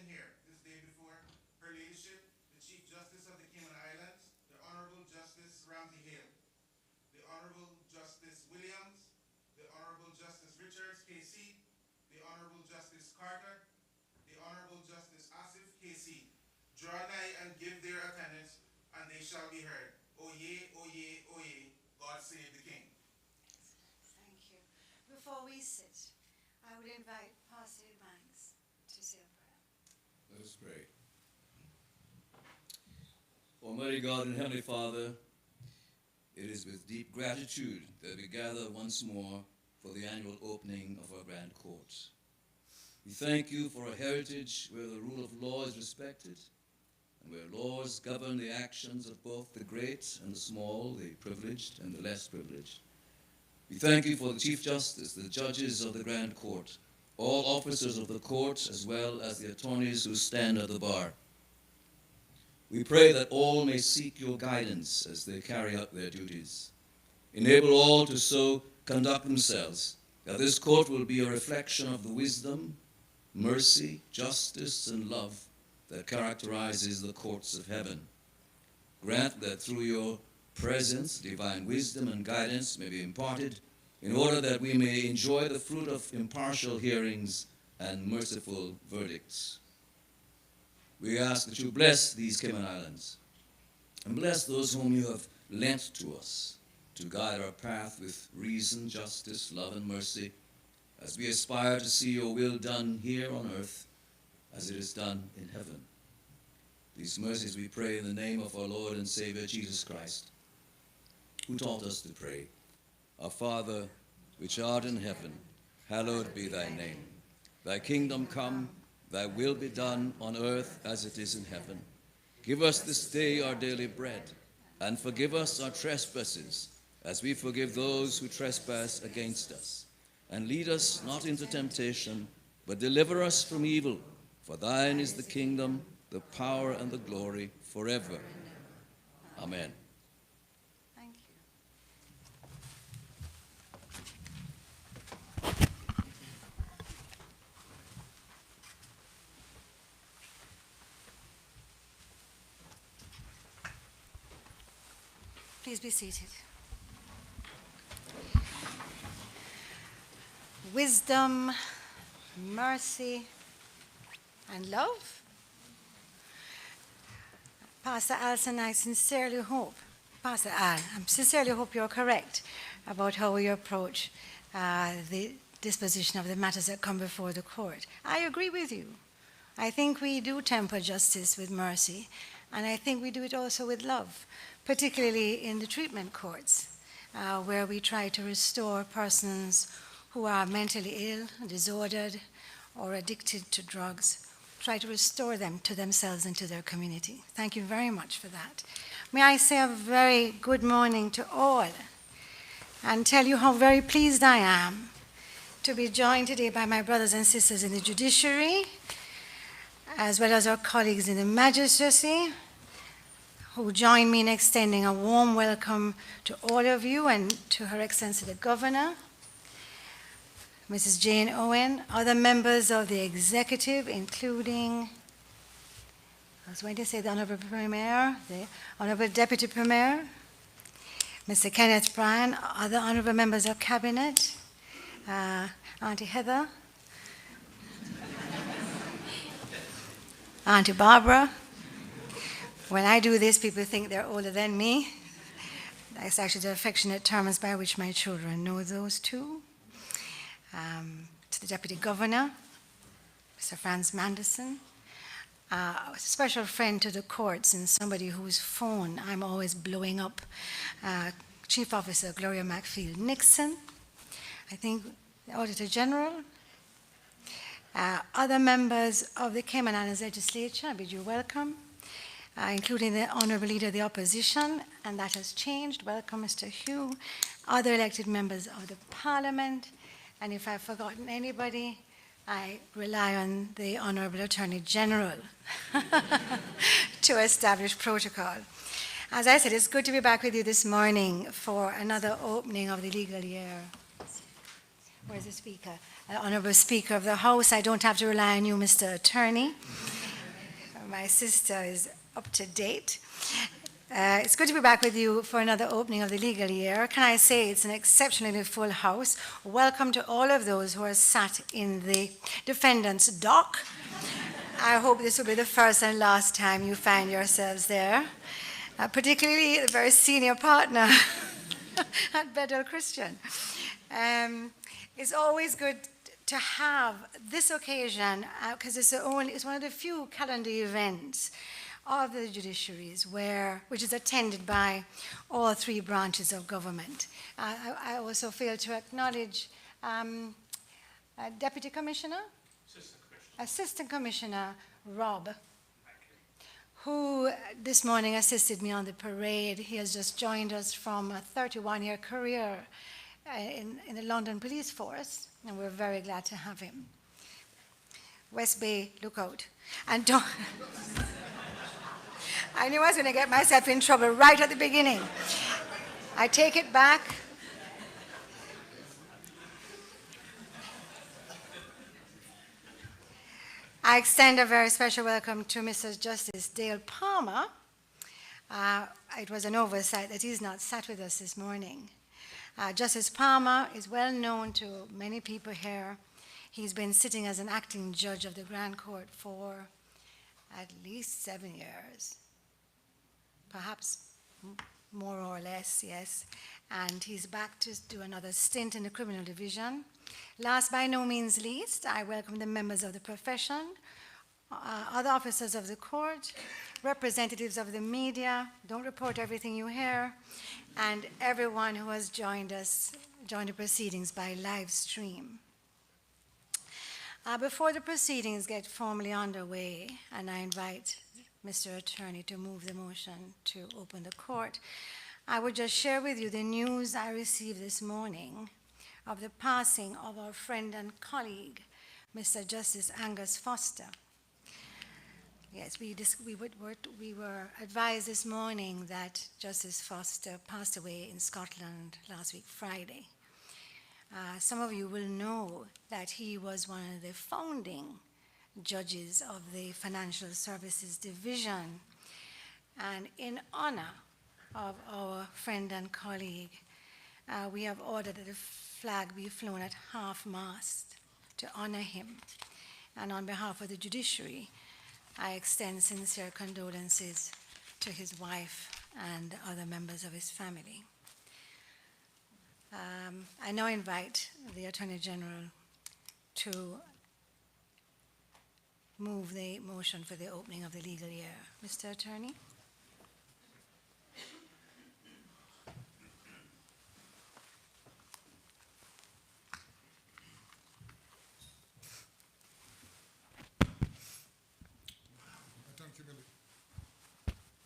in here this day before Her Ladyship, the Chief Justice of the Cayman Islands, the Honorable Justice Ramsey Hale, the Honorable Justice Williams, the Honorable Justice Richards, KC, the Honorable Justice Carter, the Honorable Justice Asif, KC. Draw nigh and give their attendance, and they shall be heard. Oyez, oyez, oyez, God save the King. Thank you. Before we sit, I would invite Pastor Banks to say a prayer. Let us pray. Almighty God and Heavenly Father, it is with deep gratitude that we gather once more for the annual opening of our Grand Court. We thank you for a heritage where the rule of law is respected and where laws govern the actions of both the great and the small, the privileged and the less privileged. We thank you for the Chief Justice, the judges of the Grand Court, all officers of the court, as well as the attorneys who stand at the bar. We pray that all may seek your guidance as they carry out their duties. Enable all to so conduct themselves that this court will be a reflection of the wisdom, mercy, justice, and love that characterizes the courts of heaven. Grant that through your presence, divine wisdom and guidance may be imparted in order that we may enjoy the fruit of impartial hearings and merciful verdicts. We ask that you bless these Cayman Islands and bless those whom you have lent to us to guide our path with reason, justice, love, and mercy as we aspire to see your will done here on earth as it is done in heaven. These mercies we pray in the name of our Lord and Savior Jesus Christ, who taught us to pray, Our Father, which art in heaven, hallowed be thy name. Thy kingdom come, thy will be done on earth as it is in heaven. Give us this day our daily bread, and forgive us our trespasses, as we forgive those who trespass against us. And lead us not into temptation, but deliver us from evil. For thine is the kingdom, the power, and the glory forever. Amen. Thank you. Please be seated. Wisdom, mercy, and love. Pastor Alson, I sincerely hope you're correct about how we approach the disposition of the matters that come before the court. I agree with you. I think we do temper justice with mercy, and I think we do it also with love, particularly in the treatment courts, where we try to restore persons who are mentally ill, disordered, or addicted to drugs, try to restore them to themselves and to their community. Thank you very much for that. May I say a very good morning to all and tell you how very pleased I am to be joined today by my brothers and sisters in the judiciary, as well as our colleagues in the magistracy, who join me in extending a warm welcome to all of you and to Her Excellency the Governor, Mrs. Jane Owen, other members of the executive, including, I was going to say the Honorable Premier, the Honorable Deputy Premier, Mr. Kenneth Bryan, other honorable members of Cabinet, Auntie Heather, Auntie Barbara. When I do this, people think they're older than me. That's actually the affectionate terms by which my children know those two. To the Deputy Governor, Mr. Franz Manderson, a special friend to the courts and somebody whose phone I'm always blowing up, Chief Officer Gloria McField Nixon, I think the Auditor General, other members of the Cayman Islands Legislature, I bid you welcome, including the Honorable Leader of the Opposition, and that has changed. Welcome, Mr. Hugh, other elected members of the Parliament, and if I've forgotten anybody, I rely on the Honorable Attorney General to establish protocol. As I said, it's good to be back with you this morning for another opening of the legal year. Where's the Speaker? Honorable Speaker of the House, I don't have to rely on you, Mr. Attorney. my sister is up to date. It's good to be back with you for another opening of the legal year. Can I say it's an exceptionally full house. Welcome to all of those who are sat in the defendant's dock. I hope this will be the first and last time you find yourselves there, particularly the very senior partner at Bethel Christian. It's always good to have this occasion because it's one of the few calendar events of the judiciaries which is attended by all three branches of government. I also fail to acknowledge Deputy Commissioner? Assistant Commissioner Rob, who this morning assisted me on the parade. He has just joined us from a 31-year career in the London Police Force, and we're very glad to have him. West Bay, look out. And don't... I knew I was going to get myself in trouble right at the beginning. I take it back. I extend a very special welcome to Mr. Justice Dale Palmer. It was an oversight that he's not sat with us this morning. Justice Palmer is well known to many people here. He's been sitting as an acting judge of the Grand Court for at least 7 years, perhaps more or less, yes. And he's back to do another stint in the criminal division. Last by no means least, I welcome the members of the profession, other officers of the court, representatives of the media, don't report everything you hear, and everyone who has joined the proceedings by live stream. Before the proceedings get formally underway, and I invite Mr. Attorney to move the motion to open the court, I would just share with you the news I received this morning of the passing of our friend and colleague, Mr. Justice Angus Foster. Yes, we were advised this morning that Justice Foster passed away in Scotland last week, Friday. Some of you will know that he was one of the founding judges of the Financial Services Division. And in honor of our friend and colleague, we have ordered that the flag be flown at half-mast to honor him. And on behalf of the judiciary, I extend sincere condolences to his wife and other members of his family. I now invite the Attorney General to move the motion for the opening of the legal year. Mr. Attorney?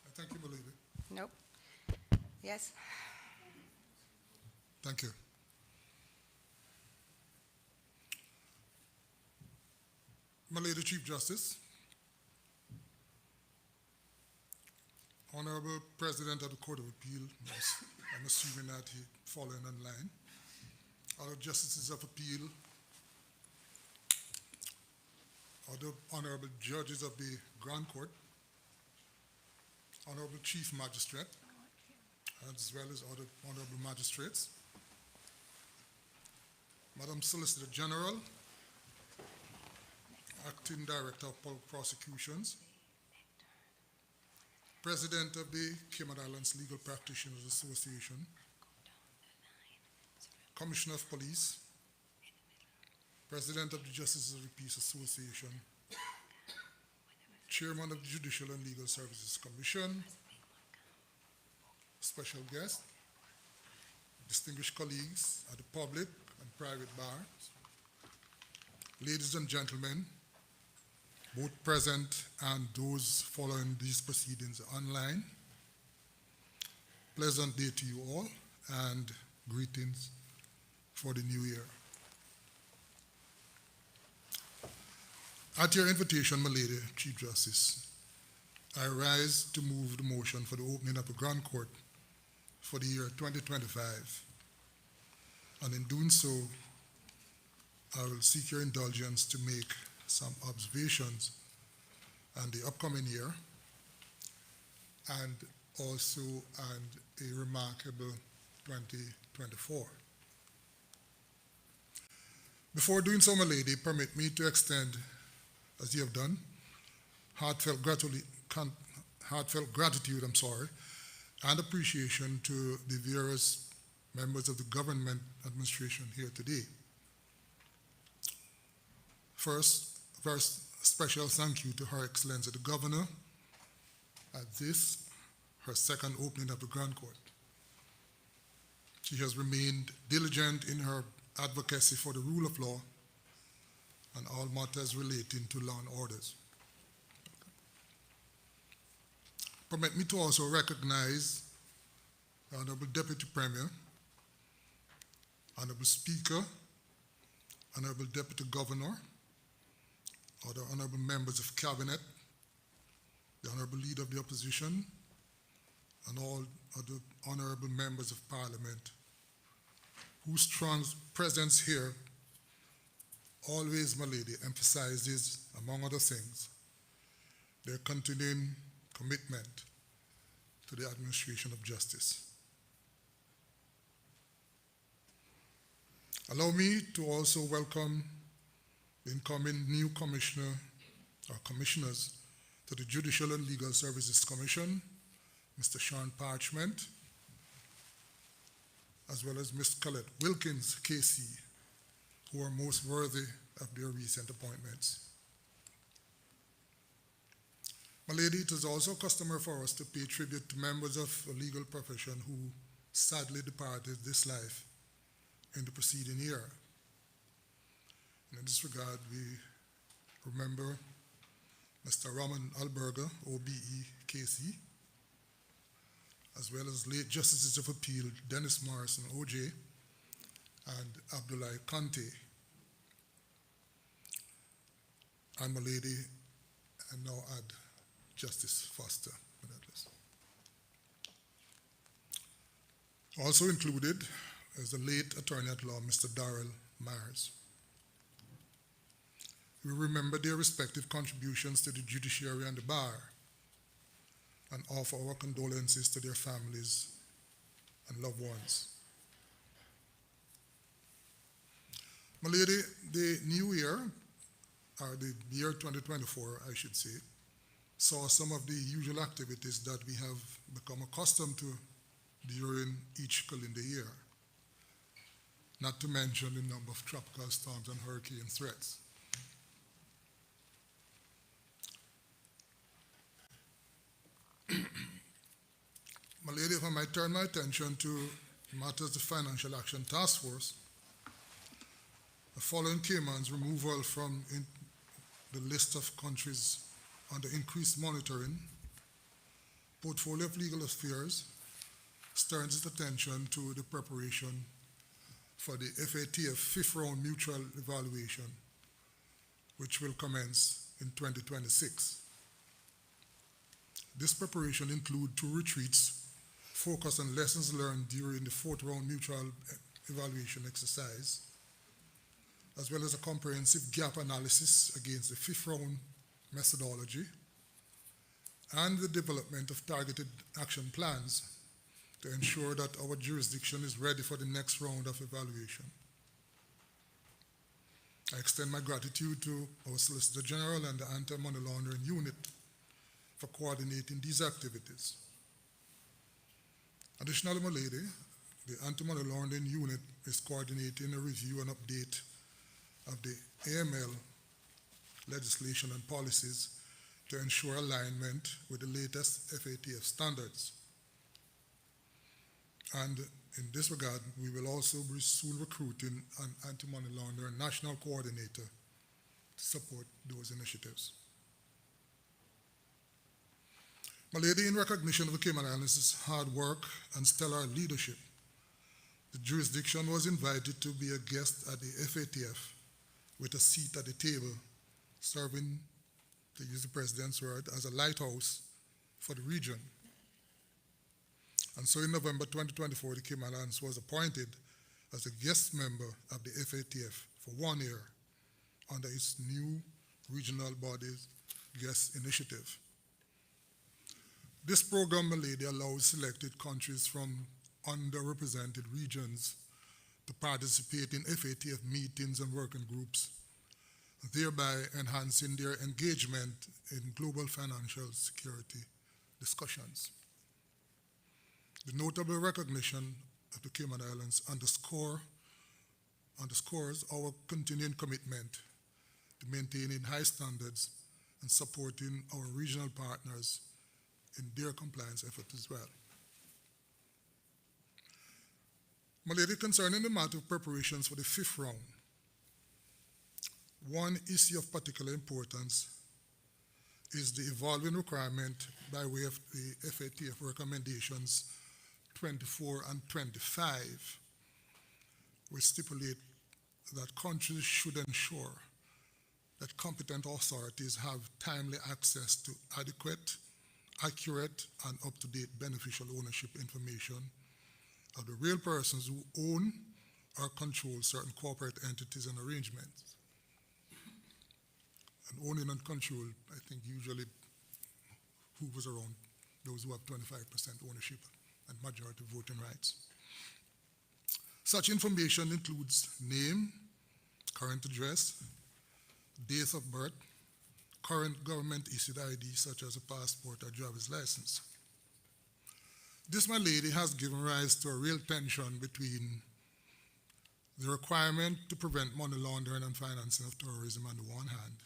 I thank you, Malady. Nope. Yes? Thank you. Malady Chief Justice, Honorable President of the Court of Appeal, I'm assuming that he following online, other Justices of Appeal, other Honorable Judges of the Grand Court, Honorable Chief Magistrate, as well as other Honorable Magistrates, Madam Solicitor General, Acting Director of Public Prosecutions, President of the Cayman Islands Legal Practitioners Association, Commissioner of Police, President of the Justices of the Peace Association, Chairman of the Judicial and Legal Services Commission, special guest, distinguished colleagues at the public and private bars, ladies and gentlemen, both present and those following these proceedings online. Pleasant day to you all and greetings for the new year. At your invitation, my lady, Chief Justice, I rise to move the motion for the opening of the Grand Court for the year 2025. And in doing so, I will seek your indulgence to make some observations and the upcoming year, and also a remarkable 2024. Before doing so, my lady, permit me to extend, as you have done, heartfelt gratitude, and appreciation to the various members of the government administration here today. First special thank you to Her Excellency the Governor at this, her second opening of the Grand Court. She has remained diligent in her advocacy for the rule of law and all matters relating to law and orders. Permit me to also recognize the Honorable Deputy Premier, Honorable Speaker, Honorable Deputy Governor, other honorable members of Cabinet, the Honorable Leader of the Opposition, and all other honorable members of Parliament, whose strong presence here always, my lady, emphasizes, among other things, their continuing commitment to the administration of justice. Allow me to also welcome the incoming new commissioner or commissioners to the Judicial and Legal Services Commission, Mr. Sean Parchment, as well as Ms. Colette Wilkins, KC, who are most worthy of their recent appointments. My lady, it is also customary for us to pay tribute to members of the legal profession who sadly departed this life in the preceding year. And in this regard, we remember Mr. Roman Alberga, OBE, KC, as well as late Justices of Appeal Dennis Morrison, OJ, and Abdullah Conte. And my lady, and now add Justice Foster on that list. Also included is the late Attorney at Law, Mr. Darrell Myers. We remember their respective contributions to the judiciary and the bar, and offer our condolences to their families and loved ones. My lady, the new year, or the year 2024, I should say, saw some of the usual activities that we have become accustomed to during each calendar year, not to mention the number of tropical storms and hurricane threats. My lady, if I might turn my attention to matters of Financial Action Task Force, the following came as removal from the list of countries under increased monitoring. Portfolio of Legal Affairs turns its attention to the preparation for the FATF fifth round mutual evaluation, which will commence in 2026. This preparation includes 2 retreats focused on lessons learned during the 4th round mutual evaluation exercise, as well as a comprehensive gap analysis against the 5th round methodology, and the development of targeted action plans to ensure that our jurisdiction is ready for the next round of evaluation. I extend my gratitude to our Solicitor General and the Anti-Money Laundering Unit for coordinating these activities. Additionally, my lady, the Anti-Money Laundering Unit is coordinating a review and update of the AML legislation and policies to ensure alignment with the latest FATF standards. And in this regard, we will also be soon recruiting an anti-money laundering national coordinator to support those initiatives. My lady, in recognition of the Cayman Islands' hard work and stellar leadership, the jurisdiction was invited to be a guest at the FATF with a seat at the table, serving, to use the President's word, as a lighthouse for the region. And so in November 2024, the Cayman Islands was appointed as a guest member of the FATF for 1 year under its new regional bodies, Guest Initiative. This program, my lady, allows selected countries from underrepresented regions to participate in FATF meetings and working groups, thereby enhancing their engagement in global financial security discussions. The notable recognition of the Cayman Islands underscores our continuing commitment to maintaining high standards and supporting our regional partners in their compliance efforts as well. My lady, concerning the matter of preparations for the fifth round, one issue of particular importance is the evolving requirement by way of the FATF recommendations 24 and 25, which stipulate that countries should ensure that competent authorities have timely access to adequate, accurate, and up-to-date beneficial ownership information of the real persons who own or control certain corporate entities and arrangements. And owning and control, I think, usually hovers around those who have 25% ownership and majority voting rights. Such information includes name, current address, date of birth, current government-issued ID such as a passport or driver's license. This, my lady, has given rise to a real tension between the requirement to prevent money laundering and financing of terrorism on the one hand,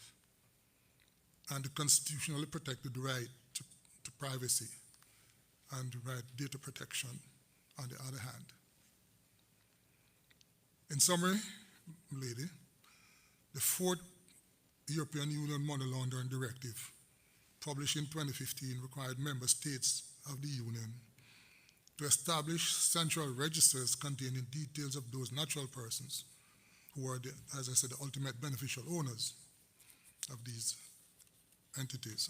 and the constitutionally protected right to privacy and right to data protection on the other hand. In summary, lady, the fourth European Union Money Laundering Directive, published in 2015, required member states of the Union to establish central registers containing details of those natural persons who are, as I said, the ultimate beneficial owners of these entities.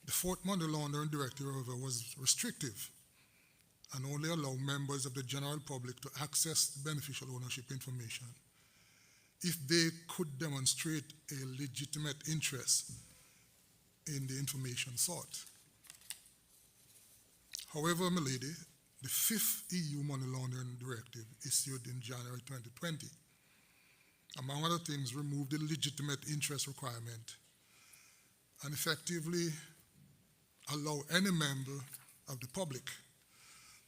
The fourth Money Laundering Directive, however, was restrictive and only allowed members of the general public to access the beneficial ownership information if they could demonstrate a legitimate interest in the information sought. However, my lady, the fifth EU Money Laundering Directive, issued in January 2020, among other things, removed the legitimate interest requirement and effectively allow any member of the public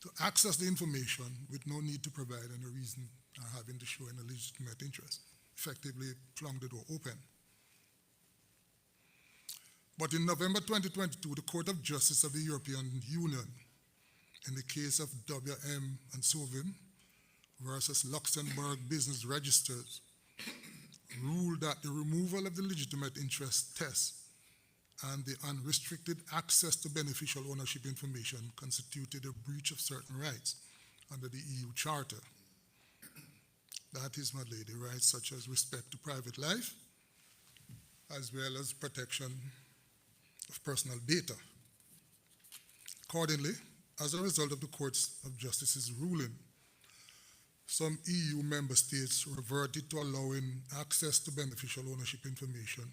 to access the information with no need to provide any reason or having to show any legitimate interest. Effectively flung the door open. But in November 2022, the Court of Justice of the European Union, in the case of WM and Sovim versus Luxembourg Business Registers, ruled that the removal of the legitimate interest test and the unrestricted access to beneficial ownership information constituted a breach of certain rights under the EU Charter. That is, my lady, rights such as respect to private life, as well as protection of personal data. Accordingly, as a result of the Court of Justice's ruling, some EU member states reverted to allowing access to beneficial ownership information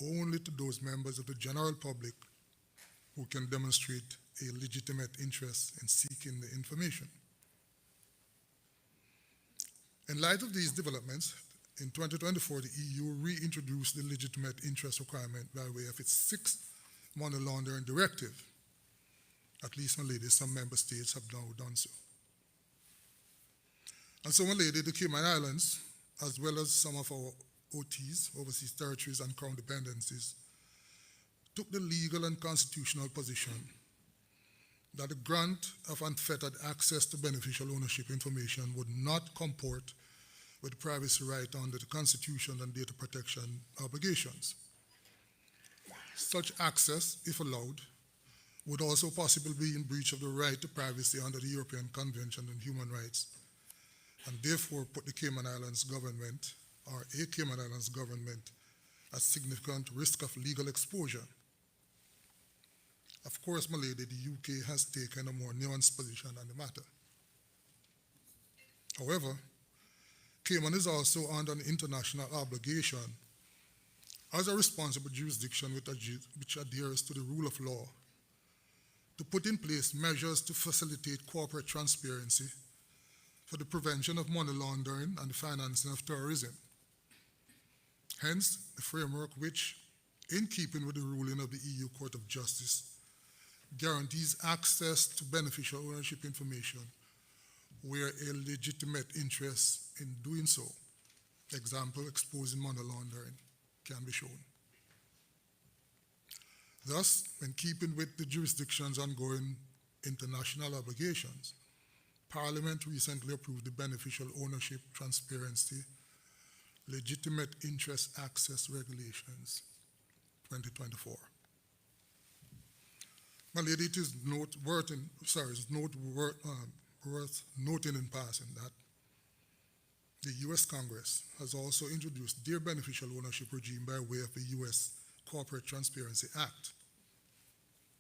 only to those members of the general public who can demonstrate a legitimate interest in seeking the information. In light of these developments, in 2024, the EU reintroduced the legitimate interest requirement by way of its sixth Money Laundering Directive. At least, my lady, some member states have now done so. And so, my lady, the Cayman Islands, as well as some of our OTs, overseas territories and crown dependencies, took the legal and constitutional position that the grant of unfettered access to beneficial ownership information would not comport with privacy right under the Constitution and data protection obligations. Such access, if allowed, would also possibly be in breach of the right to privacy under the European Convention on Human Rights, and therefore put the Cayman Islands government, or a Cayman Islands government, at significant risk of legal exposure. Of course, my lady, the UK has taken a more nuanced position on the matter. However, Cayman is also under an international obligation as a responsible jurisdiction which adheres to the rule of law, to put in place measures to facilitate corporate transparency for the prevention of money laundering and the financing of terrorism. Hence, the framework which, in keeping with the ruling of the EU Court of Justice, guarantees access to beneficial ownership information where a legitimate interest in doing so, example, exposing money laundering, can be shown. Thus, in keeping with the jurisdiction's ongoing international obligations, Parliament recently approved the Beneficial Ownership, Transparency, Legitimate Interest Access Regulations 2024. My lady, it is worth noting in passing that the U.S. Congress has also introduced their beneficial ownership regime by way of the U.S. Corporate Transparency Act.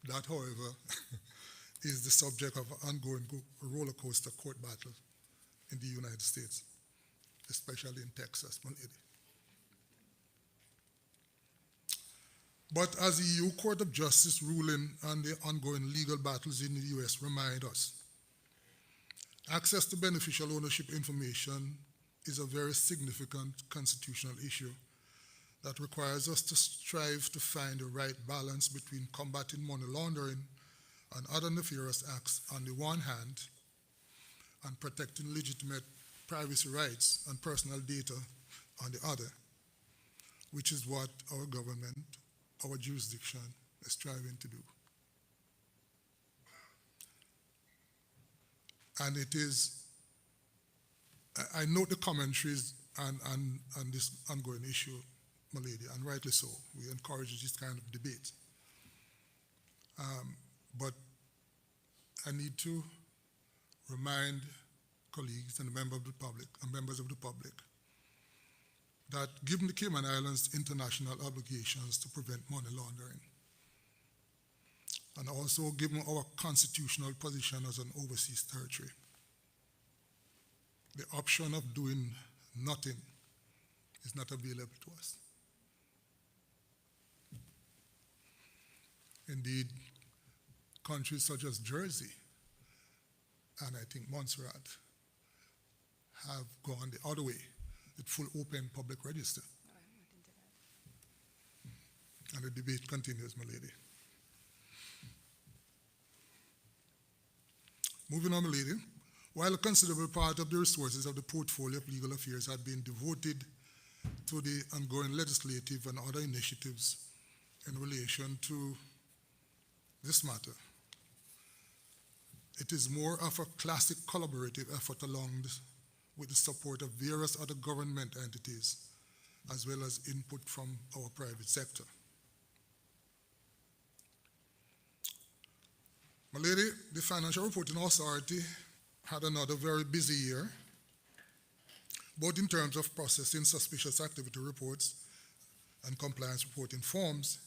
That, however, is the subject of an ongoing roller coaster court battle in the United States, especially in Texas, my lady. But as the EU Court of Justice ruling and the ongoing legal battles in the US remind us, access to beneficial ownership information is a very significant constitutional issue that requires us to strive to find the right balance between combating money laundering and other nefarious acts on the one hand, and protecting legitimate privacy rights and personal data on the other, which is what our government, our jurisdiction is striving to do. And it is, I note the commentaries on this ongoing issue, my lady, and rightly so. We encourage this kind of debate. But I need to remind colleagues and members of the public that given the Cayman Islands' international obligations to prevent money laundering, and also given our constitutional position as an overseas territory, the option of doing nothing is not available to us. Indeed, countries such as Jersey and I think Montserrat have gone the other way with full open public register. And the debate continues, my lady. Moving on, my lady. While a considerable part of the resources of the portfolio of legal affairs had been devoted to the ongoing legislative and other initiatives in relation to this matter, it is more of a classic collaborative effort with the support of various other government entities, as well as input from our private sector. My lady, the Financial Reporting Authority had another very busy year, both in terms of processing suspicious activity reports and compliance reporting forms,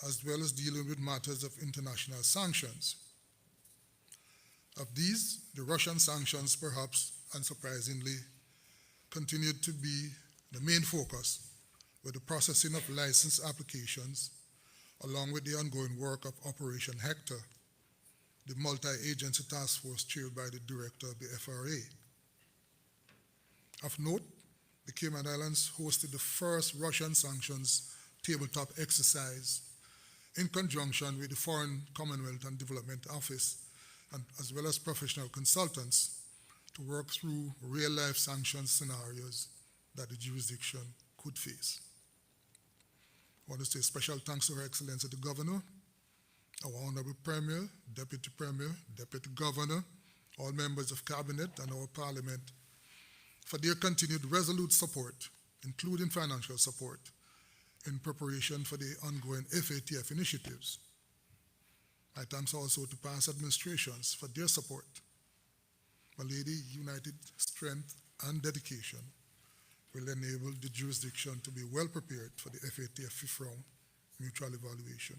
as well as dealing with matters of international sanctions. Of these, the Russian sanctions, perhaps unsurprisingly, continued to be the main focus, with the processing of license applications, along with the ongoing work of Operation Hector, the multi-agency task force chaired by the director of the FRA. Of note, the Cayman Islands hosted the first Russian sanctions tabletop exercise in conjunction with the Foreign Commonwealth and Development Office, and as well as professional consultants, to work through real-life sanctions scenarios that the jurisdiction could face. I want to say special thanks to Her Excellency the Governor, our Honorable Premier, Deputy Governor, all members of Cabinet and our Parliament for their continued resolute support, including financial support, in preparation for the ongoing FATF initiatives. My thanks also to past administrations for their support. My lady, united strength and dedication will enable the jurisdiction to be well prepared for the FATF fifth round mutual evaluation.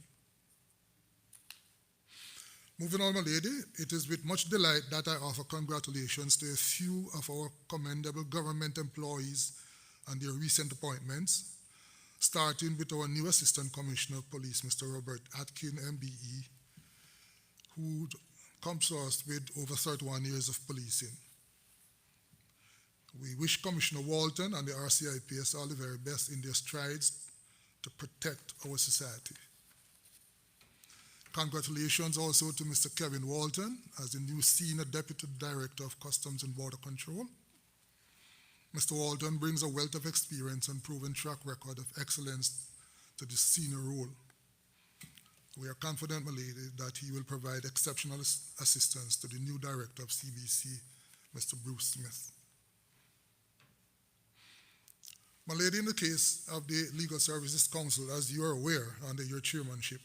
Moving on, my lady, it is with much delight that I offer congratulations to a few of our commendable government employees and their recent appointments, starting with our new Assistant Commissioner of Police, Mr. Robert Atkin, MBE, who comes to us with over 31 years of policing. We wish Commissioner Walton and the RCIPS all the very best in their strides to protect our society. Congratulations also to Mr. Kevin Walton as the new Senior Deputy Director of Customs and Border Control. Mr. Walton brings a wealth of experience and proven track record of excellence to this senior role. We are confident, my lady, that he will provide exceptional assistance to the new Director of CBC, Mr. Bruce Smith. My lady, in the case of the Legal Services Council, as you are aware, under your chairmanship,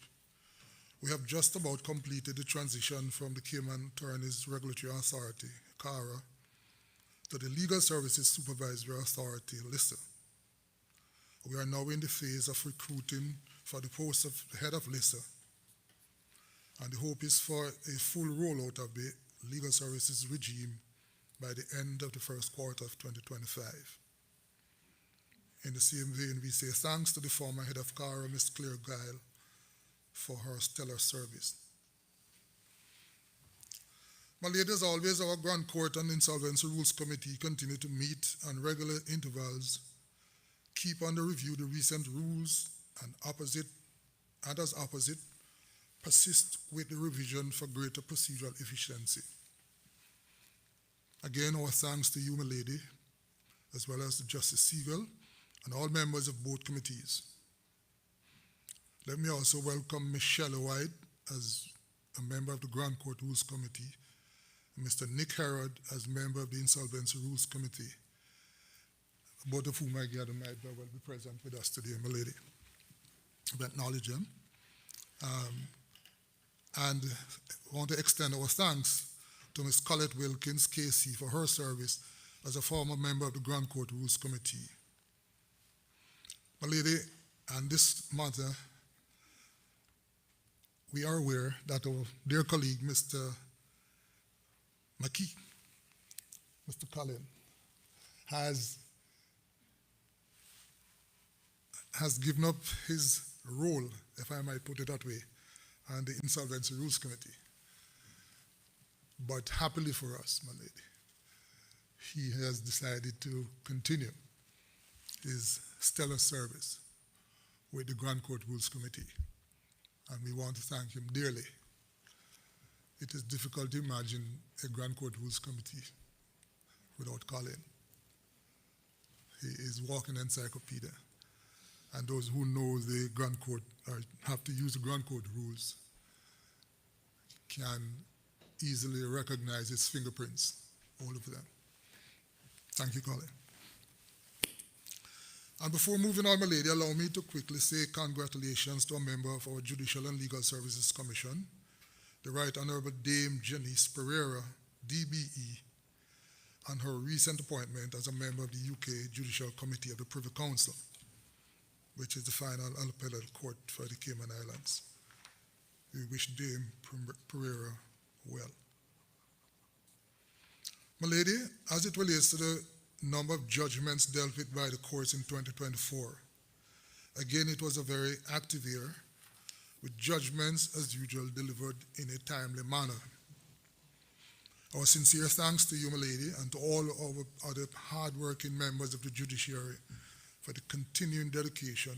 we have just about completed the transition from the Cayman Attorneys Regulatory Authority, CARA, to the Legal Services Supervisory Authority, LISA. We are now in the phase of recruiting for the post of the head of LISA, and the hope is for a full rollout of the legal services regime by the end of the first quarter of 2025. In the same vein, we say thanks to the former head of CARA, Ms. Claire Guile, for her stellar service. My lady, as always, our Grand Court and Insolvency Rules Committee continue to meet on regular intervals, keep under review the recent rules, and as opposite, persist with the revision for greater procedural efficiency. Again, our thanks to you, my lady, as well as to Justice Siegel and all members of both committees. Let me also welcome Ms. Shelley White as a member of the Grand Court Rules Committee, and Mr. Nick Herod as member of the Insolvency Rules Committee, both of whom I gather might well be present with us today, my lady. We acknowledge them. And I want to extend our thanks to Ms. Colette Wilkins, KC, for her service as a former member of the Grand Court Rules Committee. My lady, and this matter, we are aware that our dear colleague, Mr. McKee, Mr. Cullen, has given up his role, if I might put it that way, on the Insolvency Rules Committee. But happily for us, my lady, he has decided to continue his stellar service with the Grand Court Rules Committee, and we want to thank him dearly. It is difficult to imagine a Grand Court Rules Committee without Colin. He is walking encyclopedia, and those who know the Grand Court or have to use the Grand Court rules can easily recognize its fingerprints all over them. Thank you, Colin. And before moving on, my lady, allow me to quickly say congratulations to a member of our Judicial and Legal Services Commission, the Right Honorable Dame Janice Pereira, DBE, on her recent appointment as a member of the UK Judicial Committee of the Privy Council, which is the final appellate court for the Cayman Islands. We wish Dame Pereira well. My lady, as it relates to the number of judgments dealt with by the courts in 2024, again, it was a very active year, with judgments, as usual, delivered in a timely manner. Our sincere thanks to you, my lady, and to all our other hard-working members of the judiciary for the continuing dedication,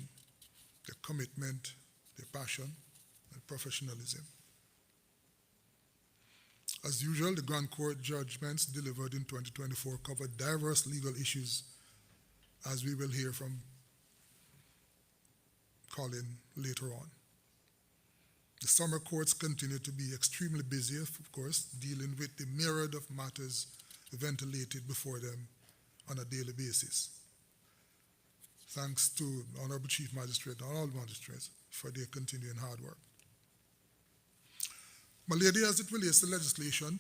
their commitment, their passion, and professionalism. As usual, the Grand Court judgments delivered in 2024 covered diverse legal issues, as we will hear from Colin later on. The summer courts continue to be extremely busy, of course, dealing with the myriad of matters ventilated before them on a daily basis. Thanks to the Honorable Chief Magistrate and all magistrates for their continuing hard work. My lady, as it relates to legislation,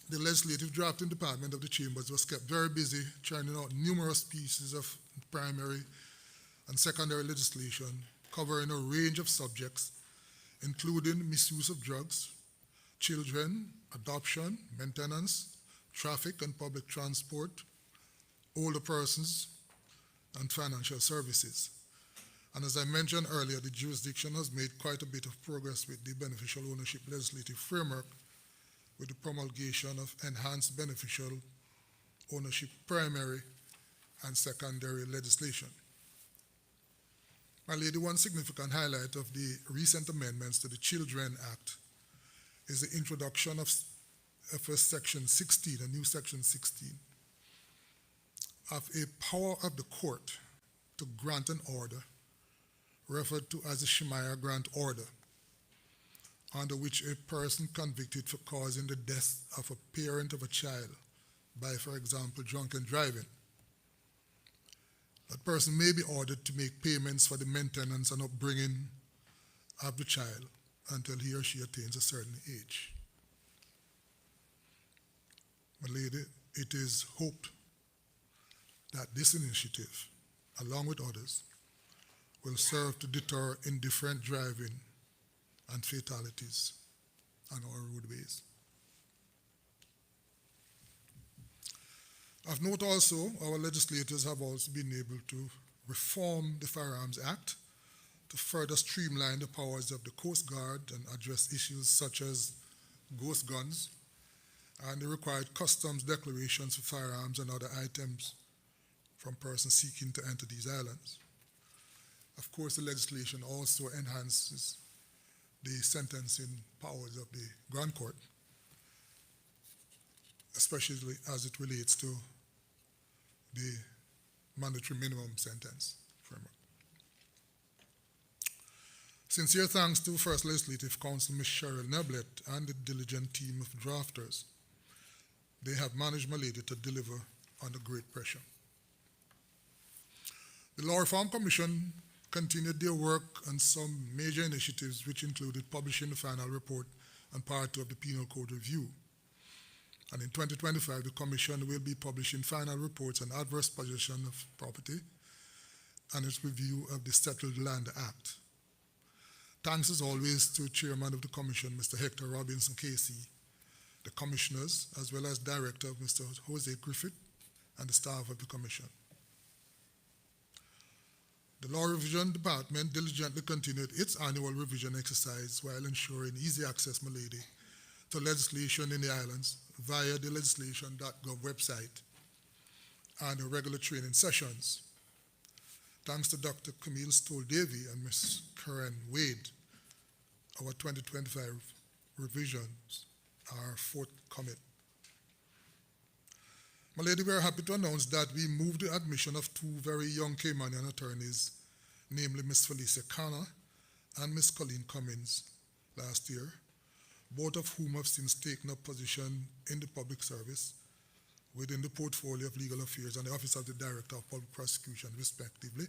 the legislative drafting department of the chambers was kept very busy churning out numerous pieces of primary and secondary legislation covering a range of subjects, including misuse of drugs, children, adoption, maintenance, traffic and public transport, older persons, and financial services. And as I mentioned earlier, the jurisdiction has made quite a bit of progress with the beneficial ownership legislative framework with the promulgation of enhanced beneficial ownership primary and secondary legislation. My lady, one significant highlight of the recent amendments to the Children Act is the introduction of Section 16, a new Section 16, of a power of the court to grant an order referred to as a Shemaiah Grant Order, under which a person convicted for causing the death of a parent of a child by, for example, drunken driving, that person may be ordered to make payments for the maintenance and upbringing of the child until he or she attains a certain age. My lady, it is hoped that this initiative, along with others, will serve to deter indifferent driving and fatalities on our roadways. Of note also, our legislators have also been able to reform the Firearms Act to further streamline the powers of the Coast Guard and address issues such as ghost guns and the required customs declarations for firearms and other items from persons seeking to enter these islands. Of course, the legislation also enhances the sentencing powers of the Grand Court, especially as it relates to the mandatory minimum sentence framework. Sincere thanks to First Legislative Counsel Ms. Cheryl Neblett and the diligent team of drafters. They have managed, my lady, to deliver under great pressure. The Law Reform Commission continued their work on some major initiatives, which included publishing the final report on Part 2 of the Penal Code Review. And in 2025, the Commission will be publishing final reports on adverse possession of property and its review of the Settled Land Act. Thanks as always to Chairman of the Commission, Mr. Hector Robinson Casey, the Commissioners, as well as Director Mr. Jose Griffith, and the staff of the Commission. The Law Revision Department diligently continued its annual revision exercise while ensuring easy access, my lady, to legislation in the islands via the legislation.gov website and the regular training sessions. Thanks to Dr. Camille Stoll-Davy and Ms. Karen Wade, our 2025 revisions are forthcoming. My lady, we are happy to announce that we moved the admission of two very young Caymanian attorneys, namely Ms. Felicia Cana and Ms. Colleen Cummins, last year, both of whom have since taken up position in the public service within the portfolio of legal affairs and the office of the Director of Public Prosecution, respectively,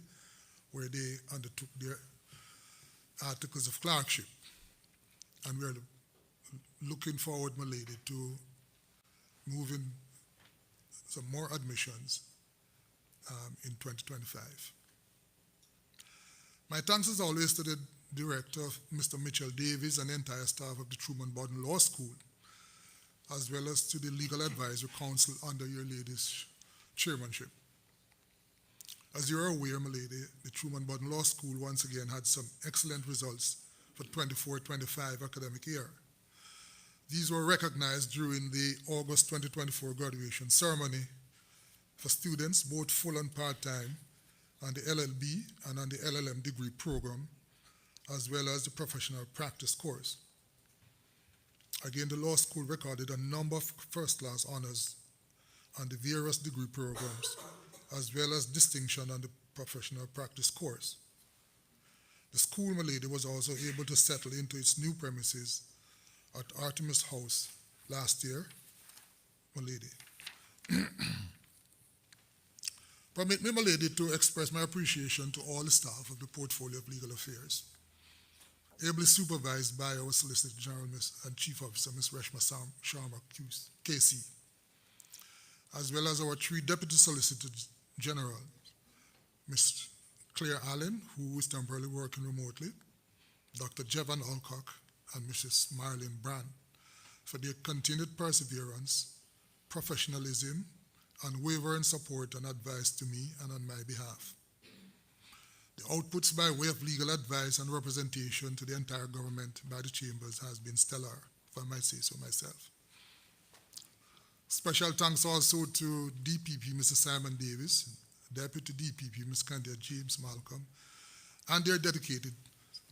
where they undertook their articles of clerkship. And we're looking forward, my lady, to moving some more admissions in 2025. My thanks as always to the Director, Mr. Mitchell Davies, and the entire staff of the Truman Bodden Law School, as well as to the Legal Advisory Council under your lady's chairmanship. As you're aware, my lady, the Truman Bodden Law School once again had some excellent results for 24-25 academic year. These were recognized during the August 2024 graduation ceremony for students, both full and part-time, on the LLB and on the LLM degree program, as well as the professional practice course. Again, the law school recorded a number of first-class honors on the various degree programs, as well as distinction on the professional practice course. The school, my lady, was also able to settle into its new premises at Artemis House last year, my lady. Permit me, my lady, to express my appreciation to all the staff of the Portfolio of Legal Affairs, ably supervised by our Solicitor General and Chief Officer, Ms. Reshma Sharma KC, as well as our three Deputy Solicitor General, Ms. Claire Allen, who is temporarily working remotely, Dr. Jevan Alcock, and Mrs. Marlene Brand, for their continued perseverance, professionalism, unwavering support and advice to me and on my behalf. The outputs by way of legal advice and representation to the entire government by the chambers has been stellar, if I might say so myself. Special thanks also to DPP Mr. Simon Davis, Deputy DPP Ms. Candia James Malcolm, and their dedicated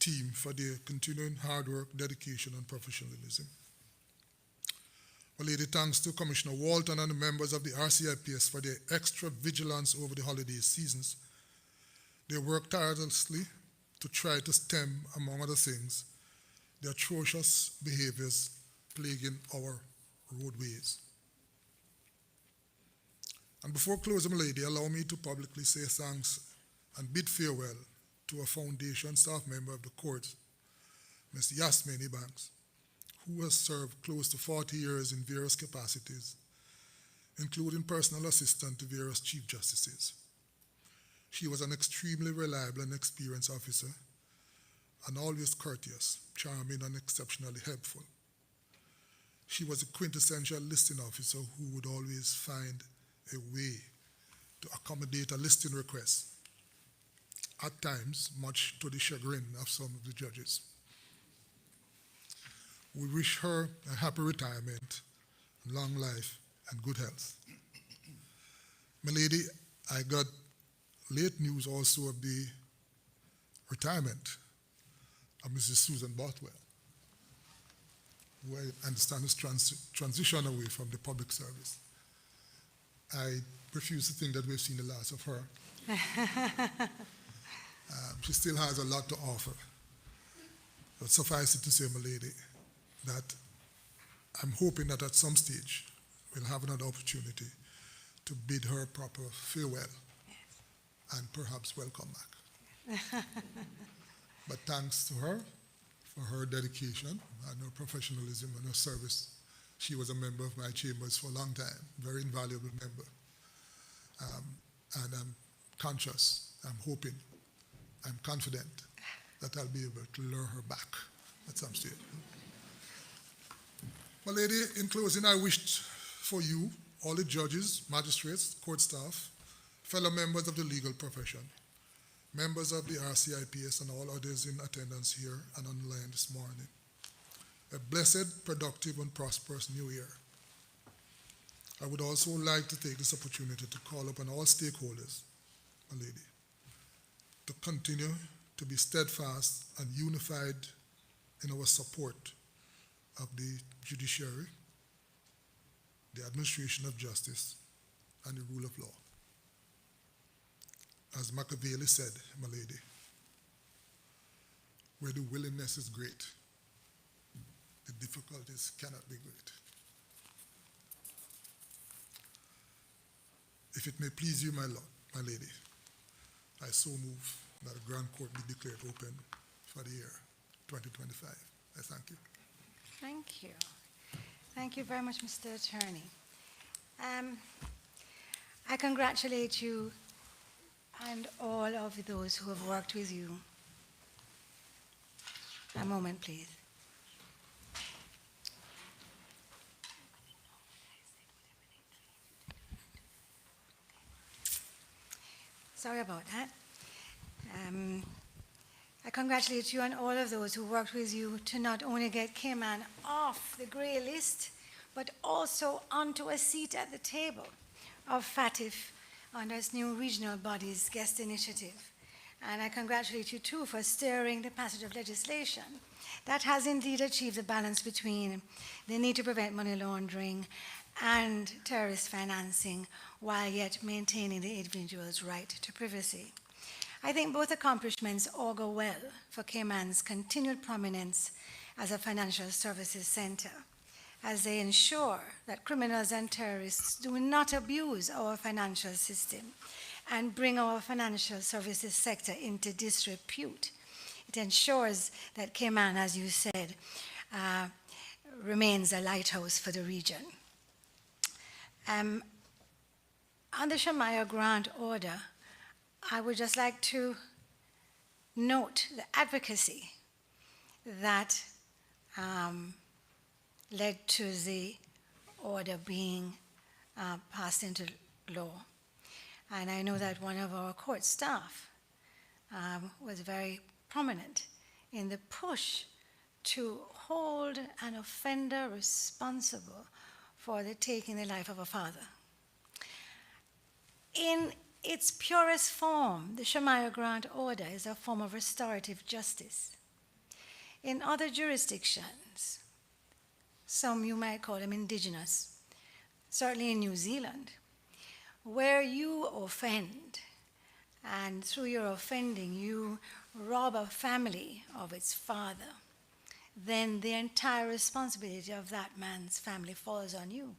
team for their continuing hard work, dedication, and professionalism. My lady, thanks to Commissioner Walton and the members of the RCIPS for their extra vigilance over the holiday seasons. They worked tirelessly to try to stem, among other things, the atrocious behaviors plaguing our roadways. And before closing, my lady, allow me to publicly say thanks and bid farewell to a foundation staff member of the court, Ms. Yasmini Banks, who has served close to 40 years in various capacities, including personal assistant to various chief justices. She was an extremely reliable and experienced officer, and always courteous, charming, and exceptionally helpful. She was a quintessential listing officer who would always find a way to accommodate a listing request, at times much to the chagrin of some of the judges. We wish her a happy retirement, long life, and good health. My lady, I got late news also of the retirement of Mrs. Susan Bothwell, who I understand is transitioned away from the public service. I refuse to think that we've seen the last of her. She still has a lot to offer. But suffice it to say, my lady, that I'm hoping that at some stage we'll have another opportunity to bid her proper farewell and perhaps welcome back. But thanks to her for her dedication and her professionalism and her service. She was a member of my chambers for a long time, very invaluable member. And I'm conscious, I'm hoping, I'm confident that I'll be able to lure her back at some stage. My lady, in closing, I wished for you, all the judges, magistrates, court staff, fellow members of the legal profession, members of the RCIPS, and all others in attendance here and online this morning, a blessed, productive, and prosperous new year. I would also like to take this opportunity to call upon all stakeholders, my lady, to continue to be steadfast and unified in our support of the judiciary, the administration of justice, and the rule of law. As Machiavelli said, my lady, where the willingness is great, the difficulties cannot be great. If it may please you, my lord, my lady, I so move that the Grand Court be declared open for the year 2025. I thank you. Thank you. Thank you very much, Mr. Attorney. I congratulate you and all of those who have worked with you. A moment, please. Sorry about that. I congratulate you and all of those who worked with you to not only get Cayman off the grey list, but also onto a seat at the table of FATF under its new regional body's guest initiative. And I congratulate you too for steering the passage of legislation that has indeed achieved the balance between the need to prevent money laundering and terrorist financing while yet maintaining the individual's right to privacy. I think both accomplishments augur well for Cayman's continued prominence as a financial services center, as they ensure that criminals and terrorists do not abuse our financial system and bring our financial services sector into disrepute. It ensures that Cayman, as you said, remains a lighthouse for the region. On the Shamaya grant order, I would just like to note the advocacy that led to the order being passed into law. And I know that one of our court staff was very prominent in the push to hold an offender responsible for taking the life of a father. In its purest form, the Shemaiah Grant Order is a form of restorative justice. In other jurisdictions, some you might call them indigenous, certainly in New Zealand, where you offend, and through your offending you rob a family of its father, then the entire responsibility of that man's family falls on you.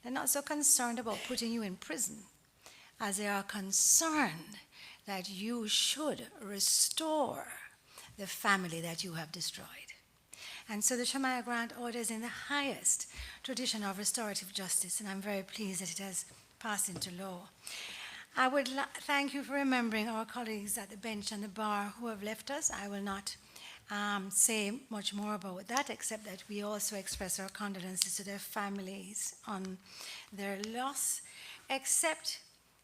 They're not so concerned about putting you in prison as they are concerned that you should restore the family that you have destroyed. And so the Shemaiah Grant Order is in the highest tradition of restorative justice, and I'm very pleased that it has passed into law. I would thank you for remembering our colleagues at the bench and the bar who have left us. I will not say much more about that, except that we also express our condolences to their families on their loss, except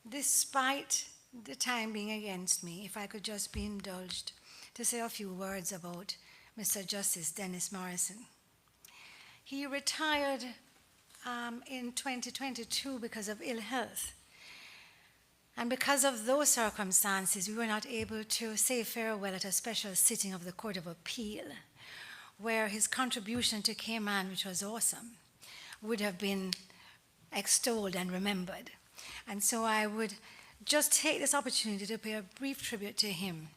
despite the time being against me, if I could just be indulged to say a few words about Mr. Justice Dennis Morrison. He retired in 2022 because of ill health. And because of those circumstances, we were not able to say farewell at a special sitting of the Court of Appeal, where his contribution to Cayman, which was awesome, would have been extolled and remembered. And so I would just take this opportunity to pay a brief tribute to him.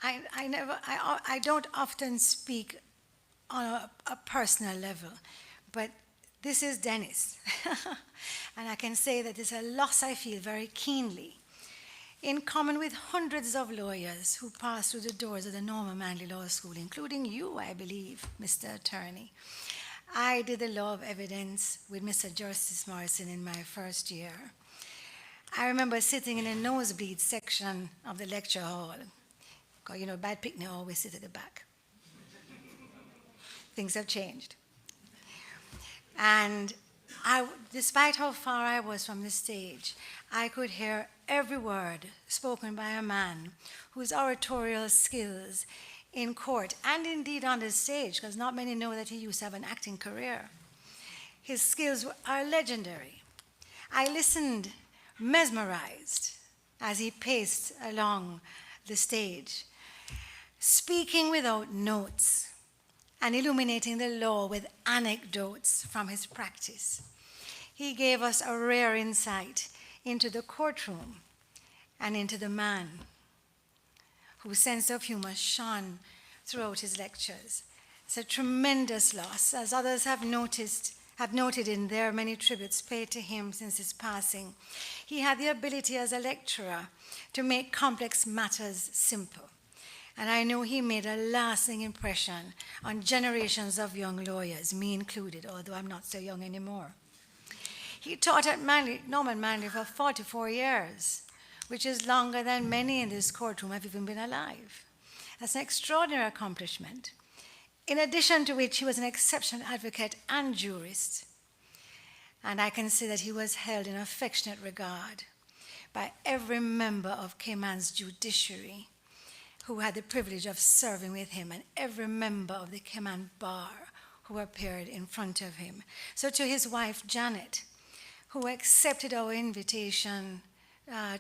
I don't often speak on a personal level, but this is Dennis. And I can say that it's a loss I feel very keenly. In common with hundreds of lawyers who passed through the doors of the Norma Manley Law School, including you, I believe, Mr. Attorney, I did the law of evidence with Mr. Justice Morrison in my first year. I remember sitting in a nosebleed section of the lecture hall. Because, you know, bad picnic always sit at the back. Things have changed. And despite how far I was from the stage, I could hear every word spoken by a man whose oratorial skills in court, and indeed on the stage, because not many know that he used to have an acting career, his skills are legendary. I listened mesmerized as he paced along the stage, speaking without notes and illuminating the law with anecdotes from his practice. He gave us a rare insight into the courtroom and into the man whose sense of humor shone throughout his lectures. It's a tremendous loss, as others have noted in their many tributes paid to him since his passing. He had the ability as a lecturer to make complex matters simple. And I know he made a lasting impression on generations of young lawyers, me included, although I'm not so young anymore. He taught at Norman Manley for 44 years, which is longer than many in this courtroom have even been alive. That's an extraordinary accomplishment. In addition to which, he was an exceptional advocate and jurist. And I can say that he was held in affectionate regard by every member of Cayman's judiciary who had the privilege of serving with him, and every member of the Cayman bar who appeared in front of him. So to his wife, Janet, who accepted our invitation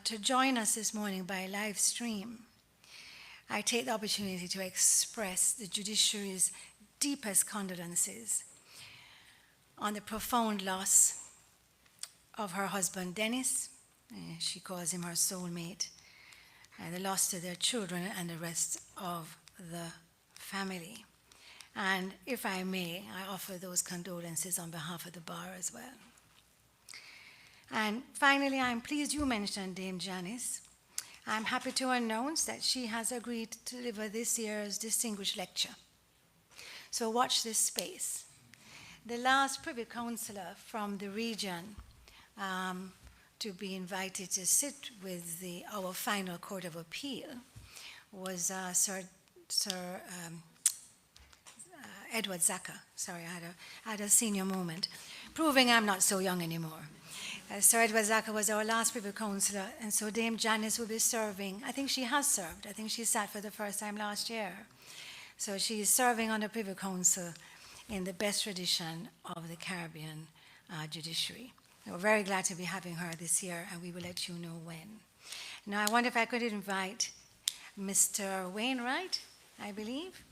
to join us this morning by live stream, I take the opportunity to express the judiciary's deepest condolences on the profound loss of her husband, Dennis. She calls him her soulmate. The loss to their children and the rest of the family. And if I may, I offer those condolences on behalf of the bar as well. And finally, I'm pleased you mentioned Dame Janice. I'm happy to announce that she has agreed to deliver this year's distinguished lecture. So watch this space. The last Privy Councillor from the region to be invited to sit with our final Court of Appeal was Sir Edward Zaka. Sorry, I had a senior moment, proving I'm not so young anymore. Sir Edward Zaka was our last Privy Councillor, and so Dame Janice will be serving. I think she has served. I think she sat for the first time last year. So she is serving on the Privy Council in the best tradition of the Caribbean judiciary. We're very glad to be having her this year, and we will let you know when. Now, I wonder if I could invite Mr. Wainwright, I believe,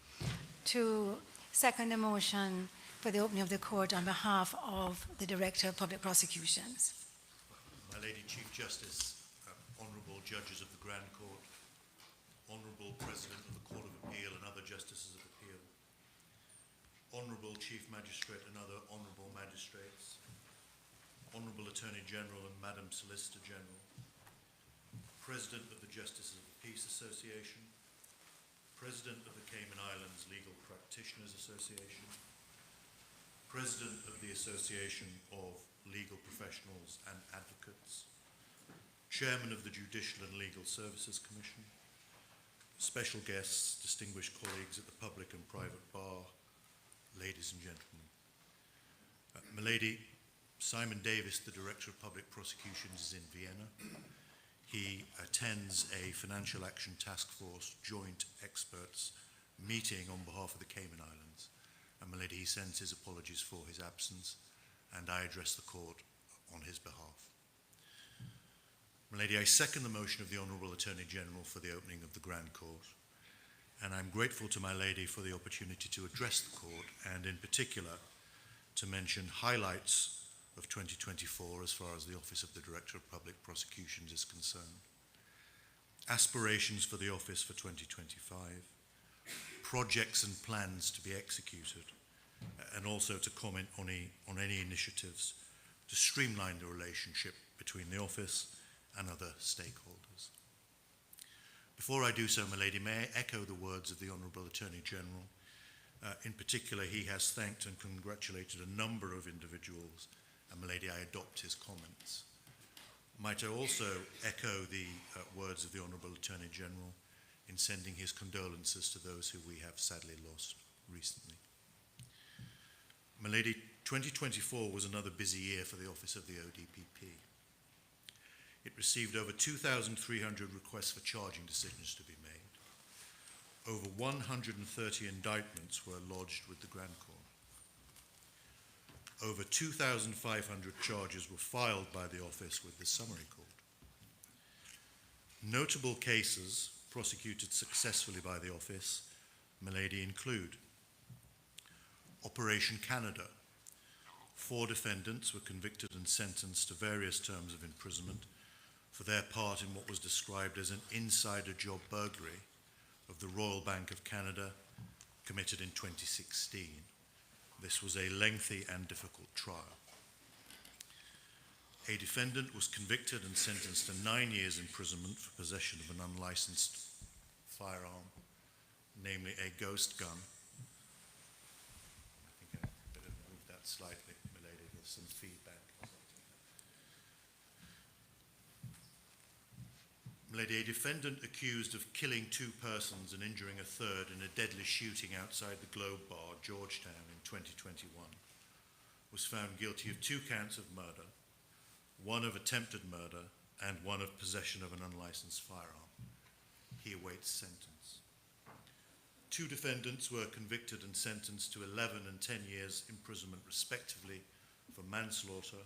to second the motion for the opening of the court on behalf of the Director of Public Prosecutions. My Lady Chief Justice, Honourable Judges of the Grand Court, Honourable President of the Court of Appeal and other Justices of Appeal, Honourable Chief Magistrate and other Honourable Magistrates, Honourable Attorney General and Madam Solicitor General, President of the Justices of the Peace Association, President of the Cayman Islands Legal Practitioners Association, President of the Association of Legal Professionals and Advocates, Chairman of the Judicial and Legal Services Commission, special guests, distinguished colleagues at the public and private bar, ladies and gentlemen. My Lady, Simon Davis, the Director of Public Prosecutions, is in Vienna. He attends a Financial Action Task Force joint experts meeting on behalf of the Cayman Islands. And my Lady, he sends his apologies for his absence, and I address the court on his behalf. My Lady, I second the motion of the Honourable Attorney General for the opening of the Grand Court, and I'm grateful to my Lady for the opportunity to address the court, and in particular to mention highlights of 2024 as far as the Office of the Director of Public Prosecutions is concerned, aspirations for the office for 2025, projects and plans to be executed, and also to comment on any initiatives to streamline the relationship between the office and other stakeholders. Before I do so, my Lady, may I echo the words of the Honourable Attorney General. In particular, he has thanked and congratulated a number of individuals, and my Lady, I adopt his comments. Might I also echo the words of the Honourable Attorney General in sending his condolences to those who we have sadly lost recently. My Lady, 2024 was another busy year for the Office of the ODPP. It received over 2,300 requests for charging decisions to be made. Over 130 indictments were lodged with the Grand Court. Over 2,500 charges were filed by the office with the Summary Court. Notable cases prosecuted successfully by the office, my Lady, include Operation Canada. 4 defendants were convicted and sentenced to various terms of imprisonment for their part in what was described as an insider job burglary of the Royal Bank of Canada committed in 2016. This was a lengthy and difficult trial. A defendant was convicted and sentenced to 9 years imprisonment for possession of an unlicensed firearm, namely a ghost gun. I think I better move that slightly, my Lady, with some feedback. My Lady, a defendant accused of killing 2 persons and injuring a third in a deadly shooting outside the Globe Bar, Georgetown, in 2021, was found guilty of 2 counts of murder, 1 of attempted murder, and 1 of possession of an unlicensed firearm. He awaits sentence. 2 defendants were convicted and sentenced to 11 and 10 years imprisonment respectively for manslaughter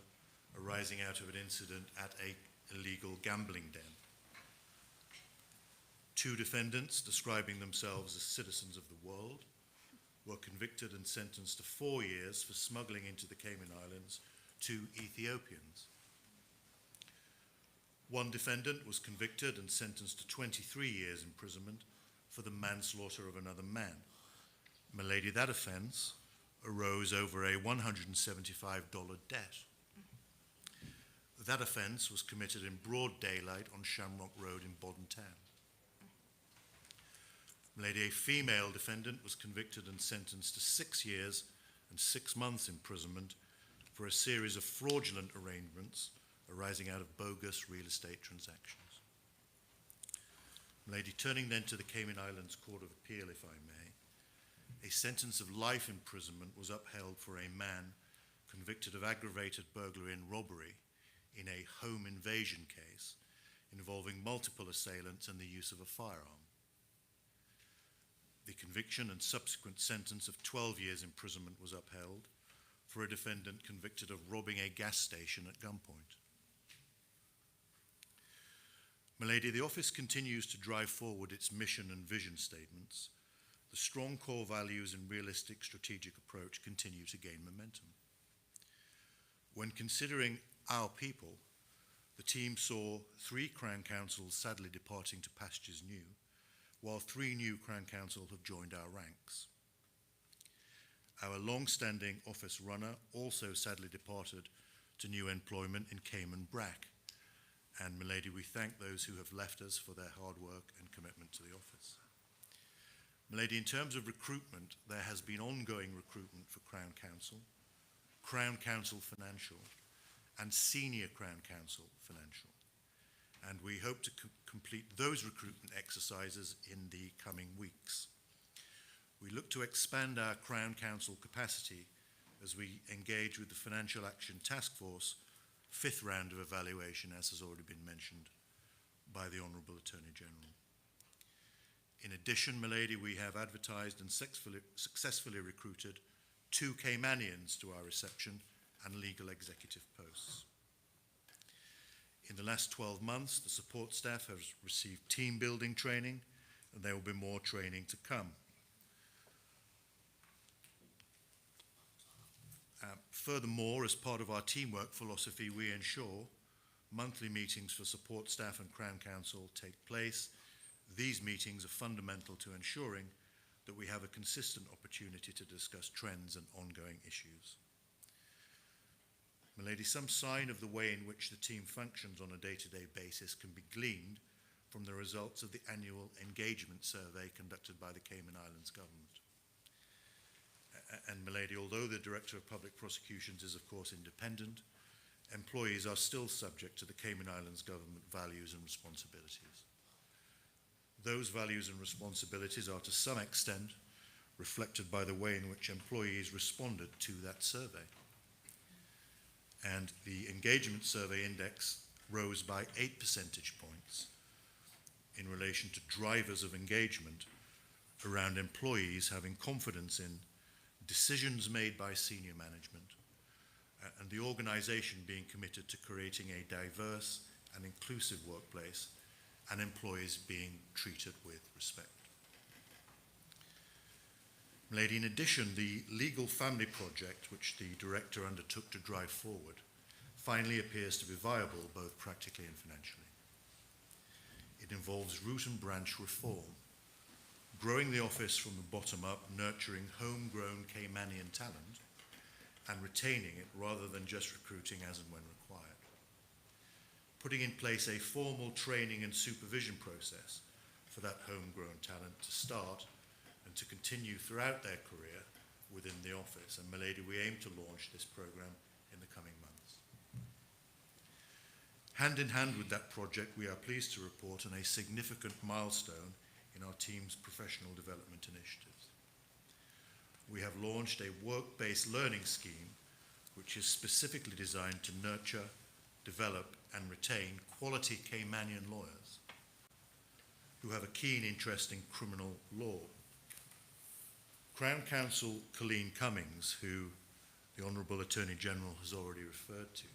arising out of an incident at an illegal gambling den. 2 defendants, describing themselves as citizens of the world, were convicted and sentenced to 4 years for smuggling into the Cayman Islands 2 Ethiopians. 1 defendant was convicted and sentenced to 23 years imprisonment for the manslaughter of another man. My Lady, that offence arose over a $175 debt. That offence was committed in broad daylight on Shamrock Road in Bodden Town. My Lady, a female defendant was convicted and sentenced to 6 years and 6 months imprisonment for a series of fraudulent arrangements arising out of bogus real estate transactions. My Lady, turning then to the Cayman Islands Court of Appeal, if I may, a sentence of life imprisonment was upheld for a man convicted of aggravated burglary and robbery in a home invasion case involving multiple assailants and the use of a firearm. The conviction and subsequent sentence of 12 years imprisonment was upheld for a defendant convicted of robbing a gas station at gunpoint. Milady, the office continues to drive forward its mission and vision statements. The strong core values and realistic strategic approach continue to gain momentum. When considering our people, the team saw 3 Crown Councils sadly departing to pastures new, while 3 new Crown Council have joined our ranks. Our long-standing office runner also sadly departed to new employment in Cayman Brack. And Milady, we thank those who have left us for their hard work and commitment to the office. Milady, in terms of recruitment, there has been ongoing recruitment for Crown Council Financial, and Senior Crown Council Financial. And we hope to complete those recruitment exercises in the coming weeks. We look to expand our Crown Council capacity as we engage with the Financial Action Task Force 5th round of evaluation, as has already been mentioned by the Honourable Attorney General. In addition, Milady, we have advertised and successfully recruited 2 Caymanians to our reception and legal executive posts. In the last 12 months, the support staff has received team building training, and there will be more training to come. Furthermore, as part of our teamwork philosophy, we ensure monthly meetings for support staff and Crown Council take place. These meetings are fundamental to ensuring that we have a consistent opportunity to discuss trends and ongoing issues. Milady, some sign of the way in which the team functions on a day-to-day basis can be gleaned from the results of the annual engagement survey conducted by the Cayman Islands government. And Milady, although the Director of Public Prosecutions is of course independent, employees are still subject to the Cayman Islands government values and responsibilities. Those values and responsibilities are to some extent reflected by the way in which employees responded to that survey. And the engagement survey index rose by 8 percentage points in relation to drivers of engagement around employees having confidence in decisions made by senior management and the organisation being committed to creating a diverse and inclusive workplace and employees being treated with respect. Milady, in addition, the Legal Family Project, which the Director undertook to drive forward, finally appears to be viable both practically and financially. It involves root and branch reform, growing the office from the bottom up, nurturing homegrown Caymanian talent, and retaining it rather than just recruiting as and when required. Putting in place a formal training and supervision process for that homegrown talent to start and to continue throughout their career within the office. And Milady, we aim to launch this program in the coming months. Hand in hand with that project, we are pleased to report on a significant milestone in our team's professional development initiatives. We have launched a work-based learning scheme which is specifically designed to nurture, develop and retain quality Caymanian lawyers who have a keen interest in criminal law. Crown Counsel Colleen Cummings, who the Honourable Attorney General has already referred to,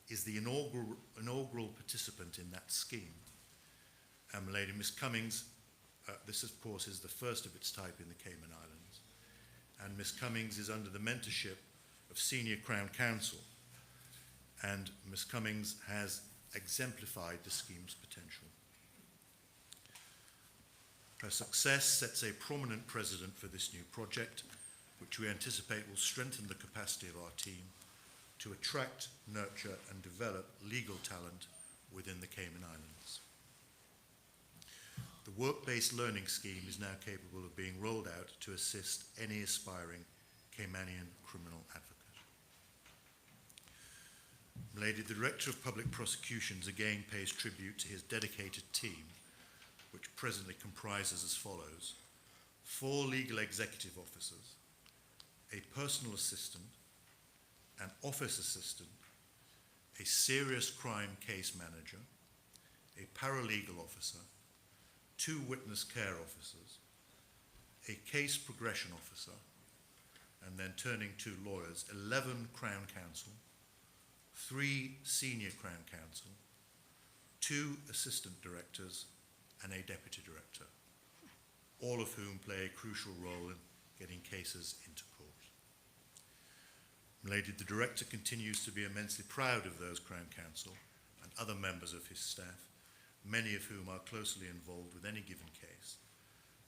is the inaugural participant in that scheme. And Milady, Miss Cummings, this of course is the first of its type in the Cayman Islands, and Miss Cummings is under the mentorship of Senior Crown Counsel, and Miss Cummings has exemplified the scheme's potential. Her success sets a prominent precedent for this new project, which we anticipate will strengthen the capacity of our team to attract, nurture and develop legal talent within the Cayman Islands. The work-based learning scheme is now capable of being rolled out to assist any aspiring Caymanian criminal advocate. Milady, the Director of Public Prosecutions again pays tribute to his dedicated team, which presently comprises as follows: 4 legal executive officers, a personal assistant, an office assistant, a serious crime case manager, a paralegal officer, 2 witness care officers, a case progression officer, and then turning to lawyers, 11 Crown Counsel, 3 senior Crown Counsel, 2 assistant directors, and a deputy director, all of whom play a crucial role in getting cases into court. Milady, the director continues to be immensely proud of those Crown Counsel and other members of his staff, many of whom are closely involved with any given case,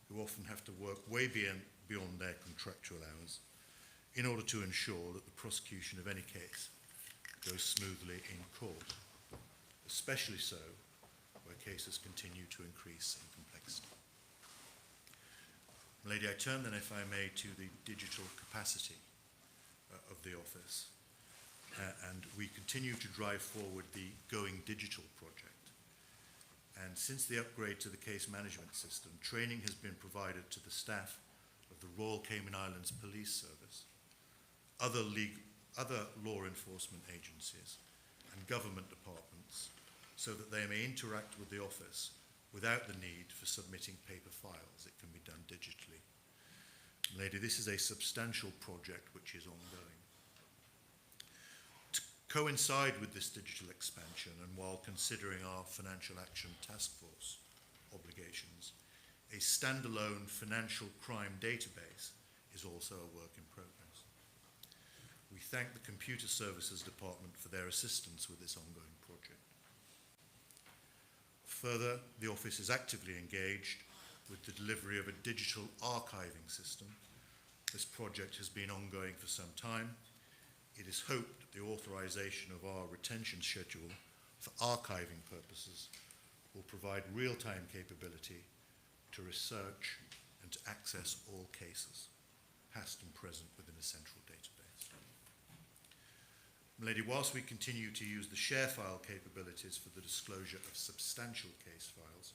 who often have to work way beyond their contractual hours in order to ensure that the prosecution of any case goes smoothly in court, especially so where cases continue to increase in complexity. Lady, I turn then, if I may, to the digital capacity of the office, and we continue to drive forward the Going Digital project. And since the upgrade to the case management system, training has been provided to the staff of the Royal Cayman Islands Police Service, other law enforcement agencies, and government departments, so that they may interact with the office without the need for submitting paper files. It can be done digitally. Lady, this is a substantial project which is ongoing. To coincide with this digital expansion, and while considering our Financial Action Task Force obligations, a standalone financial crime database is also a work in progress. We thank the Computer Services Department for their assistance with this ongoing project. Further, the office is actively engaged with the delivery of a digital archiving system. This project has been ongoing for some time. It is hoped that the authorization of our retention schedule for archiving purposes will provide real-time capability to research and to access all cases, past and present, within a central database. Lady, whilst we continue to use the share file capabilities for the disclosure of substantial case files,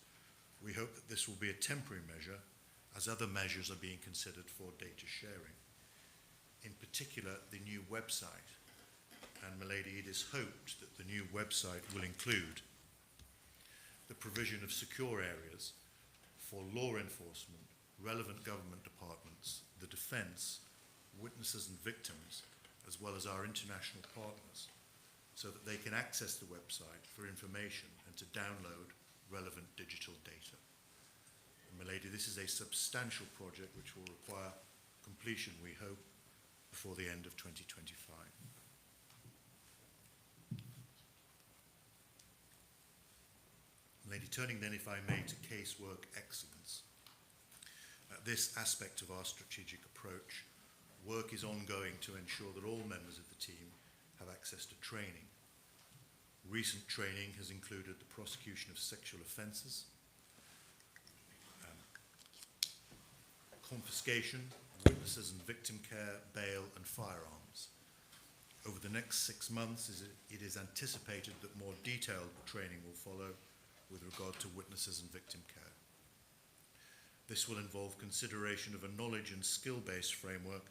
we hope that this will be a temporary measure, as other measures are being considered for data sharing. In particular, the new website. And, Milady, it is hoped that the new website will include the provision of secure areas for law enforcement, relevant government departments, the defence, witnesses and victims, as well as our international partners, so that they can access the website for information and to download relevant digital data. And, Milady, this is a substantial project which will require completion, we hope, before the end of 2025. Lady, turning then, if I may, to casework excellence. This aspect of our strategic approach, work is ongoing to ensure that all members of the team have access to training. Recent training has included the prosecution of sexual offences, confiscation, witnesses and victim care, bail and firearms. Over the next 6 months, it is anticipated that more detailed training will follow with regard to witnesses and victim care. This will involve consideration of a knowledge and skill-based framework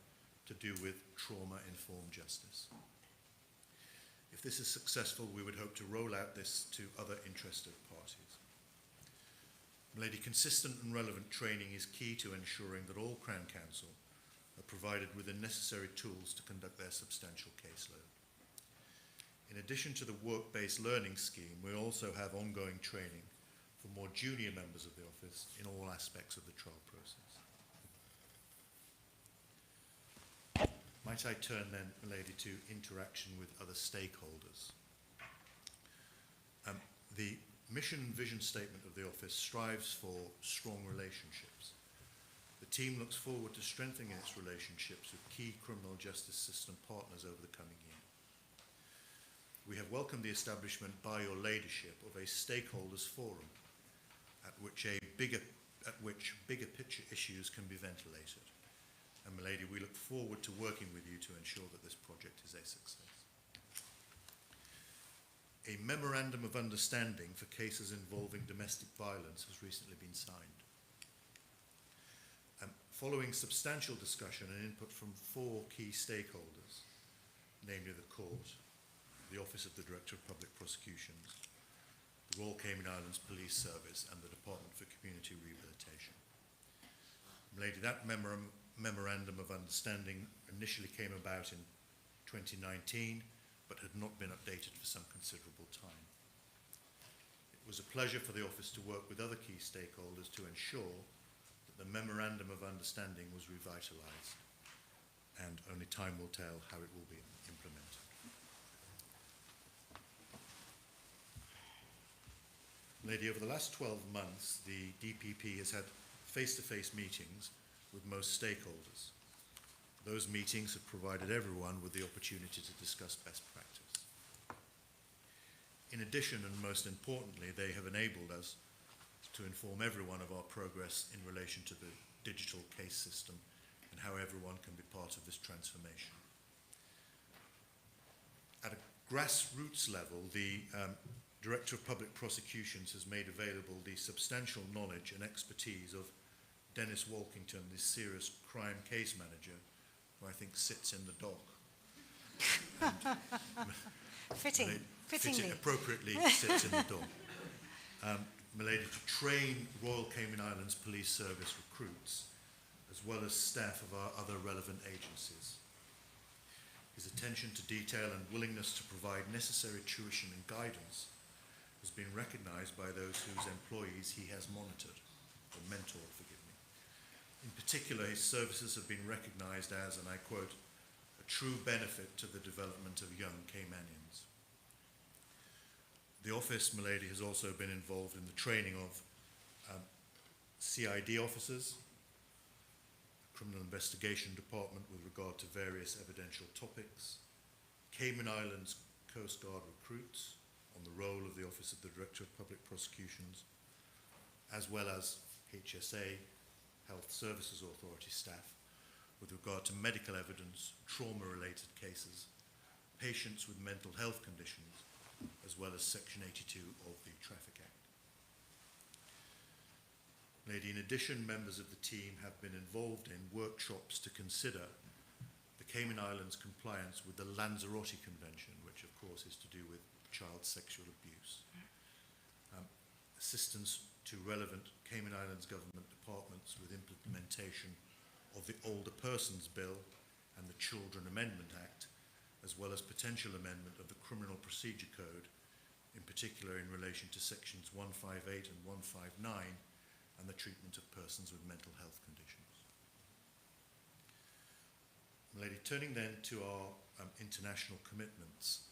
to do with trauma-informed justice. If this is successful, we would hope to roll out this to other interested parties. Lady, consistent and relevant training is key to ensuring that all Crown Counsel are provided with the necessary tools to conduct their substantial caseload. In addition to the work-based learning scheme, we also have ongoing training for more junior members of the office in all aspects of the trial process. Might I turn then, Lady, to interaction with other stakeholders? The mission and vision statement of the office strives for strong relationships. The team looks forward to strengthening its relationships with key criminal justice system partners over the coming year. We have welcomed the establishment by your ladyship of a stakeholders forum at which bigger picture issues can be ventilated. And, Milady, we look forward to working with you to ensure that this project is a success. A memorandum of understanding for cases involving domestic violence has recently been signed. Following substantial discussion and input from 4 key stakeholders, namely the Court, the Office of the Director of Public Prosecutions, the Royal Cayman Islands Police Service and the Department for Community Rehabilitation. Lady, that memorandum of understanding initially came about in 2019, but had not been updated for some considerable time. It was a pleasure for the Office to work with other key stakeholders to ensure that the memorandum of understanding was revitalised, and only time will tell how it will be implemented. Lady, over the last 12 months, the DPP has had face-to-face meetings with most stakeholders. Those meetings have provided everyone with the opportunity to discuss best practice. In addition, and most importantly, they have enabled us to inform everyone of our progress in relation to the digital case system and how everyone can be part of this transformation. At a grassroots level, the Director of Public Prosecutions has made available the substantial knowledge and expertise of Dennis Walkington, the serious crime case manager, who I think sits in the dock. Fittingly. Appropriately sits in the dock. Milady, to train Royal Cayman Islands Police Service recruits, as well as staff of our other relevant agencies. His attention to detail and willingness to provide necessary tuition and guidance has been recognised by those whose employees he has monitored, or mentored, forgive me. In particular, his services have been recognised as, and I quote, a true benefit to the development of young Caymanians. The Office, Milady, has also been involved in the training of CID officers, Criminal Investigation Department with regard to various evidential topics, Cayman Islands Coast Guard recruits on the role of the Office of the Director of Public Prosecutions, as well as HSA, Health Services Authority staff, with regard to medical evidence, trauma-related cases, patients with mental health conditions, as well as Section 82 of the Traffic Act. Lady, in addition, members of the team have been involved in workshops to consider the Cayman Islands' compliance with the Lanzarote Convention, which of course is to do with child sexual abuse. Assistance to relevant Cayman Islands government departments with implementation of the Older Persons Bill and the Children Amendment Act, as well as potential amendment of the Criminal Procedure Code, in particular in relation to sections 158 and 159 and the treatment of persons with mental health conditions. Lady, turning then to our international commitments,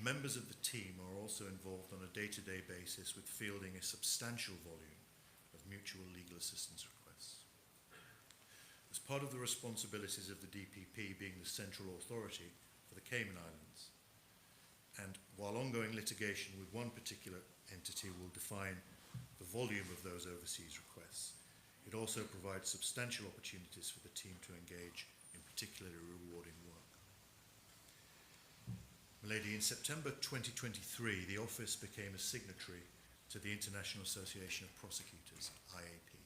members of the team are also involved on a day-to-day basis with fielding a substantial volume of mutual legal assistance requests. As part of the responsibilities of the DPP being the central authority for the Cayman Islands, and while ongoing litigation with one particular entity will define the volume of those overseas requests, it also provides substantial opportunities for the team to engage in particularly rewarding work. Milady, in September 2023, the Office became a signatory to the International Association of Prosecutors, IAP.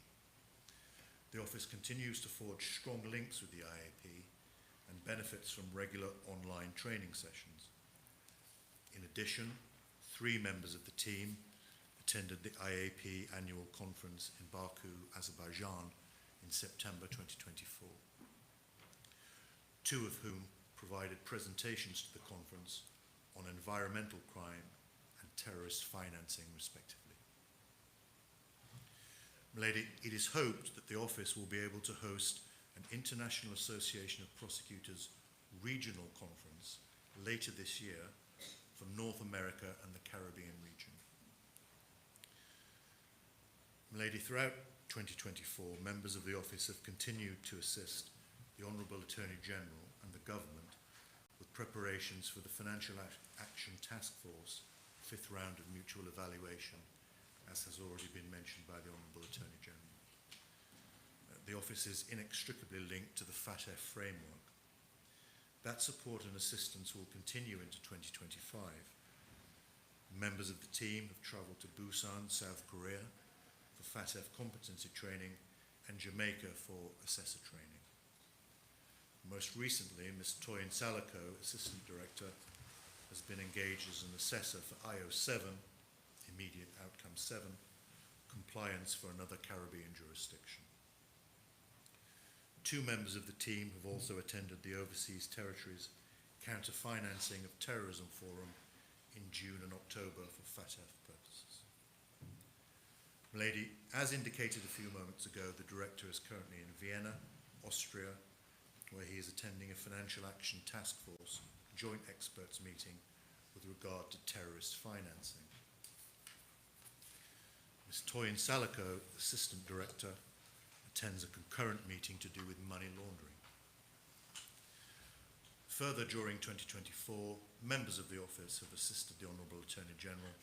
The Office continues to forge strong links with the IAP and benefits from regular online training sessions. In addition, 3 members of the team attended the IAP annual conference in Baku, Azerbaijan in September 2024, 2 of whom provided presentations to the conference on environmental crime and terrorist financing, respectively. Milady, it is hoped that the Office will be able to host an International Association of Prosecutors regional conference later this year for North America and the Caribbean region. Milady, throughout 2024, members of the Office have continued to assist the Honourable Attorney General and the Government with preparations for the Financial Action Task Force 5th round of mutual evaluation, as has already been mentioned by the Honourable Attorney General. The Office is inextricably linked to the FATF framework. That support and assistance will continue into 2025. Members of the team have travelled to Busan, South Korea, for FATF competency training and Jamaica for assessor training. Most recently, Ms. Toyin Salako, Assistant Director, has been engaged as an assessor for IO7, Immediate Outcome 7, compliance for another Caribbean jurisdiction. 2 members of the team have also attended the Overseas Territories Counter-Financing of Terrorism Forum in June and October for FATF purposes. Milady, as indicated a few moments ago, the Director is currently in Vienna, Austria, where he is attending a Financial Action Task Force joint experts meeting with regard to terrorist financing. Ms. Toyin Salako, Assistant Director, attends a concurrent meeting to do with money laundering. Further, during 2024, members of the office have assisted the Honourable Attorney General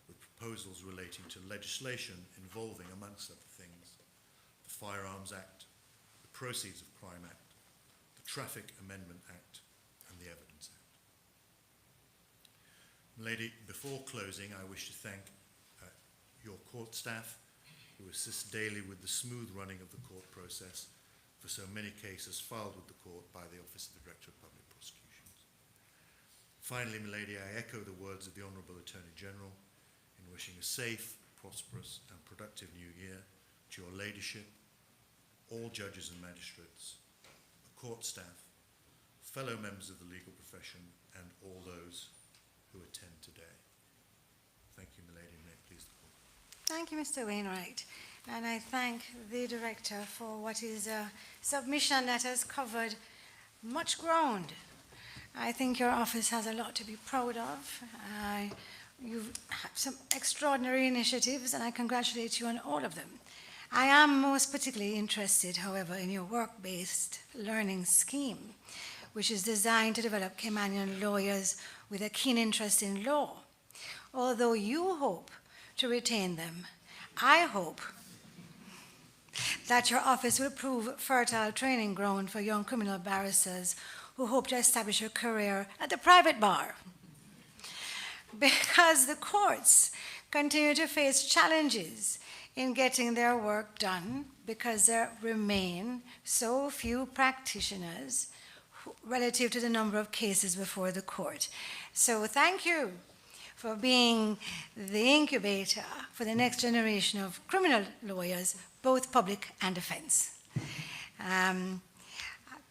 with proposals relating to legislation involving, amongst other things, the Firearms Act, the Proceeds of Crime Act, the Traffic Amendment Act, and the Evidence Act. Milady, before closing, I wish to thank your court staff who assist daily with the smooth running of the court process for so many cases filed with the court by the Office of the Director of Public Prosecutions. Finally, Milady, I echo the words of the Honourable Attorney General in wishing a safe, prosperous and productive new year to your ladyship, all judges and magistrates, the court staff, fellow members of the legal profession and all those who attend today. Thank you, Milady, and may it please the court. Thank you, Mr. Wainwright. And I thank the Director for what is a submission that has covered much ground. I think your office has a lot to be proud of. You've had some extraordinary initiatives, and I congratulate you on all of them. I am most particularly interested, however, in your work-based learning scheme, which is designed to develop Caymanian lawyers with a keen interest in law. Although you hope to retain them, I hope that your office will prove fertile training ground for young criminal barristers who hope to establish a career at the private bar. Because the courts continue to face challenges in getting their work done because there remain so few practitioners relative to the number of cases before the court. So thank you for being the incubator for the next generation of criminal lawyers, both public and defense.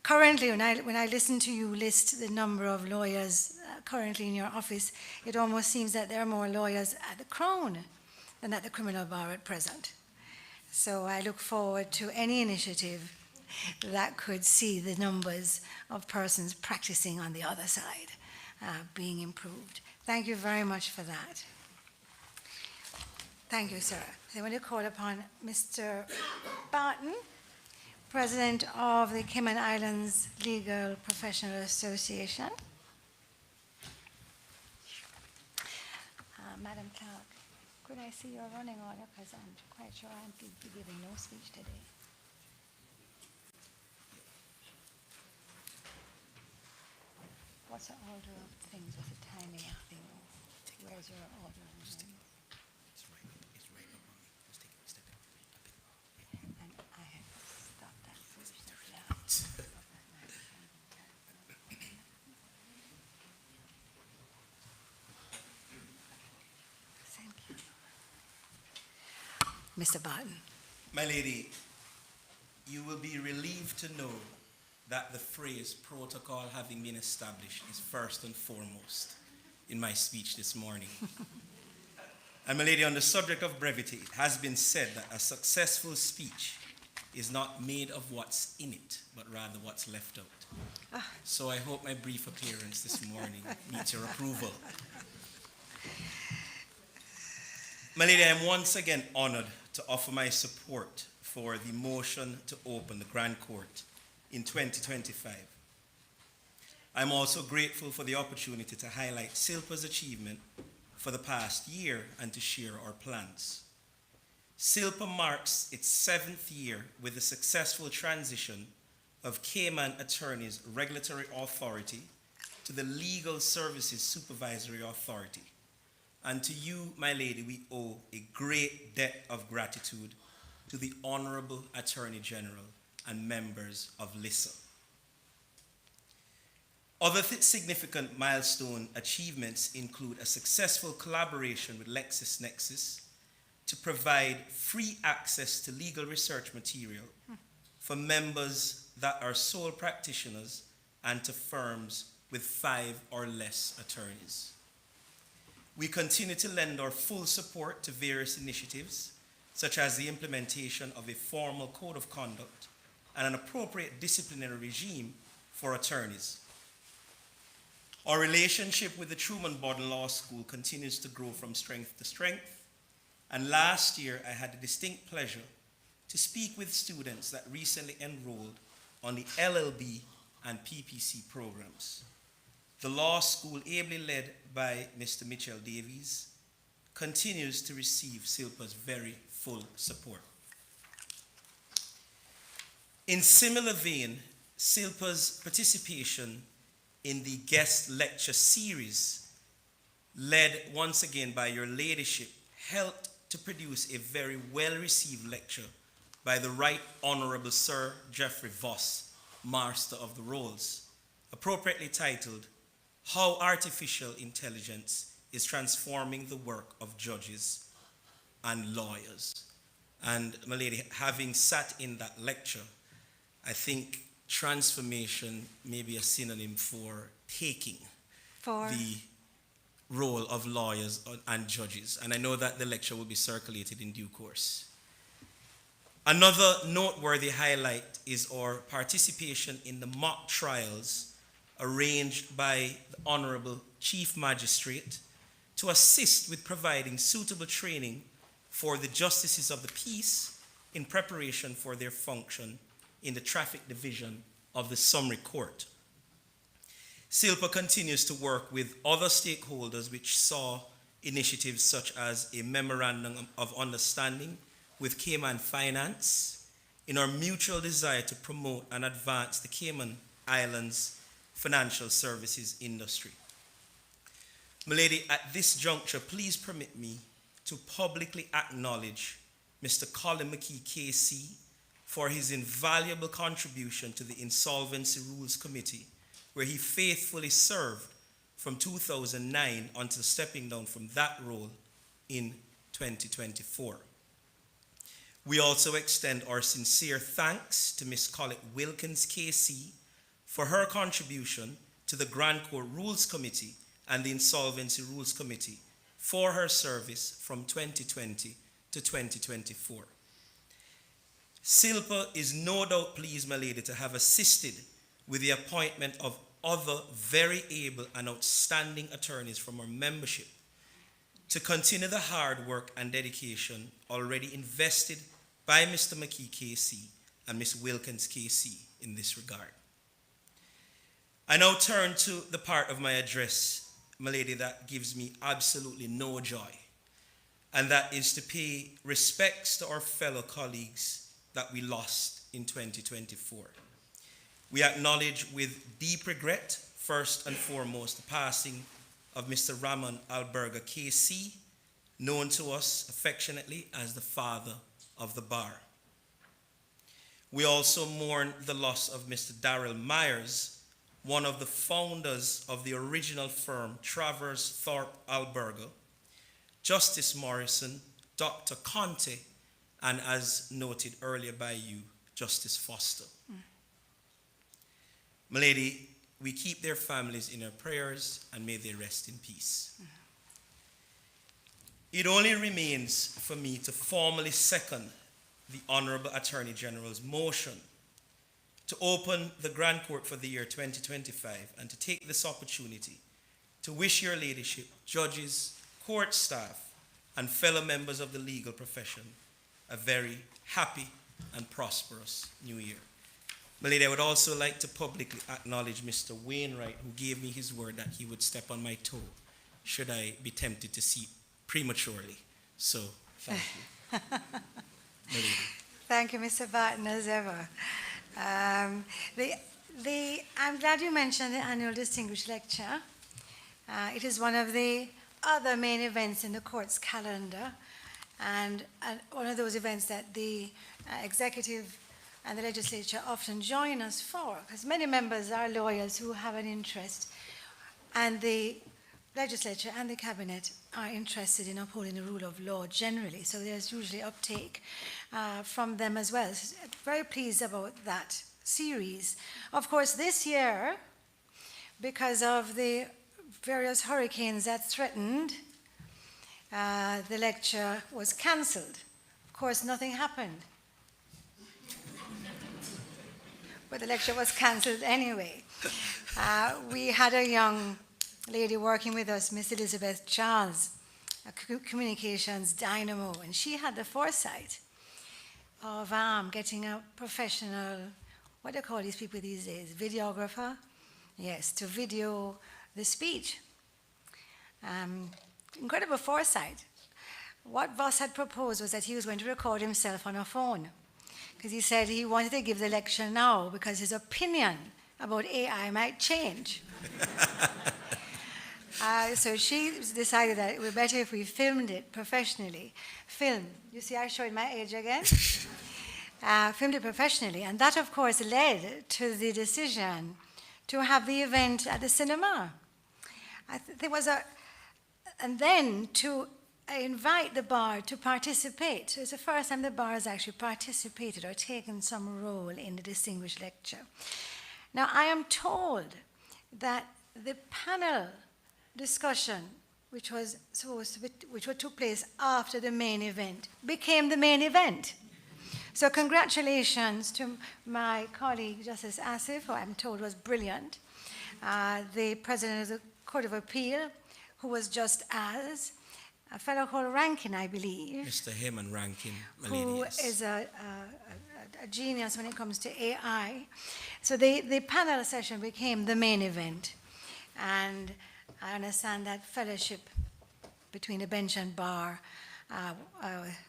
Currently, when I listen to you list the number of lawyers currently in your office, it almost seems that there are more lawyers at the Crown than at the criminal bar at present. So I look forward to any initiative that could see the numbers of persons practicing on the other side being improved. Thank you very much for that. Thank you, sir. I want to call upon Mr. Barton, President of the Cayman Islands Legal Professional Association. Madam Clerk, could I see your running order? Because I'm quite sure I'm giving no speech today. What's the order of things with the timing of things? Where's your order? It's right up. Just take it a step. And I have stopped that foolishness. Thank you. Mr. Barton. My lady, you will be relieved to know that the phrase protocol having been established is first and foremost in my speech this morning. And my lady, on the subject of brevity, it has been said that a successful speech is not made of what's in it, but rather what's left out. So I hope my brief appearance this morning meets your approval. My lady, I am once again honored to offer my support for the motion to open the Grand Court in 2025. I'm also grateful for the opportunity to highlight SILPA's achievement for the past year and to share our plans. SILPA marks its 7th year with the successful transition of Cayman Attorneys Regulatory Authority to the Legal Services Supervisory Authority. And to you, my lady, we owe a great debt of gratitude to the Honorable Attorney General and members of LISA. Other significant milestone achievements include a successful collaboration with LexisNexis to provide free access to legal research material for members that are sole practitioners and to firms with 5 or less attorneys. We continue to lend our full support to various initiatives, such as the implementation of a formal code of conduct and an appropriate disciplinary regime for attorneys. Our relationship with the Truman Bodden Law School continues to grow from strength to strength, and last year I had the distinct pleasure to speak with students that recently enrolled on the LLB and PPC programs. The law school, ably led by Mr. Mitchell Davies, continues to receive SILPA's very full support. In similar vein, SILPA's participation in the guest lecture series, led once again by your ladyship, helped to produce a very well-received lecture by the Right Honorable Sir Geoffrey Voss, Master of the Rolls, appropriately titled, How Artificial Intelligence is Transforming the Work of Judges and Lawyers. And my lady, having sat in that lecture, I think transformation may be a synonym for taking the role of lawyers and judges. And I know that the lecture will be circulated in due course. Another noteworthy highlight is our participation in the mock trials arranged by the Honorable Chief Magistrate to assist with providing suitable training for the justices of the peace in preparation for their function in the traffic division of the summary court. SILPA continues to work with other stakeholders, which saw initiatives such as a memorandum of understanding with Cayman Finance in our mutual desire to promote and advance the Cayman Islands financial services industry. Milady, at this juncture, please permit me to publicly acknowledge Mr. Colin McKee, KC, for his invaluable contribution to the Insolvency Rules Committee, where he faithfully served from 2009 until stepping down from that role in 2024. We also extend our sincere thanks to Ms. Colette Wilkins, KC, for her contribution to the Grand Court Rules Committee and the Insolvency Rules Committee for her service from 2020 to 2024. SILPA is no doubt pleased, my lady, to have assisted with the appointment of other very able and outstanding attorneys from our membership to continue the hard work and dedication already invested by Mr. McKee, KC, and Ms. Wilkins, KC, in this regard. I now turn to the part of my address, my lady, that gives me absolutely no joy, and that is to pay respects to our fellow colleagues that we lost in 2024. We acknowledge with deep regret, first and foremost, the passing of Mr. Ramon Alberga, KC, known to us affectionately as the father of the bar. We also mourn the loss of Mr. Darrell Myers, one of the founders of the original firm, Travers Thorpe Alberga, Justice Morrison, Dr. Conte, and as noted earlier by you, Justice Foster. My lady, we keep their families in our prayers and may they rest in peace. It only remains for me to formally second the Honorable Attorney General's motion to open the Grand Court for the year 2025 and to take this opportunity to wish your ladyship, judges, court staff, and fellow members of the legal profession a very happy and prosperous new year. My lady, I would also like to publicly acknowledge Mr. Wainwright, who gave me his word that he would step on my toe should I be tempted to see prematurely. So, thank you. My lady. Thank you, Mr. Barton, as ever. I'm glad you mentioned the annual Distinguished Lecture. It is one of the other main events in the court's calendar, and one of those events that the executive and the legislature often join us for, because many members are lawyers who have an interest, and the legislature and the cabinet are interested in upholding the rule of law generally, so there's usually uptake from them as well. So very pleased about that series. Of course, this year, because of the various hurricanes that threatened, the lecture was cancelled. Of course, nothing happened. But the lecture was cancelled anyway. We had a young lady working with us, Miss Elizabeth Charles, a communications dynamo, and she had the foresight of getting a professional, what do you call these people these days, videographer? Yes, to video the speech. Incredible foresight. What Voss had proposed was that he was going to record himself on a phone, because he said he wanted to give the lecture now because his opinion about AI might change. So she decided that it would be better if we filmed it professionally. You see, I showed my age again. Filmed it professionally, and that, of course, led to the decision to have the event at the cinema. And then to invite the bar to participate. So it's the first time the bar has actually participated or taken some role in the distinguished lecture. Now, I am told that the panel discussion, which took place after the main event, became the main event. So congratulations to my colleague, Justice Asif, who I'm told was brilliant, the president of the Court of Appeal, who was just as, a fellow called Rankin, I believe. Mr. Heyman Rankin, who is a genius when it comes to AI. So the panel session became the main event. And I understand that fellowship between the bench and bar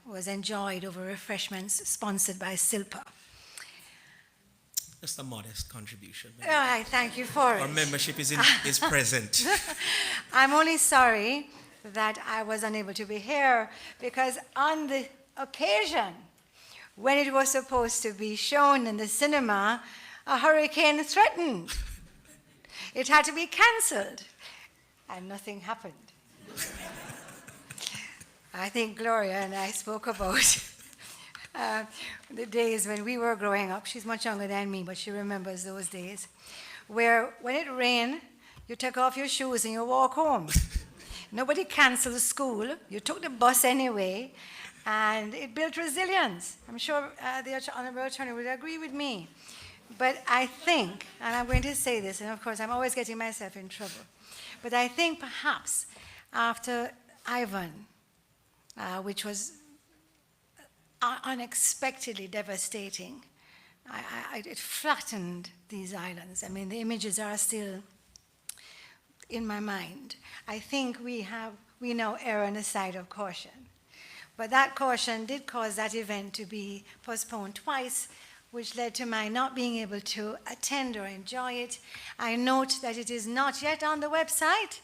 was enjoyed over refreshments sponsored by Silpa. Just a modest contribution. Oh, I thank you for it. Our membership is present. I'm only sorry that I was unable to be here, because on the occasion when it was supposed to be shown in the cinema, a hurricane threatened. It had to be cancelled, and nothing happened. I think Gloria and I spoke about the days when we were growing up. She's much younger than me, but she remembers those days, where when it rained, you take off your shoes and you walk home. Nobody canceled school. You took the bus anyway, and it built resilience. I'm sure the Honorable Attorney would agree with me. But I think, and I'm going to say this, and of course I'm always getting myself in trouble, but I think perhaps after Ivan, which was unexpectedly devastating, it flattened these islands. I mean, the images are still in my mind. I think we now err on the side of caution. But that caution did cause that event to be postponed twice, which led to my not being able to attend or enjoy it. I note that it is not yet on the website,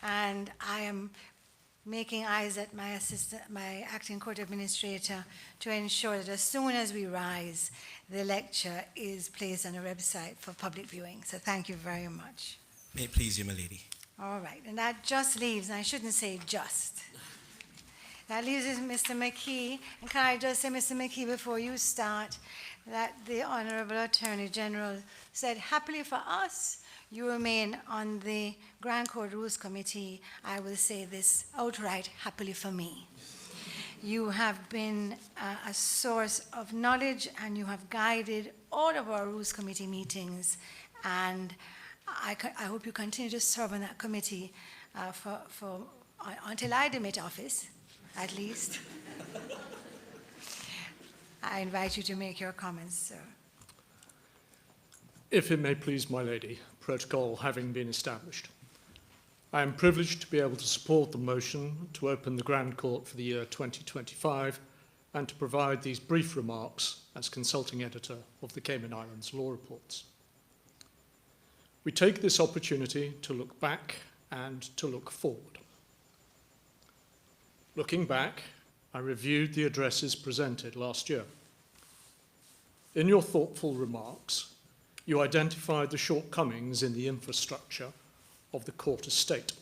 and I am making eyes at my acting court administrator to ensure that as soon as we rise, the lecture is placed on the website for public viewing. So thank you very much. May it please you, my lady. All right, and that just leaves, and I shouldn't say just, that leaves Mr. McKee. And can I just say, Mr. McKee, before you start, that the Honorable Attorney General said, happily for us, you remain on the Grand Court Rules Committee. I will say this outright, happily for me. You have been a source of knowledge, and you have guided all of our Rules Committee meetings, and I hope you continue to serve on that committee until I demit office, at least. I invite you to make your comments, sir. If it may please my lady, protocol having been established, I am privileged to be able to support the motion to open the Grand Court for the year 2025 and to provide these brief remarks as consulting editor of the Cayman Islands Law Reports. We take this opportunity to look back and to look forward. Looking back, I reviewed the addresses presented last year. In your thoughtful remarks, you identified the shortcomings in the infrastructure of the court estate.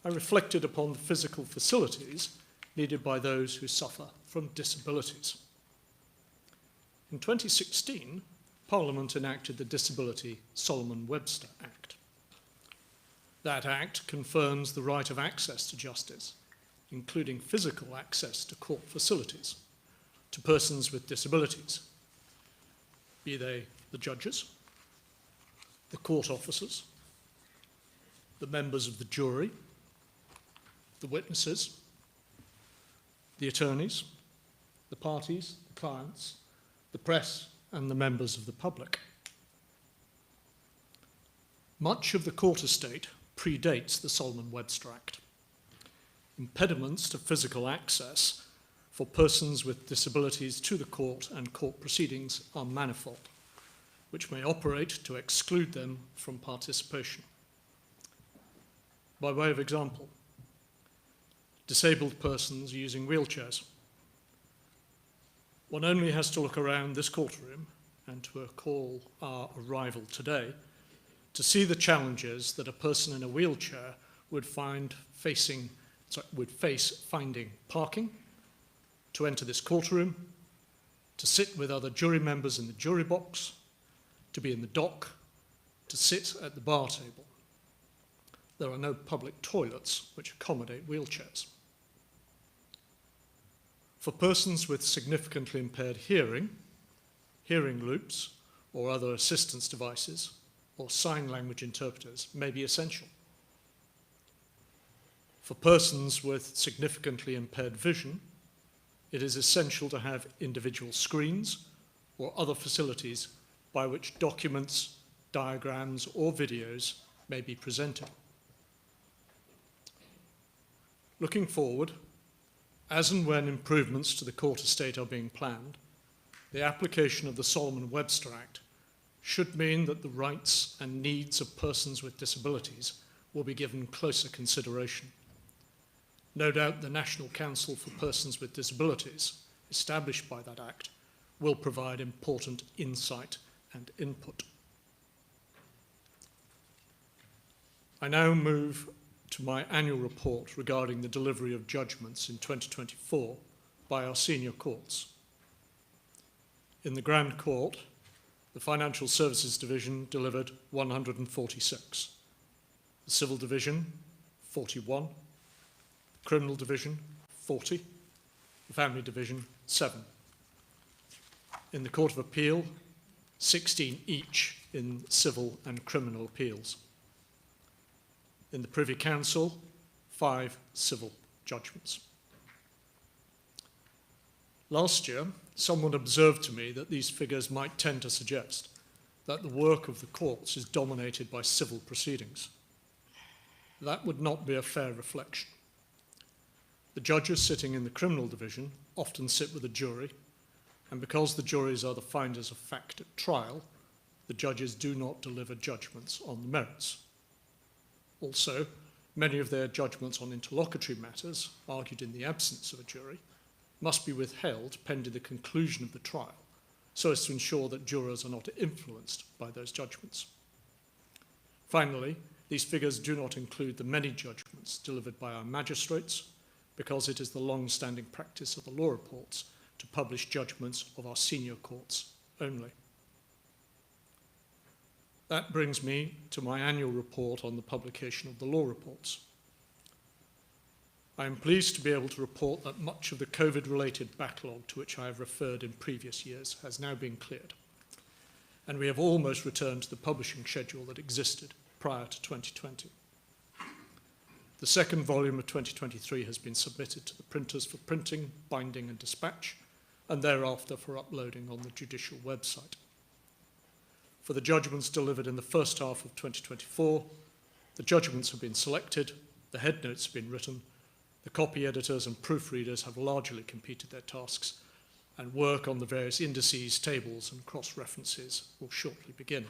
I reflected upon the physical facilities needed by those who suffer from disabilities. In 2016, Parliament enacted the Disability Solomon-Webster Act. That act confirms the right of access to justice, including physical access to court facilities, to persons with disabilities, be they the judges, the court officers, the members of the jury, the witnesses, the attorneys, the parties, the clients, the press, and the members of the public. Much of the court estate predates the Solomon-Webster Act. Impediments to physical access for persons with disabilities to the court and court proceedings are manifold, which may operate to exclude them from participation. By way of example, disabled persons using wheelchairs. One only has to look around this courtroom and to recall our arrival today to see the challenges that a person in a wheelchair would face finding parking, to enter this courtroom, to sit with other jury members in the jury box, to be in the dock, to sit at the bar table. There are no public toilets which accommodate wheelchairs. For persons with significantly impaired hearing, hearing loops or other assistance devices or sign language interpreters may be essential. For persons with significantly impaired vision, it is essential to have individual screens or other facilities by which documents, diagrams, or videos may be presented. Looking forward, as and when improvements to the court estate are being planned, the application of the Solomon-Webster Act should mean that the rights and needs of persons with disabilities will be given closer consideration. No doubt the National Council for Persons with Disabilities, established by that Act, will provide important insight and input. I now move to my annual report regarding the delivery of judgments in 2024 by our senior courts. In the Grand Court, the Financial Services Division delivered 146, the Civil Division 41, the Criminal Division 40, the Family Division 7. In the Court of Appeal, 16 each in civil and criminal appeals. In the Privy Council, 5 civil judgments. Last year, someone observed to me that these figures might tend to suggest that the work of the courts is dominated by civil proceedings. That would not be a fair reflection. The judges sitting in the criminal division often sit with a jury, and because the juries are the finders of fact at trial, the judges do not deliver judgments on the merits. Also, many of their judgments on interlocutory matters, argued in the absence of a jury, must be withheld pending the conclusion of the trial, so as to ensure that jurors are not influenced by those judgments. Finally, these figures do not include the many judgments delivered by our magistrates, because it is the long-standing practice of the law reports to publish judgments of our senior courts only. That brings me to my annual report on the publication of the law reports. I am pleased to be able to report that much of the COVID-related backlog to which I have referred in previous years has now been cleared, and we have almost returned to the publishing schedule that existed prior to 2020. The second volume of 2023 has been submitted to the printers for printing, binding and dispatch, and thereafter for uploading on the judicial website. For the judgments delivered in the first half of 2024, the judgments have been selected, the headnotes have been written, the copy editors and proofreaders have largely completed their tasks, and work on the various indices, tables and cross-references will shortly begin.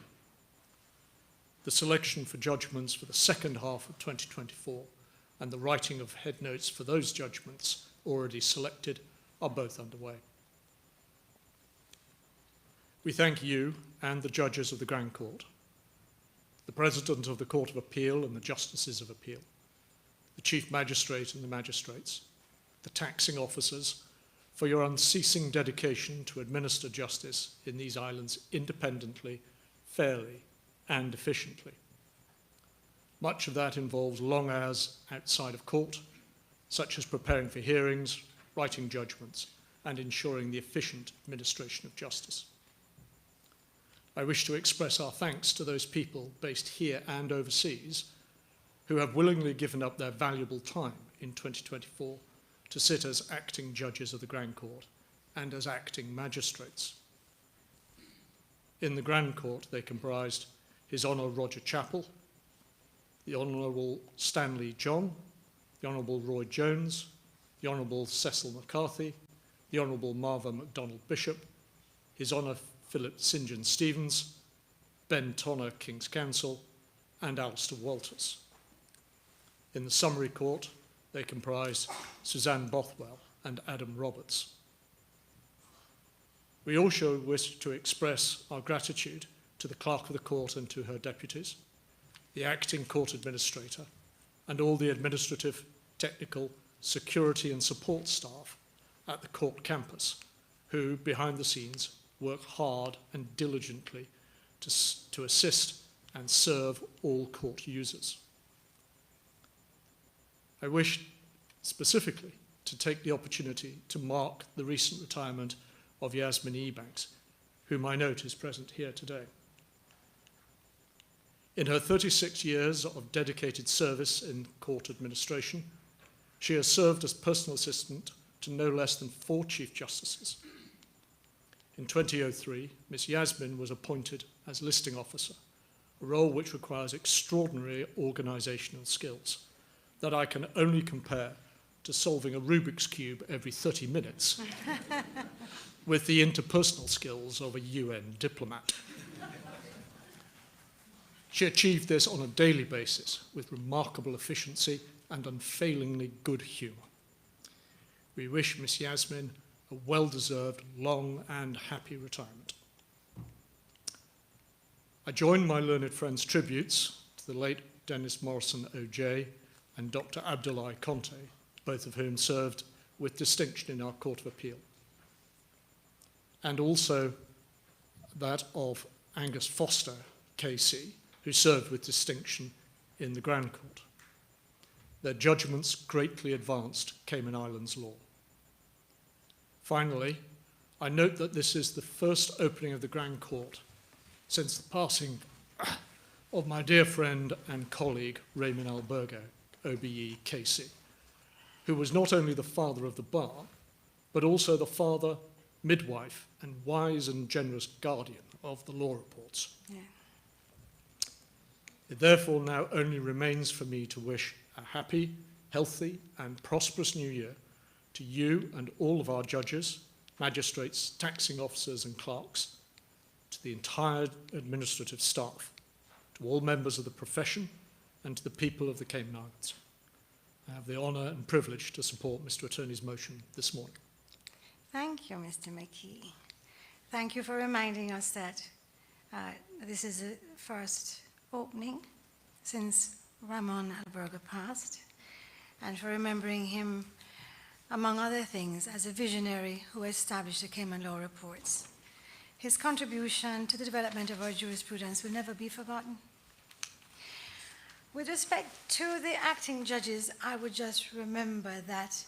The selection for judgments for the second half of 2024 and the writing of headnotes for those judgments already selected are both underway. We thank you and the judges of the Grand Court, the President of the Court of Appeal and the Justices of Appeal, the Chief Magistrate and the magistrates, the taxing officers, for your unceasing dedication to administer justice in these islands independently, fairly, and efficiently. Much of that involves long hours outside of court, such as preparing for hearings, writing judgments, and ensuring the efficient administration of justice. I wish to express our thanks to those people based here and overseas who have willingly given up their valuable time in 2024 to sit as acting judges of the Grand Court and as acting magistrates. In the Grand Court, they comprised His Honour Roger Chappell, the Honourable Stanley John, the Honourable Roy Jones, the Honourable Cecil McCarthy, the Honourable Martha MacDonald Bishop, His Honour Philip St. John Stevens, Ben Tonner, King's Counsel, and Alistair Walters. In the summary court, they comprised Suzanne Bothwell and Adam Roberts. We also wish to express our gratitude to the Clerk of the Court and to her deputies, the acting court administrator, and all the administrative, technical, security and support staff at the court campus who, behind the scenes, work hard and diligently to assist and serve all court users. I wish specifically to take the opportunity to mark the recent retirement of Yasmin Ebanks, whom I note is present here today. In her 36 years of dedicated service in court administration, she has served as personal assistant to no less than 4 Chief Justices. In 2003, Miss Yasmin was appointed as listing officer, a role which requires extraordinary organisational skills that I can only compare to solving a Rubik's Cube every 30 minutes with the interpersonal skills of a UN diplomat. She achieved this on a daily basis with remarkable efficiency and unfailingly good humour. We wish Miss Yasmin a well-deserved, long and happy retirement. I join my learned friends' tributes to the late Dennis Morrison OJ and Dr. Abdoulaye Conte, both of whom served with distinction in our Court of Appeal, and also that of Angus Foster, KC, who served with distinction in the Grand Court. Their judgments greatly advanced Cayman Islands law. Finally, I note that this is the first opening of the Grand Court since the passing of my dear friend and colleague Raymond Albergo, OBE KC, who was not only the father of the bar, but also the father, midwife, and wise and generous guardian of the law reports. Yeah. It therefore now only remains for me to wish a happy, healthy, and prosperous new year to you and all of our judges, magistrates, taxing officers, and clerks, to the entire administrative staff, to all members of the profession, and to the people of the Cayman Islands. I have the honour and privilege to support Mr. Attorney's motion this morning. Thank you, Mr. McKee. Thank you for reminding us that this is the first opening since Ramon Albergo passed, and for remembering him, among other things, as a visionary who established the Cayman Law Reports. His contribution to the development of our jurisprudence will never be forgotten. With respect to the acting judges, I would just remember that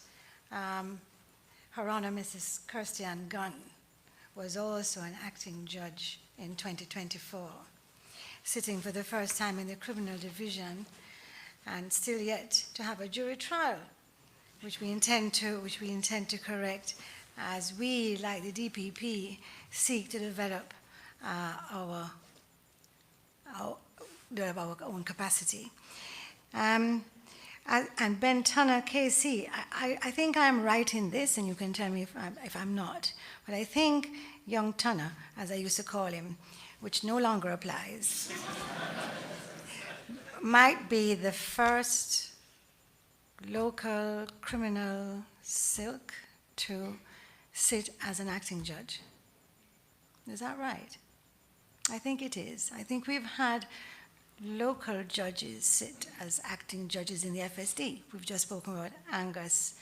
Her Honor Mrs. Kirstian Gunn was also an acting judge in 2024, sitting for the first time in the criminal division and still yet to have a jury trial, which we intend to correct as we, like the DPP, seek to develop our own capacity. And Ben Tunner, KC, I think I'm right in this, and you can tell me if I'm not, but I think young Tunner, as I used to call him, which no longer applies, might be the first local criminal Silk to sit as an acting judge. Is that right? I think it is. I think we've had local judges sit as acting judges in the FSD. We've just spoken about Angus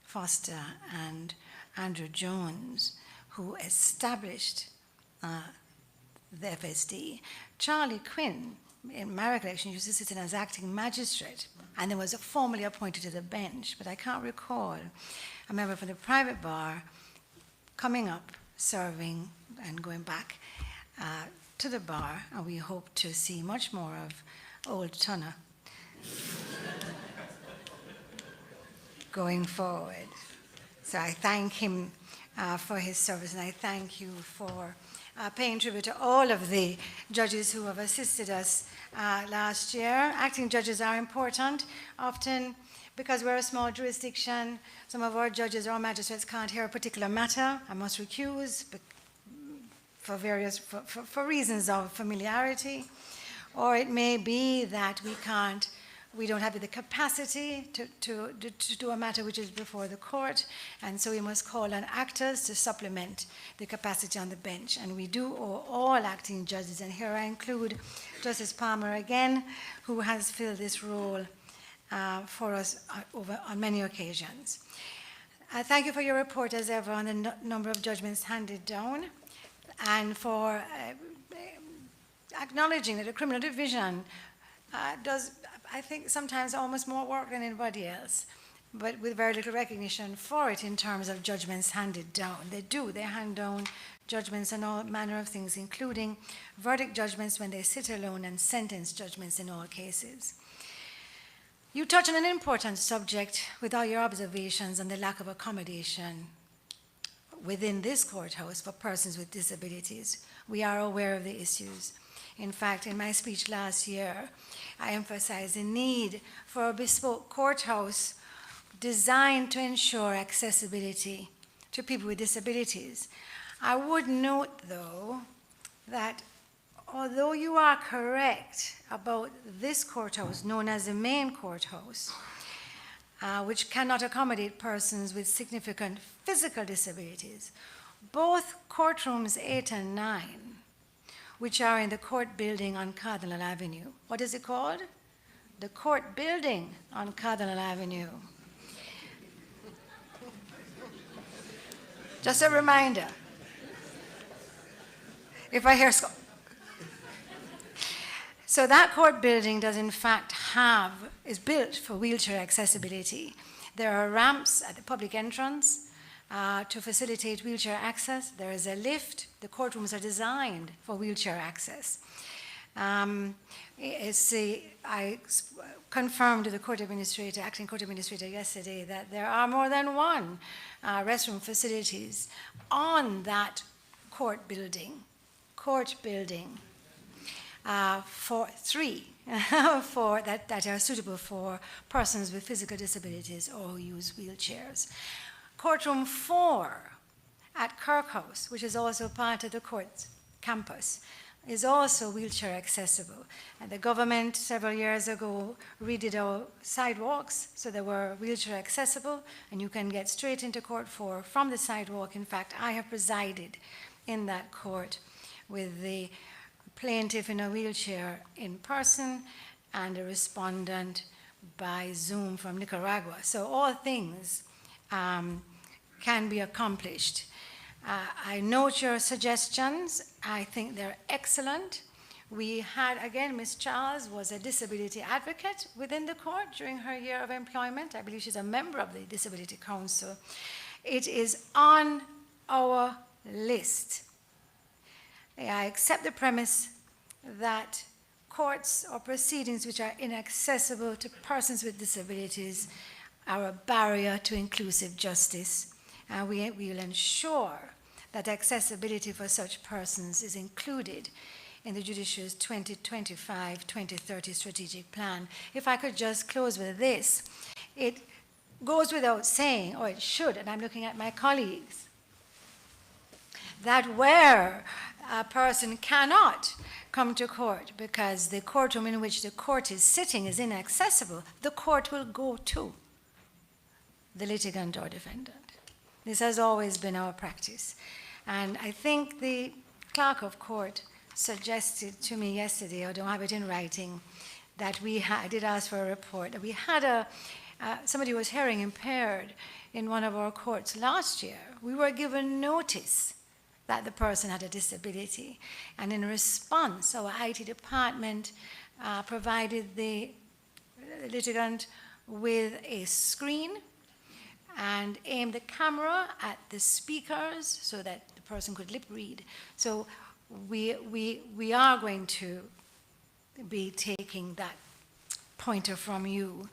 Foster and Andrew Jones, who established the FSD. Charlie Quinn, in my recollection, used to sit in as acting magistrate and then was formally appointed to the bench, but I can't recall a member from the private bar coming up, serving, and going back to the bar, and we hope to see much more of old Tunner going forward. So I thank him for his service, and I thank you for paying tribute to all of the judges who have assisted us last year. Acting judges are important. Often, because we're a small jurisdiction, some of our judges or magistrates can't hear a particular matter. I must recuse for reasons of familiarity. Or it may be that we don't have the capacity to do a matter which is before the court, and so we must call on actors to supplement the capacity on the bench. And we do owe all acting judges, and here I include Justice Palmer again, who has filled this role for us on many occasions. Thank you for your report, as ever, on the number of judgments handed down, and for acknowledging that the criminal division does, I think, sometimes almost more work than anybody else, but with very little recognition for it in terms of judgments handed down. They hand down judgments on all manner of things, including verdict judgments when they sit alone and sentence judgments in all cases. You touch on an important subject with all your observations on the lack of accommodation within this courthouse for persons with disabilities. We are aware of the issues. In fact, in my speech last year, I emphasized the need for a bespoke courthouse designed to ensure accessibility to people with disabilities. I would note, though, that although you are correct about this courthouse, known as the main courthouse, which cannot accommodate persons with significant physical disabilities, both courtrooms 8 and 9, which are in the court building on Cardinal Avenue. What is it called? The court building on Cardinal Avenue. Just a reminder. If I hear so that court building does in fact is built for wheelchair accessibility. There are ramps at the public entrance to facilitate wheelchair access. There is a lift. The courtrooms are designed for wheelchair access. I confirmed to the acting court administrator yesterday that there are more than one restroom facilities on that court building. For 3 that are suitable for persons with physical disabilities or who use wheelchairs. Courtroom 4 at Kirk House, which is also part of the court campus, is also wheelchair accessible. And the government several years ago redid our sidewalks so they were wheelchair accessible, and you can get straight into court 4 from the sidewalk. In fact, I have presided in that court with the plaintiff in a wheelchair in person and a respondent by Zoom from Nicaragua. So all things can be accomplished. I note your suggestions. I think they're excellent. We had, again, Ms. Charles was a disability advocate within the court during her year of employment. I believe she's a member of the Disability Council. It is on our list. I accept the premise that courts or proceedings which are inaccessible to persons with disabilities are a barrier to inclusive justice, and we will ensure that accessibility for such persons is included in the judiciary's 2025-2030 strategic plan. If I could just close with this, it goes without saying, or it should, and I'm looking at my colleagues, that where a person cannot come to court because the courtroom in which the court is sitting is inaccessible, the court will go to the litigant or defendant. This has always been our practice. And I think the clerk of court suggested to me yesterday, I don't have it in writing, that I did ask for a report, that we had somebody who was hearing impaired in one of our courts last year. We were given notice that the person had a disability. And in response, our IT department provided the litigant with a screen and aimed the camera at the speakers so that the person could lip read. So we are going to be taking that pointer from you.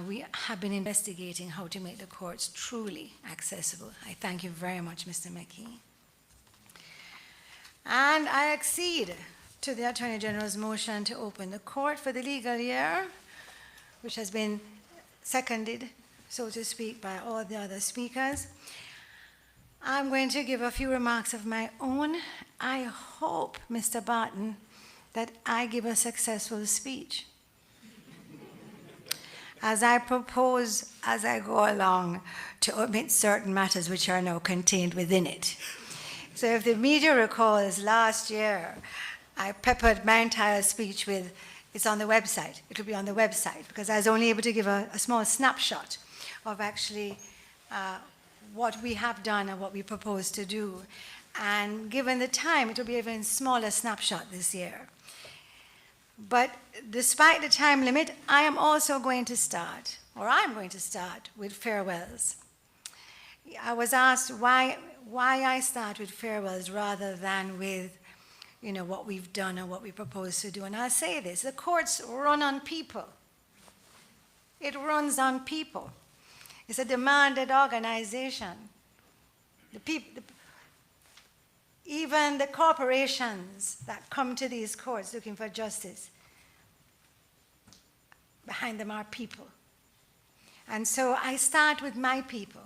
We have been investigating how to make the courts truly accessible. I thank you very much, Mr. McKee. And I accede to the Attorney General's motion to open the court for the legal year, which has been seconded, so to speak, by all the other speakers. I'm going to give a few remarks of my own. I hope, Mr. Barton, that I give a successful speech. As I propose, as I go along, to omit certain matters which are now contained within it. So if the media recalls last year, I peppered my entire speech with, it's on the website, it will be on the website, because I was only able to give a small snapshot of actually what we have done and what we propose to do. And given the time, it will be an even smaller snapshot this year. But despite the time limit, I am also going to start, or I'm going to start with farewells. I was asked why I start with farewells rather than with, what we've done and what we propose to do. And I'll say this, the courts run on people. It runs on people. It's a demanded organization. Even the corporations that come to these courts looking for justice, behind them are people. And so I start with my people.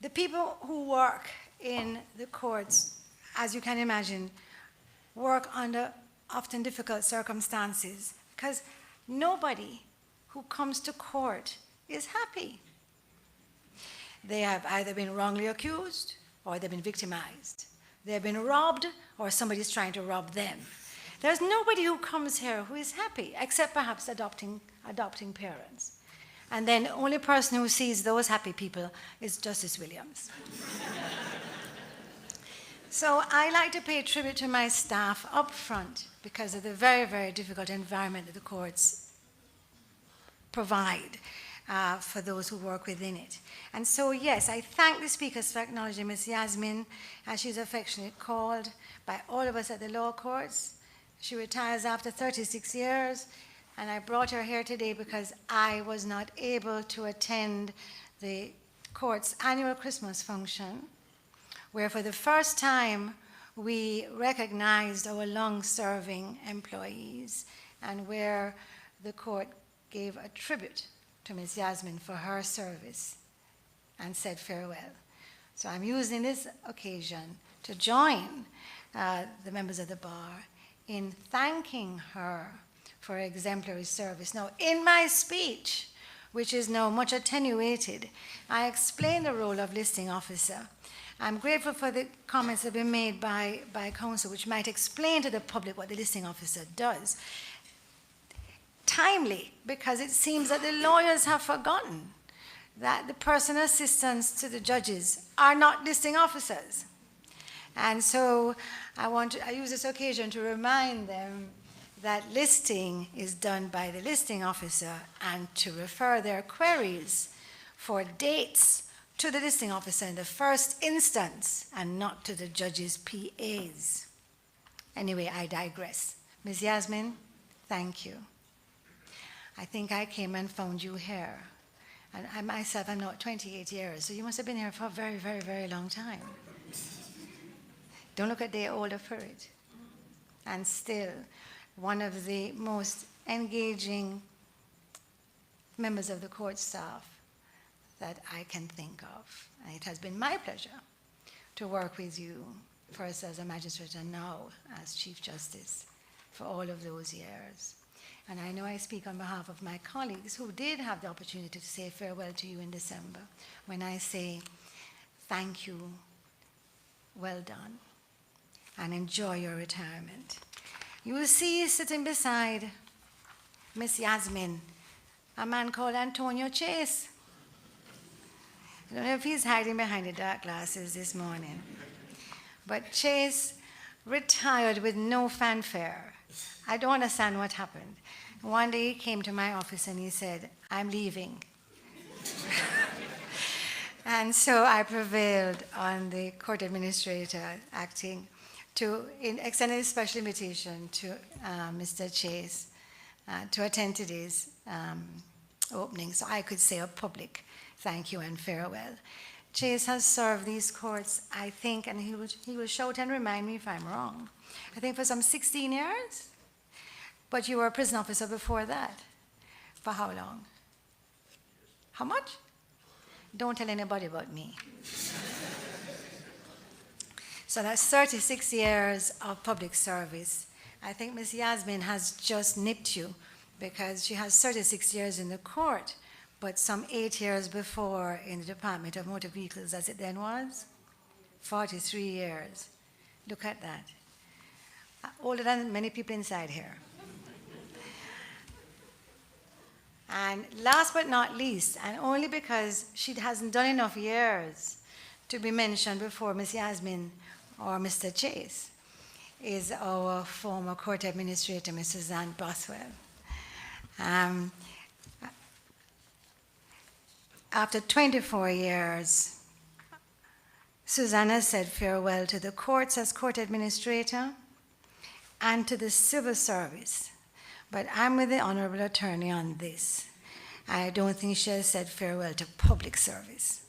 The people who work in the courts, as you can imagine, work under often difficult circumstances because nobody who comes to court is happy. They have either been wrongly accused or they've been victimized. They've been robbed or somebody's trying to rob them. There's nobody who comes here who is happy except perhaps adopting parents. And then the only person who sees those happy people is Justice Williams. So I like to pay tribute to my staff up front because of the very, very difficult environment that the courts provide for those who work within it. And so, yes, I thank the speakers for acknowledging Ms. Yasmin, as she's affectionately called by all of us at the law courts. She retires after 36 years. And I brought her here today because I was not able to attend the court's annual Christmas function, where for the first time we recognized our long-serving employees and where the court gave a tribute to Ms. Yasmin for her service and said farewell. So I'm using this occasion to join the members of the bar in thanking her for exemplary service. Now, in my speech, which is now much attenuated, I explain the role of listing officer. I'm grateful for the comments that have been made by counsel, which might explain to the public what the listing officer does. Timely, because it seems that the lawyers have forgotten that the personal assistants to the judges are not listing officers. And so I use this occasion to remind them that listing is done by the listing officer and to refer their queries for dates to the listing officer in the first instance and not to the judge's PAs. Anyway, I digress. Ms. Yasmin, thank you. I think I came and found you here. And I myself am now 28 years, so you must have been here for a very, very, very long time. Don't look a day older for it. And still, one of the most engaging members of the court staff that I can think of. And it has been my pleasure to work with you, first as a magistrate and now as Chief Justice, for all of those years. And I know I speak on behalf of my colleagues who did have the opportunity to say farewell to you in December when I say thank you, well done, and enjoy your retirement. You will see sitting beside Miss Yasmin, a man called Antonio Chase. I don't know if he's hiding behind the dark glasses this morning. But Chase retired with no fanfare. I don't understand what happened. One day he came to my office and he said, "I'm leaving." And so I prevailed on the court administrator acting to extend a special invitation to Mr. Chase to attend today's opening, so I could say a public thank you and farewell. Chase has served these courts, I think, and he will shout and remind me if I'm wrong, I think for some 16 years? But you were a prison officer before that. For how long? How much? Don't tell anybody but me. So that's 36 years of public service. I think Ms. Yasmin has just nipped you because she has 36 years in the court, but some 8 years before in the Department of Motor Vehicles, as it then was, 43 years. Look at that. Older than many people inside here. And last but not least, and only because she hasn't done enough years to be mentioned before Ms. Yasmin or Mr. Chase, is our former court administrator, Ms. Suzanne Bothwell. After 24 years, Susanna said farewell to the courts as court administrator and to the civil service. But I'm with the Honorable Attorney on this. I don't think she has said farewell to public service.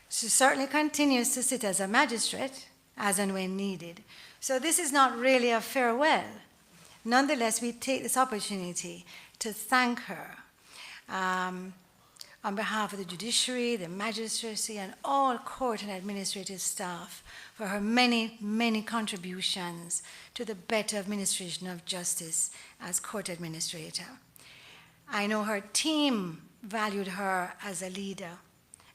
She certainly continues to sit as a magistrate, as and when needed. So this is not really a farewell. Nonetheless, we take this opportunity to thank her on behalf of the judiciary, the magistracy, and all court and administrative staff for her many, many contributions to the better administration of justice as court administrator. I know her team valued her as a leader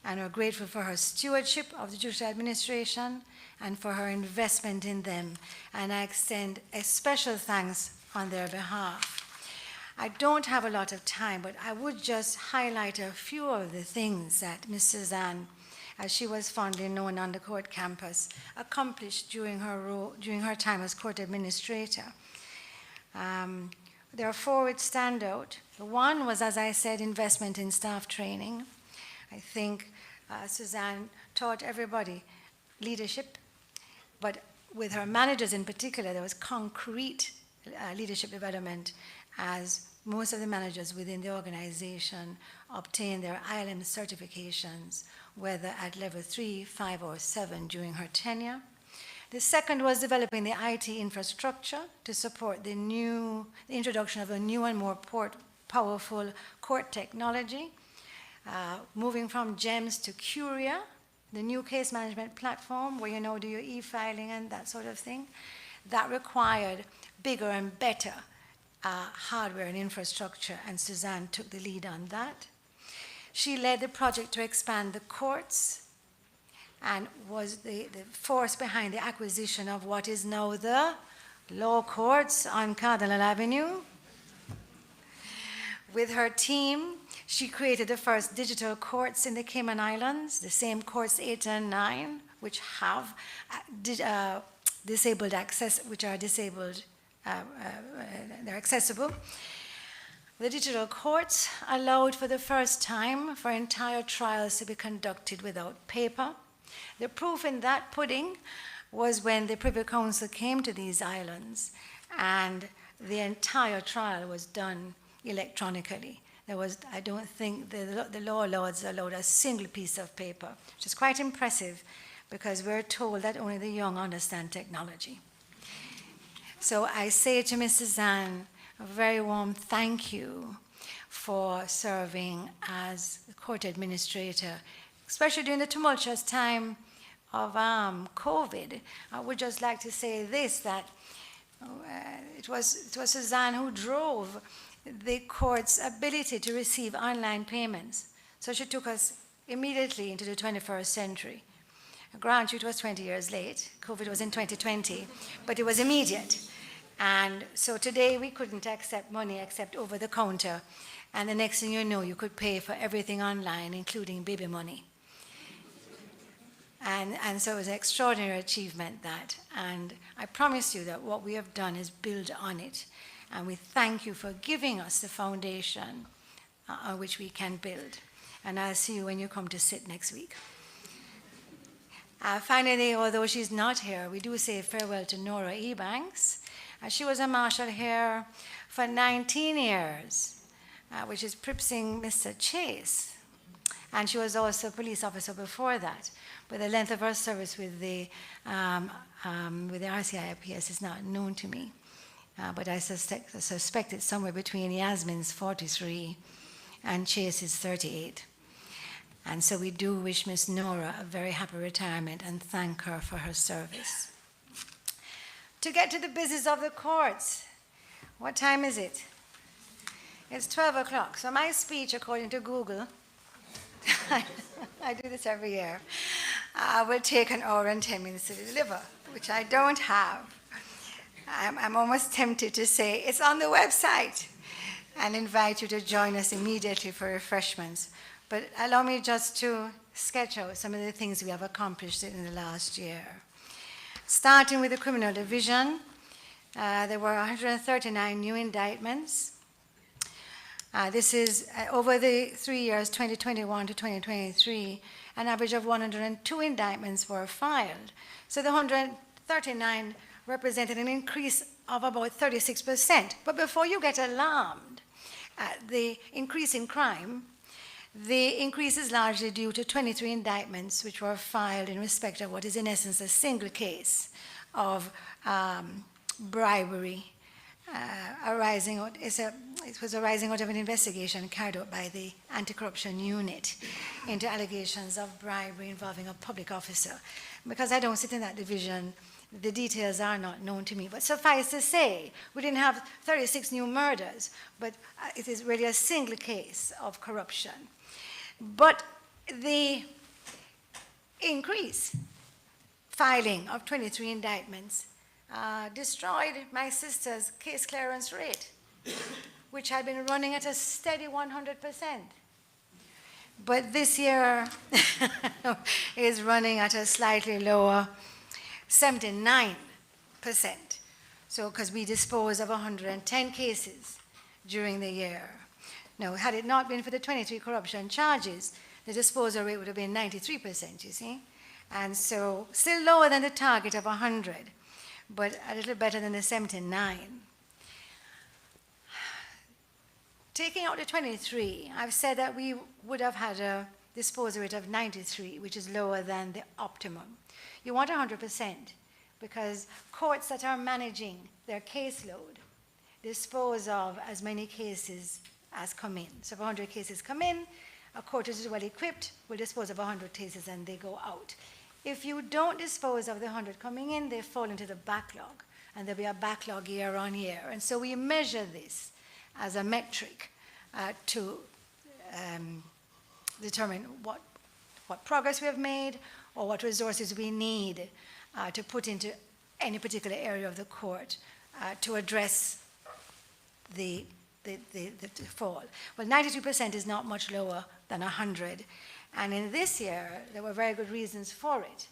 and are grateful for her stewardship of the judicial administration and for her investment in them, and I extend a special thanks on their behalf. I don't have a lot of time, but I would just highlight a few of the things that Ms. Suzanne, as she was fondly known on the court campus, accomplished during her time as court administrator. There are four which stand out. One was, as I said, investment in staff training. I think Suzanne taught everybody leadership, but with her managers in particular, there was concrete leadership development as most of the managers within the organization obtained their ILM certifications, whether at level 3, 5, or 7 during her tenure. The second was developing the IT infrastructure to support the introduction of a new and more powerful court technology, moving from GEMS to Curia, the new case management platform where you now do your e-filing and that sort of thing. That required bigger and better hardware and infrastructure, and Suzanne took the lead on that. She led the project to expand the courts and was the force behind the acquisition of what is now the law courts on Cardinal Avenue. With her team, she created the first digital courts in the Cayman Islands, the same courts 8 and 9, which have disabled access, which are disabled, they're accessible. The digital courts allowed for the first time for entire trials to be conducted without paper. The proof in that pudding was when the Privy Council came to these islands and the entire trial was done electronically. There was, I don't think the law lords allowed a single piece of paper, which is quite impressive because we're told that only the young understand technology. So I say to Ms. Suzanne, a very warm thank you for serving as the court administrator, especially during the tumultuous time of COVID. I would just like to say this, that it was Suzanne who drove the court's ability to receive online payments. So she took us immediately into the 21st century. Grant you, it was 20 years late. COVID was in 2020, but it was immediate. And so today we couldn't accept money except over the counter. And the next thing you know, you could pay for everything online, including baby money. And so it was an extraordinary achievement, that. And I promise you that what we have done is build on it. And we thank you for giving us the foundation on which we can build. And I'll see you when you come to sit next week. Finally, although she's not here, we do say farewell to Nora Ebanks. She was a marshal here for 19 years, which is pripsing Mr. Chase. And she was also a police officer before that. But the length of her service with the RCIPS is not known to me. But I suspect it's somewhere between Yasmin's 43 and Chase's 38. And so we do wish Miss Nora a very happy retirement and thank her for her service. To get to the business of the courts, what time is it? It's 12 o'clock. So my speech, according to Google, I do this every year, will take 1 hour and 10 minutes to deliver, which I don't have. I'm almost tempted to say it's on the website and invite you to join us immediately for refreshments. But allow me just to sketch out some of the things we have accomplished in the last year. Starting with the criminal division, there were 139 new indictments. This is over the 3 years, 2021 to 2023, an average of 102 indictments were filed. So the 139 represented an increase of about 36%. But before you get alarmed at the increase in crime, the increase is largely due to 23 indictments which were filed in respect of what is in essence a single case of bribery arising out of an investigation carried out by the anti-corruption unit into allegations of bribery involving a public officer. Because I don't sit in that division, the details are not known to me. But suffice to say, we didn't have 36 new murders, but it is really a single case of corruption. But the increase, filing of 23 indictments, destroyed my sister's case clearance rate, which had been running at a steady 100%. But this year is running at a slightly lower 79%. So, because we disposed of 110 cases during the year. Now, had it not been for the 23 corruption charges, the disposal rate would have been 93%, you see? And so, still lower than the target of 100, but a little better than the 79. Taking out the 23, I've said that we would have had a disposal rate of 93, which is lower than the optimum. You want 100%, because courts that are managing their caseload dispose of as many cases as come in. So if 100 cases come in, a court is well equipped, will dispose of 100 cases and they go out. If you don't dispose of the 100 coming in, they fall into the backlog, and there'll be a backlog year on year. And so we measure this as a metric to determine what progress we have made or what resources we need to put into any particular area of the court to address the fall. Well, 92% is not much lower than 100. And in this year, there were very good reasons for it.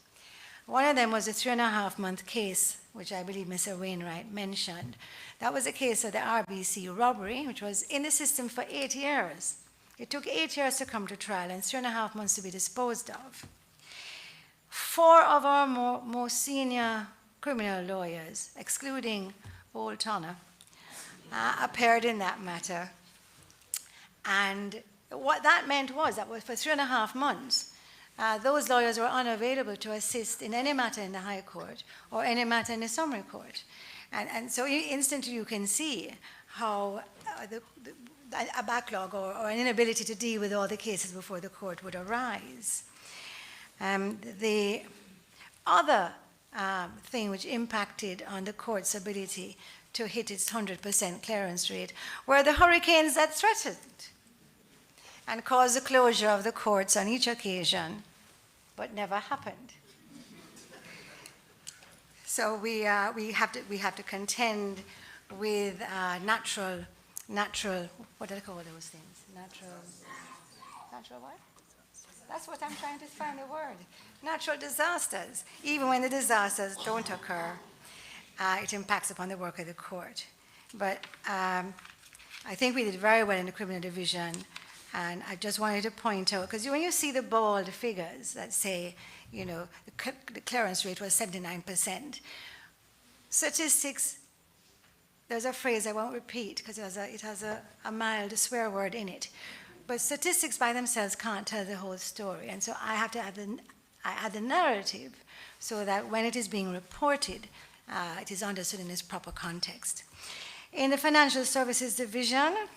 One of them was a 3.5-month case, which I believe Mr. Wainwright mentioned. That was a case of the RBC robbery, which was in the system for 8 years. It took 8 years to come to trial and 3.5 months to be disposed of. 4 of our most senior criminal lawyers, excluding Old Tonner, appeared in that matter. And what that meant was that for 3.5 months, those lawyers were unavailable to assist in any matter in the High Court or any matter in the Summary Court. And so instantly you can see how a backlog or an inability to deal with all the cases before the court would arise. The other thing which impacted on the court's ability to hit its 100% clearance rate were the hurricanes that threatened and caused the closure of the courts on each occasion, but never happened. So we have to contend with natural, what do they call those things? Natural what? That's what I'm trying to find the word. Natural disasters. Even when the disasters don't occur, it impacts upon the work of the court. But I think we did very well in the criminal division, and I just wanted to point out, because when you see the bold figures that say, you know, the clearance rate was 79%, statistics, there's a phrase I won't repeat because it has a mild swear word in it, but statistics by themselves can't tell the whole story, and so I have to add the narrative so that when it is being reported, it is understood in its proper context. In the Financial Services Division,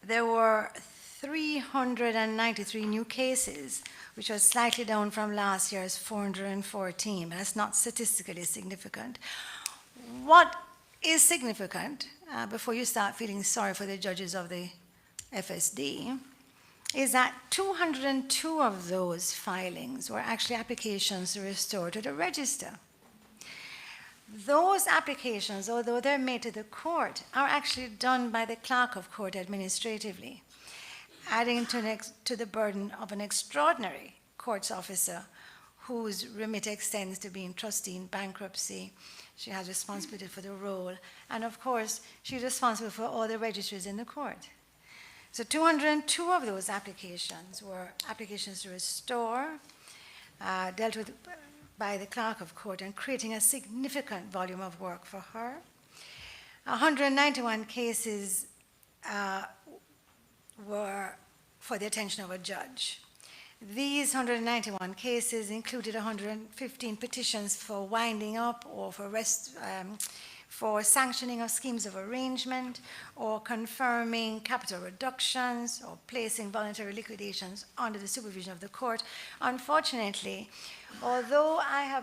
there were 393 new cases, which was slightly down from last year's 414, but that's not statistically significant. What is significant, before you start feeling sorry for the judges of the FSD, is that 202 of those filings were actually applications to restore to the register. Those applications, although they're made to the court, are actually done by the clerk of court administratively, adding to the burden of an extraordinary courts officer whose remit extends to being trustee in bankruptcy. She has responsibility for the role, and of course, she's responsible for all the registries in the court. So 202 of those applications were applications to restore, dealt with by the clerk of court, and creating a significant volume of work for her. 191 cases were for the attention of a judge. These 191 cases included 115 petitions for winding up or for sanctioning of schemes of arrangement, or confirming capital reductions, or placing voluntary liquidations under the supervision of the court. Unfortunately, although I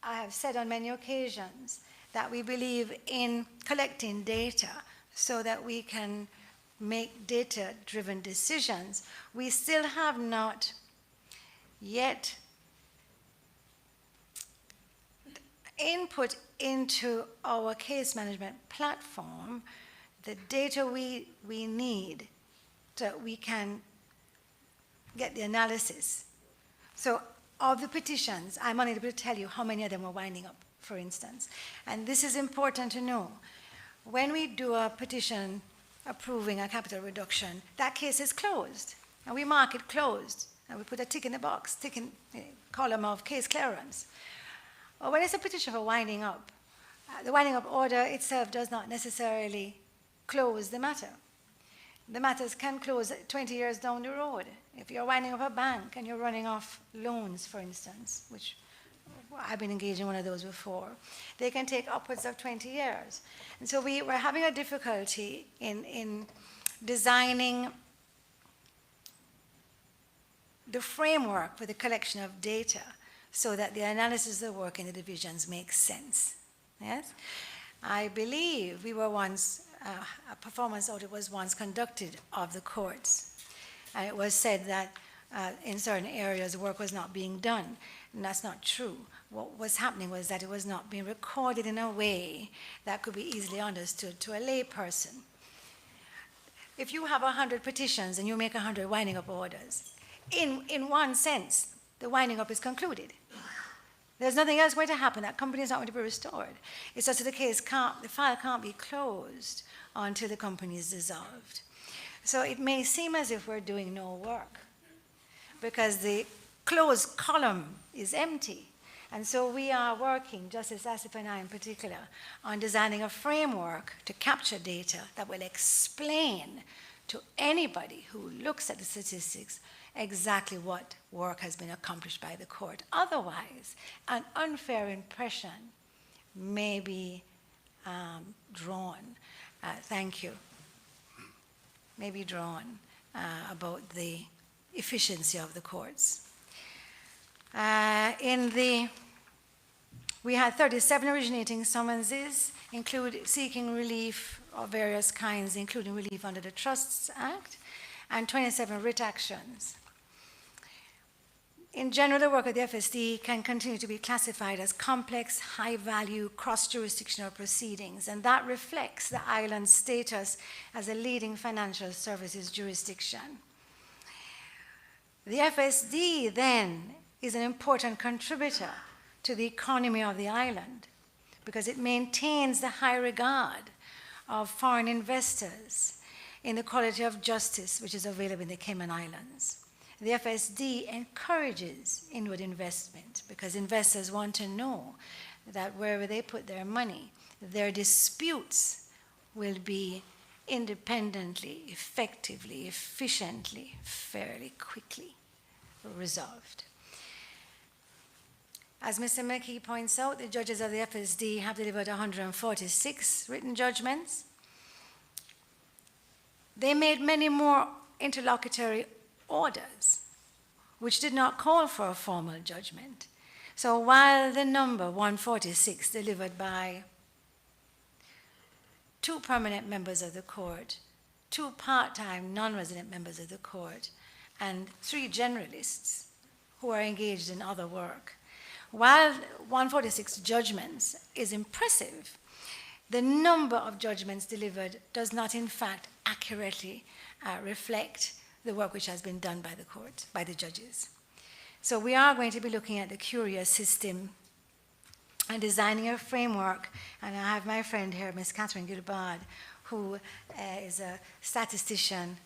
have said on many occasions that we believe in collecting data so that we can make data-driven decisions, we still have not yet input into our case management platform the data we need so that we can get the analysis. So of the petitions, I'm unable to tell you how many of them were winding up, for instance. And this is important to know. When we do a petition approving a capital reduction, that case is closed, and we mark it closed, and we put a tick in the box, tick in the column of case clearance. Or when it's a petition for winding up, the winding up order itself does not necessarily close the matter. The matters can close 20 years down the road. If you're winding up a bank and you're running off loans, for instance, which I've been engaged in one of those before, they can take upwards of 20 years. And so we're having a difficulty in designing the framework for the collection of data so that the analysis of the work in the divisions makes sense. Yes? I believe we were once, a performance audit was once conducted of the courts, and it was said that in certain areas work was not being done, and that's not true. What was happening was that it was not being recorded in a way that could be easily understood to a lay person. If you have 100 petitions and you make 100 winding up orders, in one sense, the winding up is concluded. There's nothing else going to happen. That company is not going to be restored. It's just that the file can't be closed until the company is dissolved. So it may seem as if we're doing no work because the closed column is empty. And so we are working, Justice Asif and I in particular, on designing a framework to capture data that will explain to anybody who looks at the statistics exactly what work has been accomplished by the court. Otherwise, an unfair impression may be drawn. Thank you. May be drawn about the efficiency of the courts. We had 37 originating summonses, seeking relief of various kinds, including relief under the Trusts Act, and 27 writ actions. In general, the work of the FSD can continue to be classified as complex, high-value, cross-jurisdictional proceedings, and that reflects the island's status as a leading financial services jurisdiction. The FSD, then, is an important contributor to the economy of the island because it maintains the high regard of foreign investors in the quality of justice which is available in the Cayman Islands. The FSD encourages inward investment because investors want to know that wherever they put their money, their disputes will be independently, effectively, efficiently, fairly quickly resolved. As Mr. McKee points out, the judges of the FSD have delivered 146 written judgments. They made many more interlocutory orders, which did not call for a formal judgment. So while the number 146 delivered by 2 permanent members of the court, 2 part-time non-resident members of the court, and 3 generalists who are engaged in other work, while 146 judgments is impressive, the number of judgments delivered does not in fact accurately reflect the work which has been done by the court, by the judges. So we are going to be looking at the curia system and designing a framework, and I have my friend here, Ms. Catherine Gilbard, who is a statistician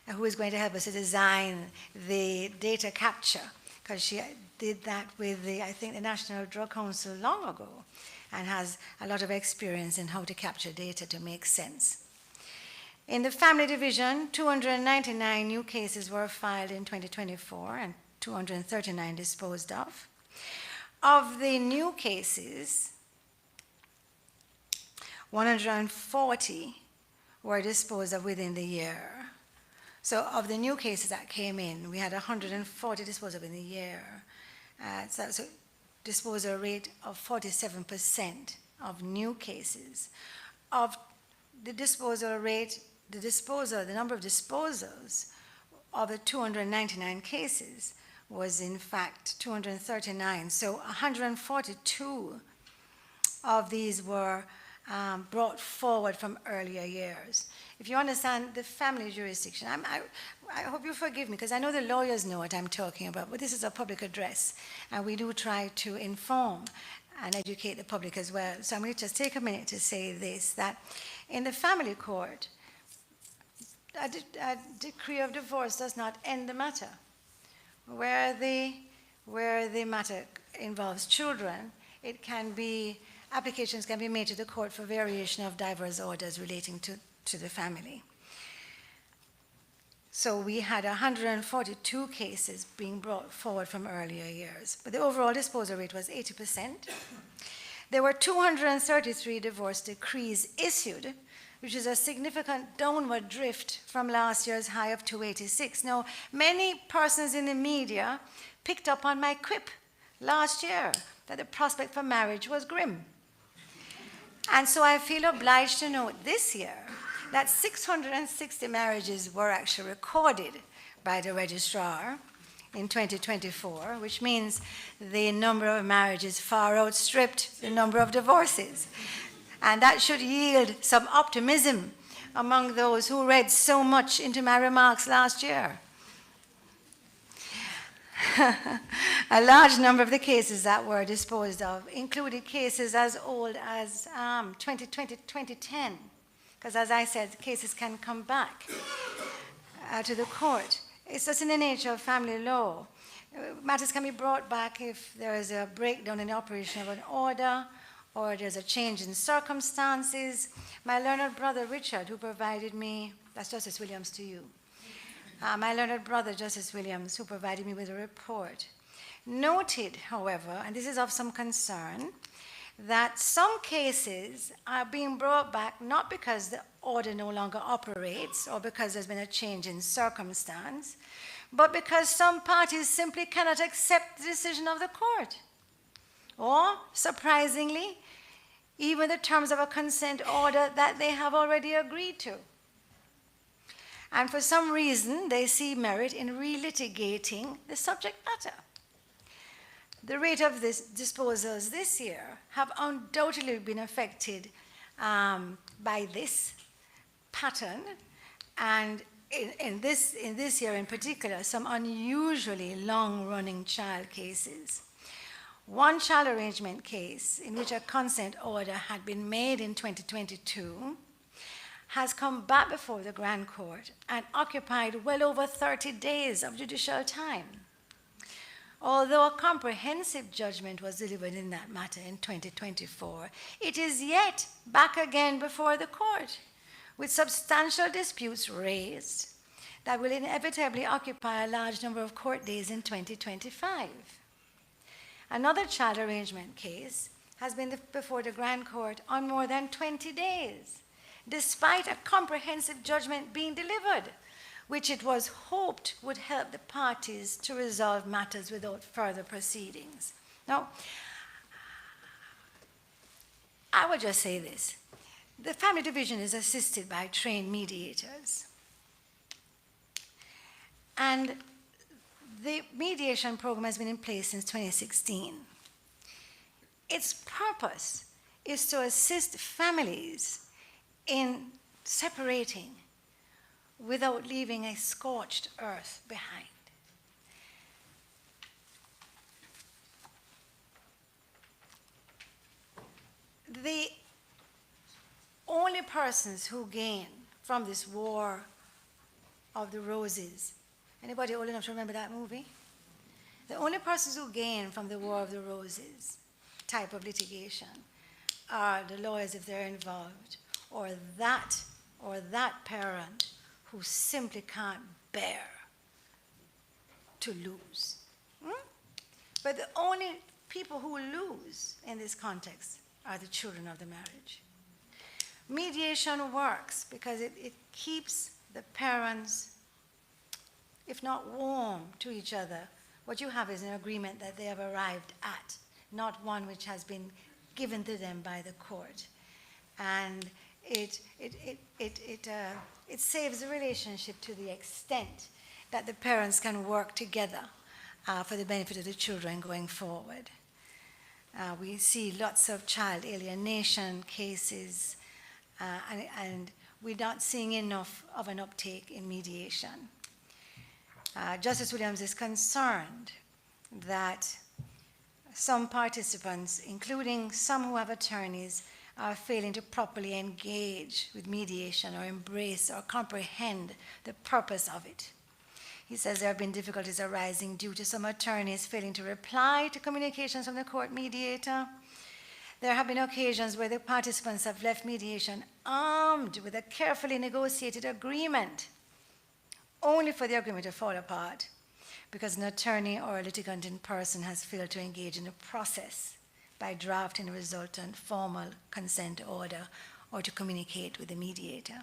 who is going to help us to design the data capture, because she did that with I think the National Drug Council long ago, and has a lot of experience in how to capture data to make sense. In the family division, 299 new cases were filed in 2024 and 239 disposed of. Of the new cases, 140 were disposed of within the year. So of the new cases that came in, we had 140 disposed of in the year. So disposal rate of 47% of new cases. Of the disposal rate, the number of disposals of the 299 cases was in fact 239. So 142 of these were brought forward from earlier years. If you understand the family jurisdiction, I hope you forgive me because I know the lawyers know what I'm talking about, but this is a public address and we do try to inform and educate the public as well. So I'm going to just take a minute to say this, that in the family court, a decree of divorce does not end the matter. Where the matter involves children, applications can be made to the court for variation of diverse orders relating to the family. So we had 142 cases being brought forward from earlier years, but the overall disposal rate was 80%. There were 233 divorce decrees issued, which is a significant downward drift from last year's high of 286. Now, many persons in the media picked up on my quip last year that the prospect for marriage was grim. And so I feel obliged to note this year that 660 marriages were actually recorded by the registrar in 2024, which means the number of marriages far outstripped the number of divorces. And that should yield some optimism among those who read so much into my remarks last year. A large number of the cases that were disposed of included cases as old as 2020, 2010, because as I said, cases can come back to the court. It's just in the nature of family law. Matters can be brought back if there is a breakdown in the operation of an order, or there's a change in circumstances. My learned brother Richard, who provided me, that's Justice Williams to you, my learned brother Justice Williams, who provided me with a report, noted, however, and this is of some concern, that some cases are being brought back not because the order no longer operates or because there's been a change in circumstance, but because some parties simply cannot accept the decision of the court. Or, surprisingly, even the terms of a consent order that they have already agreed to. And for some reason, they see merit in relitigating the subject matter. The rate of these disposals this year have undoubtedly been affected by this pattern, and in this year in particular, some unusually long-running child cases. One child arrangement case in which a consent order had been made in 2022 has come back before the Grand Court and occupied well over 30 days of judicial time. Although a comprehensive judgment was delivered in that matter in 2024, it is yet back again before the court, with substantial disputes raised that will inevitably occupy a large number of court days in 2025. Another child arrangement case has been before the Grand Court on more than 20 days, despite a comprehensive judgment being delivered, which it was hoped would help the parties to resolve matters without further proceedings. Now, I would just say this. The family division is assisted by trained mediators. And the mediation program has been in place since 2016. Its purpose is to assist families in separating without leaving a scorched earth behind. The only persons who gain from this War of the Roses, anybody old enough to remember that movie? The only persons who gain from the War of the Roses type of litigation are the lawyers if they're involved, or that parent who simply can't bear to lose. But the only people who lose in this context are the children of the marriage. Mediation works because it keeps the parents, if not warm to each other, what you have is an agreement that they have arrived at, not one which has been given to them by the court. And it saves the relationship to the extent that the parents can work together for the benefit of the children going forward. We see lots of child alienation cases, and we're not seeing enough of an uptake in mediation. Justice Williams is concerned that some participants, including some who have attorneys, are failing to properly engage with mediation or embrace or comprehend the purpose of it. He says there have been difficulties arising due to some attorneys failing to reply to communications from the court mediator. There have been occasions where the participants have left mediation armed with a carefully negotiated agreement, only for the agreement to fall apart because an attorney or a litigant in person has failed to engage in the process by drafting a resultant formal consent order or to communicate with the mediator.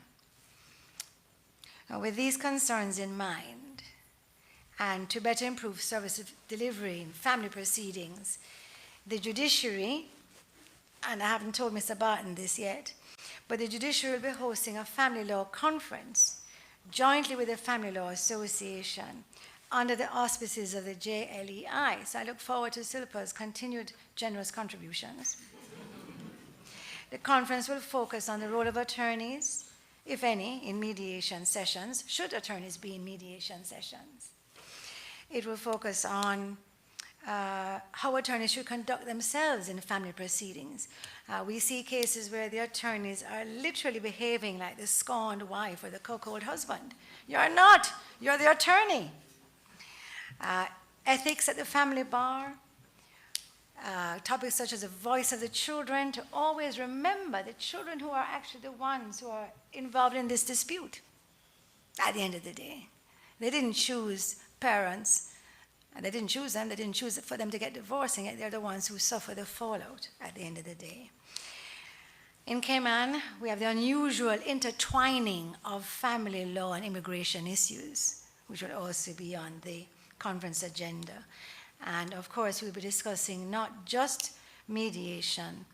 Now, with these concerns in mind, and to better improve service delivery in family proceedings, the judiciary, and I haven't told Mr. Barton this yet, but the judiciary will be hosting a family law conference jointly with the Family Law Association under the auspices of the JLEI. So I look forward to Silpa's continued generous contributions. The conference will focus on the role of attorneys, if any, in mediation sessions, should attorneys be in mediation sessions. It will focus on how attorneys should conduct themselves in family proceedings. We see cases where the attorneys are literally behaving like the scorned wife or the cuckold husband. You're not, you're the attorney. Ethics at the family bar, topics such as the voice of the children, to always remember the children who are actually the ones who are involved in this dispute at the end of the day. They didn't choose parents, and they didn't choose them, they didn't choose for them to get divorced, and yet they're the ones who suffer the fallout at the end of the day. In Cayman, we have the unusual intertwining of family law and immigration issues. which will also be on the conference agenda. And of course, we'll be discussing not just mediation,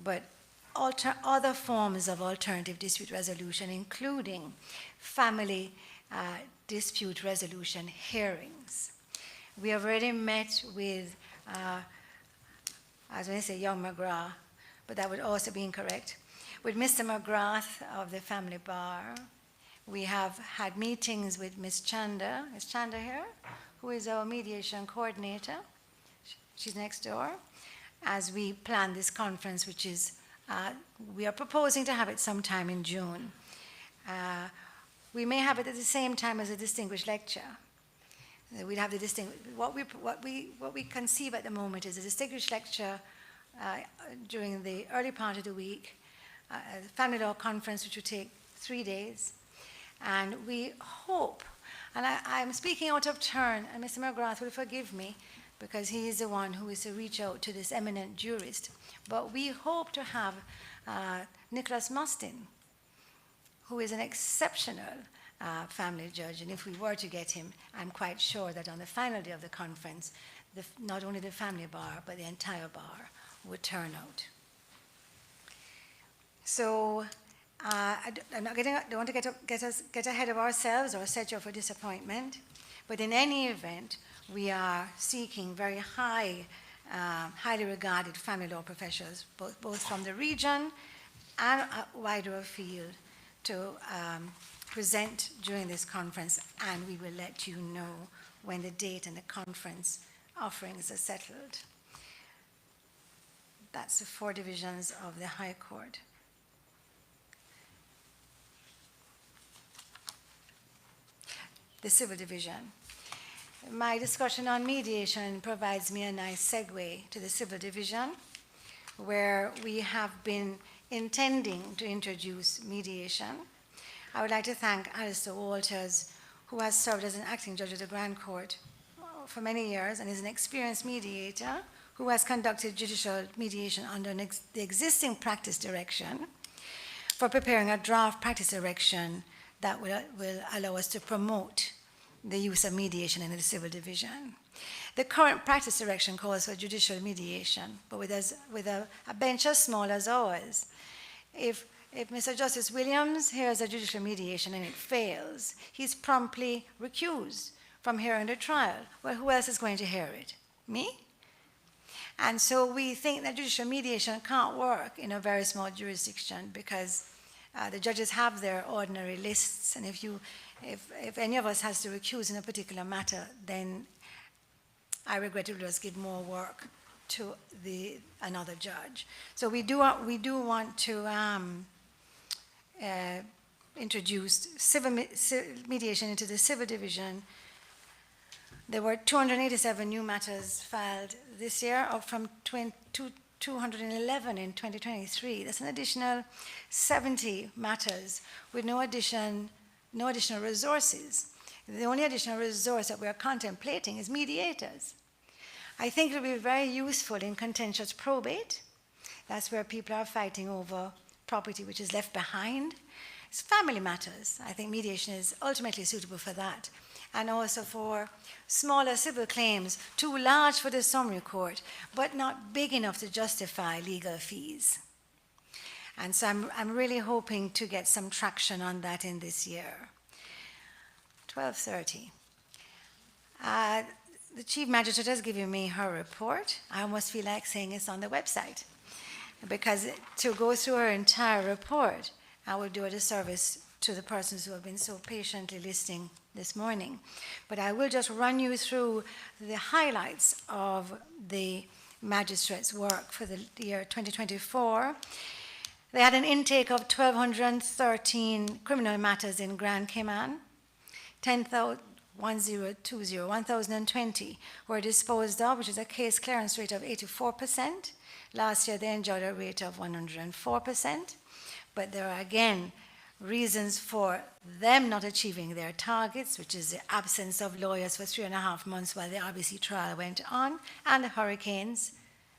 but other forms of alternative dispute resolution, including family dispute resolution hearings. We have already met with, I was going to say young McGrath, but that would also be incorrect, with Mr. McGrath of the Family Bar. We have had meetings with Ms. Chanda. Is Chanda here? Who is our mediation coordinator. She's next door. As we plan this conference, which is, we are proposing to have it sometime in June. We may have it at the same time as a distinguished lecture. We'd have the what we conceive at the moment is a distinguished lecture during the early part of the week, a family law conference which will take 3 days. And we hope, and I'm speaking out of turn, and Mr. McGrath will forgive me, because he is the one who is to reach out to this eminent jurist. But we hope to have Nicholas Mustin, who is an exceptional family judge, and if we were to get him, I'm quite sure that on the final day of the conference, not only the family bar, but the entire bar would turn out. So don't want to get ahead of ourselves or set you up for disappointment, but in any event, we are seeking very highly regarded family law professionals, both from the region and wider afield, to present during this conference, and we will let you know when the date and the conference offerings are settled. That's the 4 divisions of the High Court. The Civil Division. My discussion on mediation provides me a nice segue to the Civil Division, where we have been intending to introduce mediation. I would like to thank Alistair Walters, who has served as an acting judge of the Grand Court for many years and is an experienced mediator who has conducted judicial mediation under the existing practice direction, for preparing a draft practice direction that will allow us to promote the use of mediation in the Civil Division. The current practice direction calls for judicial mediation, but with a bench as small as ours. If Mr. Justice Williams hears a judicial mediation and it fails, he's promptly recused from hearing the trial. Well, who else is going to hear it? Me? And so we think that judicial mediation can't work in a very small jurisdiction, because the judges have their ordinary lists, and if any of us has to recuse in a particular matter, then I regret it will just give more work to another judge. So we do want to introduce mediation into the Civil Division. There were 287 new matters filed this year, up from 211 in 2023. That's an additional 70 matters with no additional resources. The only additional resource that we are contemplating is mediators. I think it will be very useful in contentious probate. That's where people are fighting over property which is left behind. It's family matters. I think mediation is ultimately suitable for that. And also for smaller civil claims, too large for the summary court, but not big enough to justify legal fees. And so I'm really hoping to get some traction on that in this year. 12:30. The Chief Magistrate has given me her report. I almost feel like saying it's on the website, because to go through her entire report, I will do a disservice to the persons who have been so patiently listening this morning. But I will just run you through the highlights of the magistrate's work for the year 2024. They had an intake of 1,213 criminal matters in Grand Cayman. 1,020 were disposed of, which is a case clearance rate of 84%. Last year, they enjoyed a rate of 104%. But there are, again, reasons for them not achieving their targets, which is the absence of lawyers for 3.5 months while the RBC trial went on, and the hurricanes,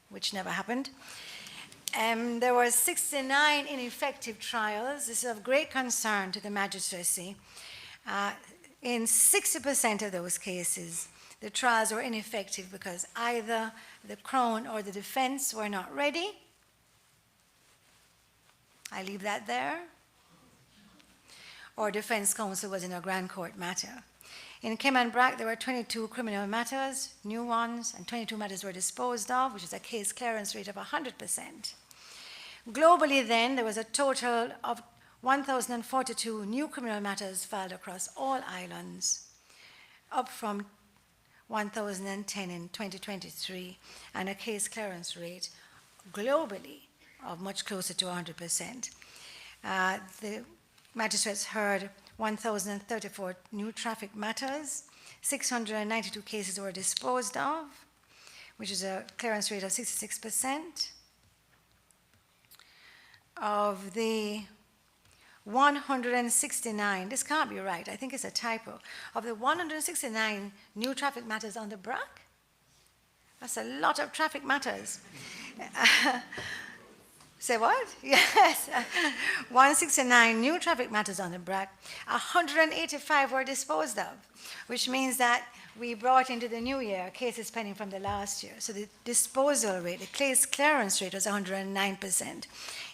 which never happened. There were 69 ineffective trials. This is of great concern to the magistracy. in 60% of those cases, the trials were ineffective because either the Crown or the defense were not ready. I leave that there. Or defense counsel was in a grand court matter. In Cayman Brac, there were 22 criminal matters, new ones, and 22 matters were disposed of, which is a case clearance rate of 100%. Globally, then, there was a total of 1,042 new criminal matters filed across all islands, up from 1,010 in 2023, and a case clearance rate globally of much closer to 100%. The magistrates heard 1,034 new traffic matters, 692 cases were disposed of, which is a clearance rate of 66%. Of the 169, this can't be right, I think it's a typo. Of the 169 new traffic matters on the BRAC, that's a lot of traffic matters. Say what? Yes. 169 new traffic matters on the BRAC, 185 were disposed of, which means that we brought into the new year cases pending from the last year. So the disposal rate, the case clearance rate was 109%.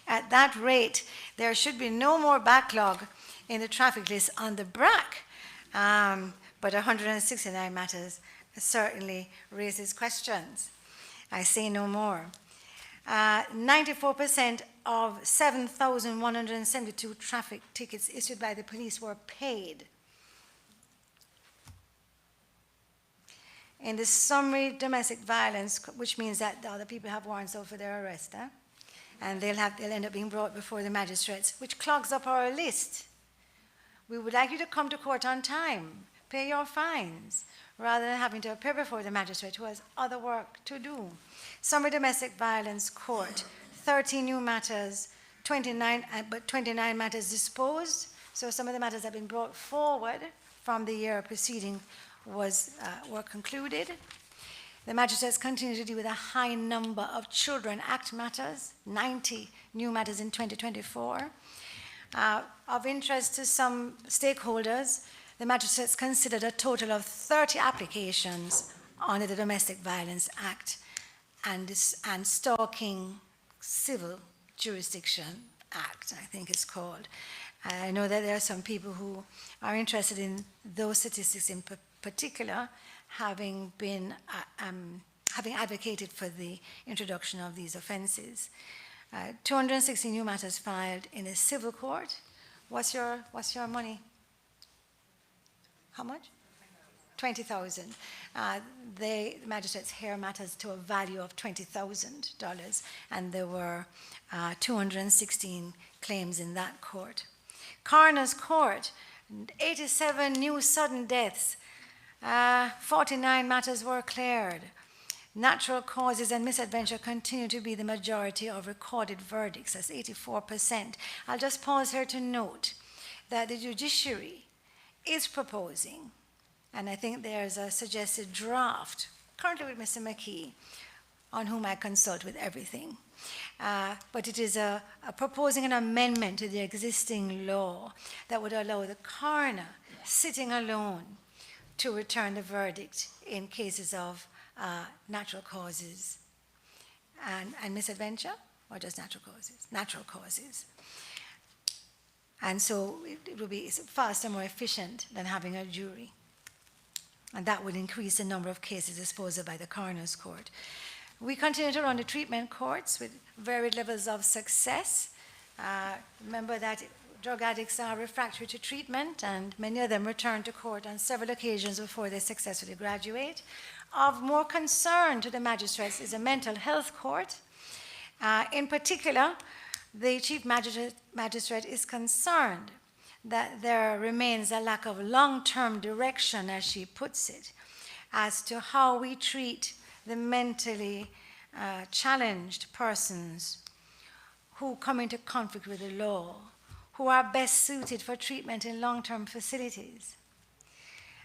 At that rate, there should be no more backlog in the traffic list on the BRAC, but 169 matters certainly raises questions. I say no more. 94% of 7,172 traffic tickets issued by the police were paid. In the summary domestic violence, which means that the other people have warrants out for their arrest, and they'll end up being brought before the magistrates, which clogs up our list. We would like you to come to court on time, pay your fines, rather than having to appear before the magistrate who has other work to do. Summary domestic violence court, 13 new matters, 29 matters disposed. So some of the matters that have been brought forward from the year preceding were concluded. The magistrates continue to deal with a high number of Children Act matters, 90 new matters in 2024. Of interest to some stakeholders, the magistrates considered a total of 30 applications under the Domestic Violence Act and Stalking Civil Jurisdiction Act, I think it's called. I know that there are some people who are interested in those statistics in particular, having advocated for the introduction of these offenses. 260 new matters filed in a civil court. What's your money? How much? 20,000. The magistrates hear matters to a value of $20,000, and there were 216 claims in that court. Coroner's Court, 87 new sudden deaths, 49 matters were cleared. Natural causes and misadventure continue to be the majority of recorded verdicts, that's 84%. I'll just pause here to note that the judiciary is proposing, and I think there's a suggested draft, currently with Mr. McKee, on whom I consult with everything. But it is proposing an amendment to the existing law that would allow the coroner, sitting alone, to return the verdict in cases of natural causes and misadventure, or just natural causes? Natural causes. And so it will be faster, more efficient than having a jury. And that would increase the number of cases disposed of by the coroner's court. We continue to run the treatment courts with varied levels of success. Remember that drug addicts are refractory to treatment, and many of them return to court on several occasions before they successfully graduate. Of more concern to the magistrates is a mental health court. In particular, the chief magistrate is concerned that there remains a lack of long-term direction, as she puts it, as to how we treat the mentally challenged persons who come into conflict with the law, who are best suited for treatment in long-term facilities.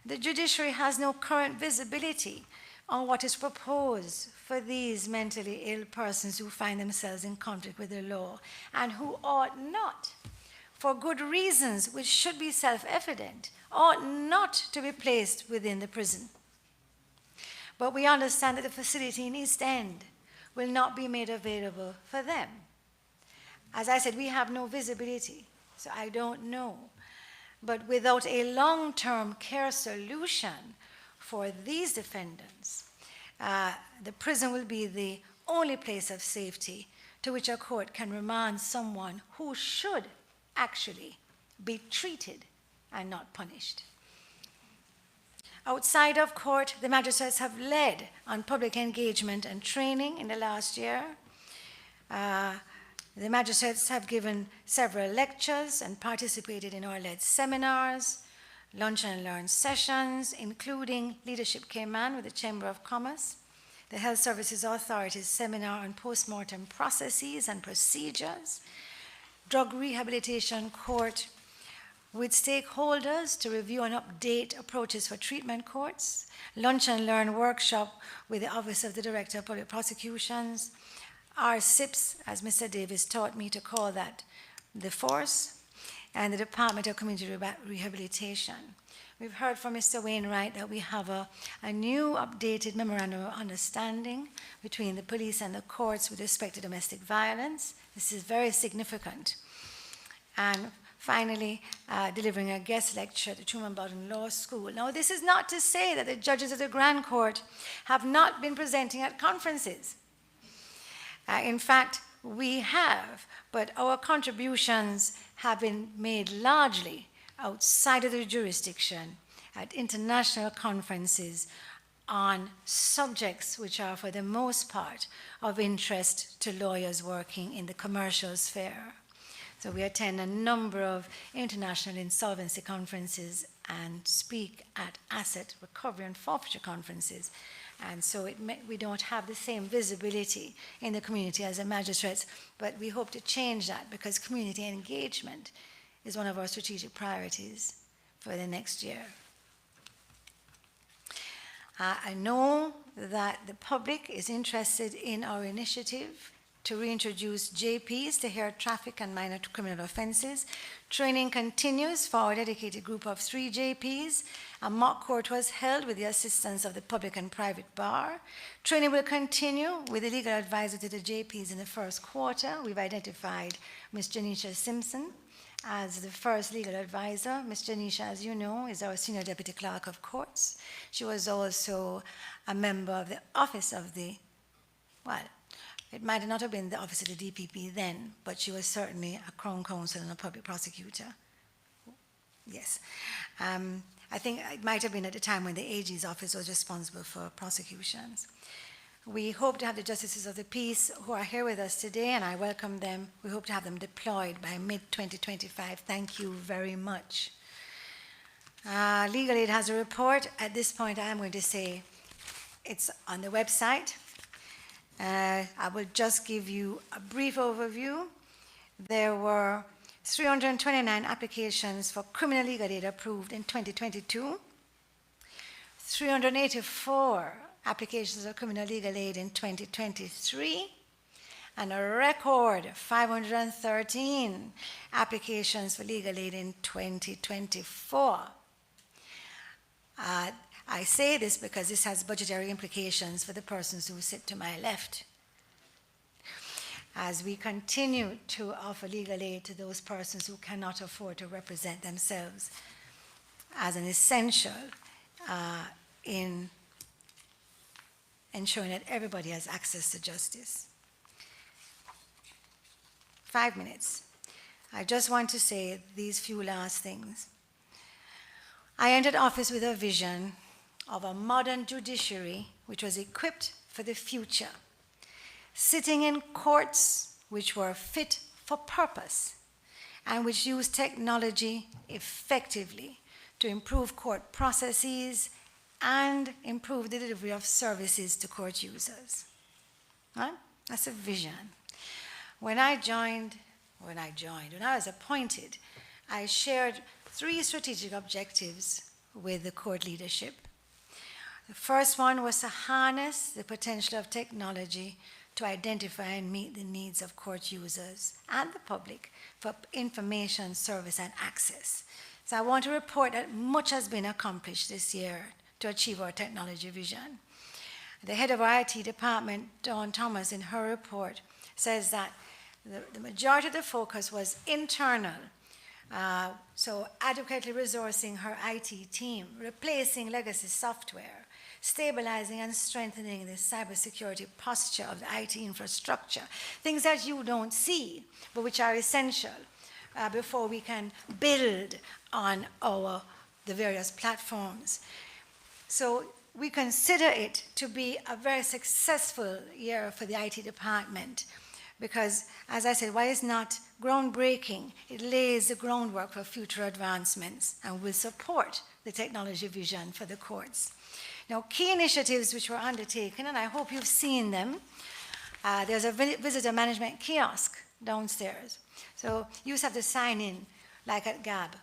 The judiciary has no current visibility on what is proposed for these mentally ill persons who find themselves in conflict with the law and who ought not for good reasons which should be self-evident, ought not to be placed within the prison. But we understand that the facility in East End will not be made available for them. As I said, we have no visibility, so I don't know. But without a long-term care solution for these defendants, the prison will be the only place of safety to which a court can remand someone who should actually be treated and not punished. Outside of court, the magistrates have led on public engagement and training in the last year. The magistrates have given several lectures and participated in our-led seminars, lunch and learn sessions, including Leadership Cayman with the Chamber of Commerce, the Health Services Authority's seminar on postmortem processes and procedures, drug rehabilitation court with stakeholders to review and update approaches for treatment courts, lunch and learn workshop with the Office of the Director of Public Prosecutions, our SIPs, as Mr. Davis taught me to call that, the force, and the Department of Community Rehabilitation. We've heard from Mr. Wainwright that we have a new updated memorandum of understanding between the police and the courts with respect to domestic violence. This is very significant. And finally, delivering a guest lecture at the Truman Bodden Law School. Now, this is not to say that the judges of the Grand Court have not been presenting at conferences. In fact, we have, but our contributions have been made largely outside of the jurisdiction at international conferences on subjects which are, for the most part, of interest to lawyers working in the commercial sphere. So we attend a number of international insolvency conferences and speak at asset recovery and forfeiture conferences. And so we don't have the same visibility in the community as the magistrates, but we hope to change that because community engagement is one of our strategic priorities for the next year. I know that the public is interested in our initiative to reintroduce JPs to hear traffic and minor criminal offenses. Training continues for our dedicated group of 3 JPs. A mock court was held with the assistance of the public and private bar. Training will continue with the legal advisor to the JPs in the first quarter. We've identified Ms. Janisha Simpson as the first legal advisor. Ms. Janisha, as you know, is our Senior Deputy Clerk of Courts. She was also a member of the office of the, well, it might not have been the office of the DPP then, but she was certainly a Crown Counsel and a public prosecutor. Yes. I think it might have been at the time when the AG's office was responsible for prosecutions. We hope to have the Justices of the Peace who are here with us today, and I welcome them. We hope to have them deployed by mid-2025. Thank you very much. Legal Aid has a report. At this point, I am going to say it's on the website. I will just give you a brief overview. There were 329 applications for criminal legal aid approved in 2022, 384 applications of criminal legal aid in 2023, and a record 513 applications for legal aid in 2024. I say this because this has budgetary implications for the persons who sit to my left. As we continue to offer legal aid to those persons who cannot afford to represent themselves as an essential in ensuring that everybody has access to justice. 5 minutes. I just want to say these few last things. I entered office with a vision of a modern judiciary which was equipped for the future, sitting in courts which were fit for purpose and which used technology effectively to improve court processes and improve the delivery of services to court users. Right? That's a vision. When I was appointed, I shared 3 strategic objectives with the court leadership. The first one was to harness the potential of technology to identify and meet the needs of court users and the public for information, service, and access. So I want to report that much has been accomplished this year to achieve our technology vision. The head of our IT department, Dawn Thomas, in her report, says that the majority of the focus was internal, so adequately resourcing her IT team, replacing legacy software, stabilizing and strengthening the cybersecurity posture of the IT infrastructure, things that you don't see, but which are essential before we can build on the various platforms. So we consider it to be a very successful year for the IT department because, as I said, while it's not groundbreaking, it lays the groundwork for future advancements and will support the technology vision for the courts. Now, key initiatives which were undertaken, and I hope you've seen them. There's a visitor management kiosk downstairs. So you just have to sign in, like at GAB.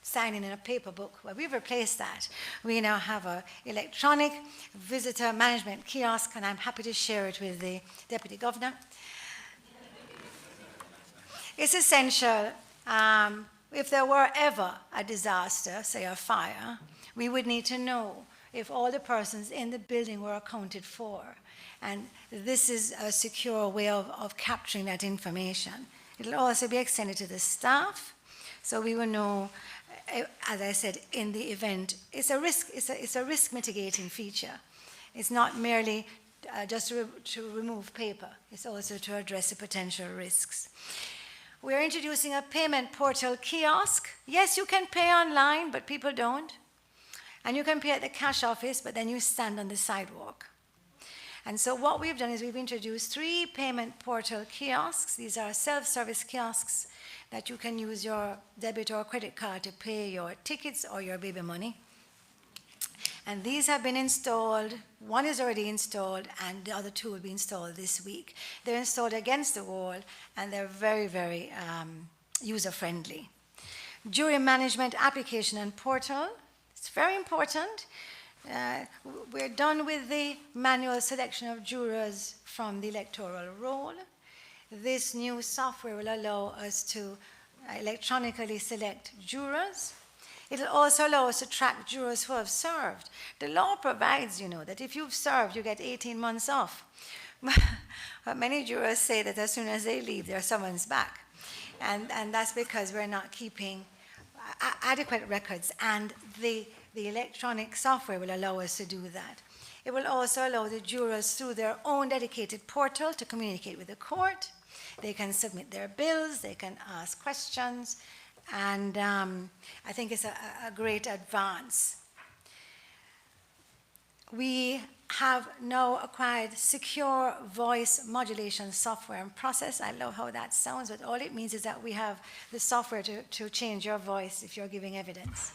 Sign in a paper book. Well, we've replaced that. We now have an electronic visitor management kiosk, and I'm happy to share it with the Deputy Governor. It's essential. If there were ever a disaster, say a fire, we would need to know if all the persons in the building were accounted for. And this is a secure way of capturing that information. It'll also be extended to the staff, so we will know, as I said, in the event, it's a risk mitigating feature. It's not merely just to remove paper. It's also to address the potential risks. We are introducing a payment portal kiosk. Yes, you can pay online, but people don't. And you can pay at the cash office, but then you stand on the sidewalk. And so what we've done is we've introduced 3 payment portal kiosks. These are self-service kiosks that you can use your debit or credit card to pay your tickets or your baby money. And these have been installed. One is already installed, and the other 2 will be installed this week. They're installed against the wall, and they're very, very user-friendly. Jury management application and portal. It's very important. We're done with the manual selection of jurors from the electoral roll. This new software will allow us to electronically select jurors. It'll also allow us to track jurors who have served. The law provides, that if you've served, you get 18 months off. But many jurors say that as soon as they leave, their summons back. And that's because we're not keeping adequate records, and the electronic software will allow us to do that. It will also allow the jurors through their own dedicated portal to communicate with the court. They can submit their bills, they can ask questions, and I think it's a great advance. We have now acquired secure voice modulation software and process. I love how that sounds, but all it means is that we have the software to change your voice if you're giving evidence.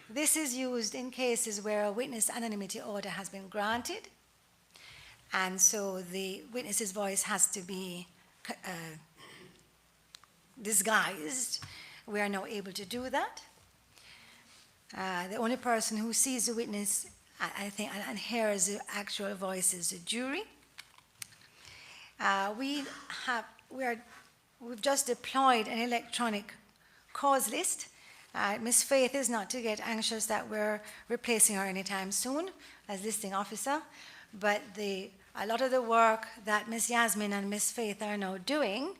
This is used in cases where a witness anonymity order has been granted, and so the witness's voice has to be disguised. We are now able to do that. The only person who sees the witness, I think, and hears the actual voice is the jury. We've just deployed an electronic cause list. Ms. Faith is not to get anxious that we're replacing her anytime soon as listing officer, but a lot of the work that Ms. Yasmin and Ms. Faith are now doing,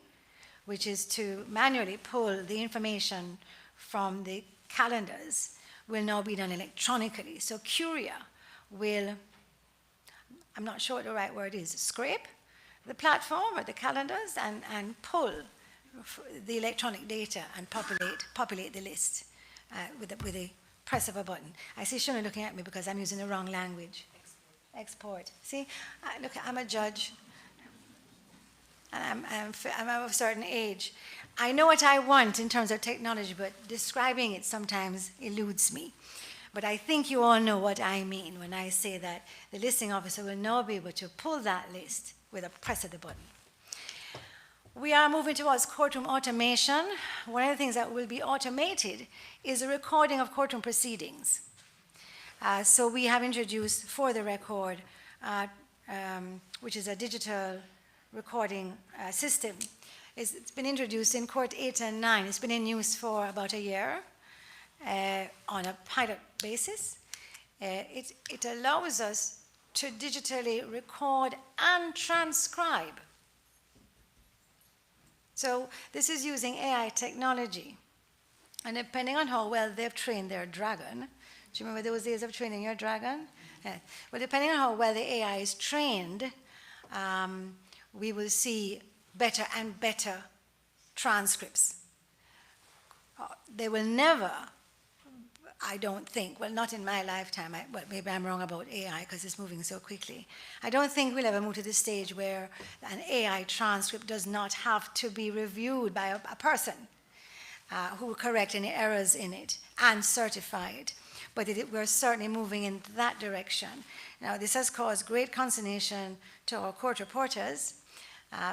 which is to manually pull the information from the calendars, will now be done electronically. So Curia will, I'm not sure what the right word is, scrape the platform or the calendars and pull the electronic data and populate the list with the press of a button. I see Shona looking at me because I'm using the wrong language. Export. See, look, I'm a judge, and I'm of a certain age. I know what I want in terms of technology, but describing it sometimes eludes me. But I think you all know what I mean when I say that the listing officer will now be able to pull that list with a press of the button. We are moving towards courtroom automation. One of the things that will be automated is the recording of courtroom proceedings. So we have introduced for the record which is a digital recording system. It's been introduced in Court 8 and 9. It's been in use for about a year on a pilot basis. It allows us to digitally record and transcribe. So this is using AI technology. And depending on how well they've trained their dragon, do you remember those days of training your dragon? Well, depending on how well the AI is trained, we will see better and better transcripts. They will never, I don't think, well, not in my lifetime, well, maybe I'm wrong about AI because it's moving so quickly. I don't think we'll ever move to the stage where an AI transcript does not have to be reviewed by a person who will correct any errors in it and certify it. But we're certainly moving in that direction. Now, this has caused great consternation to our court reporters,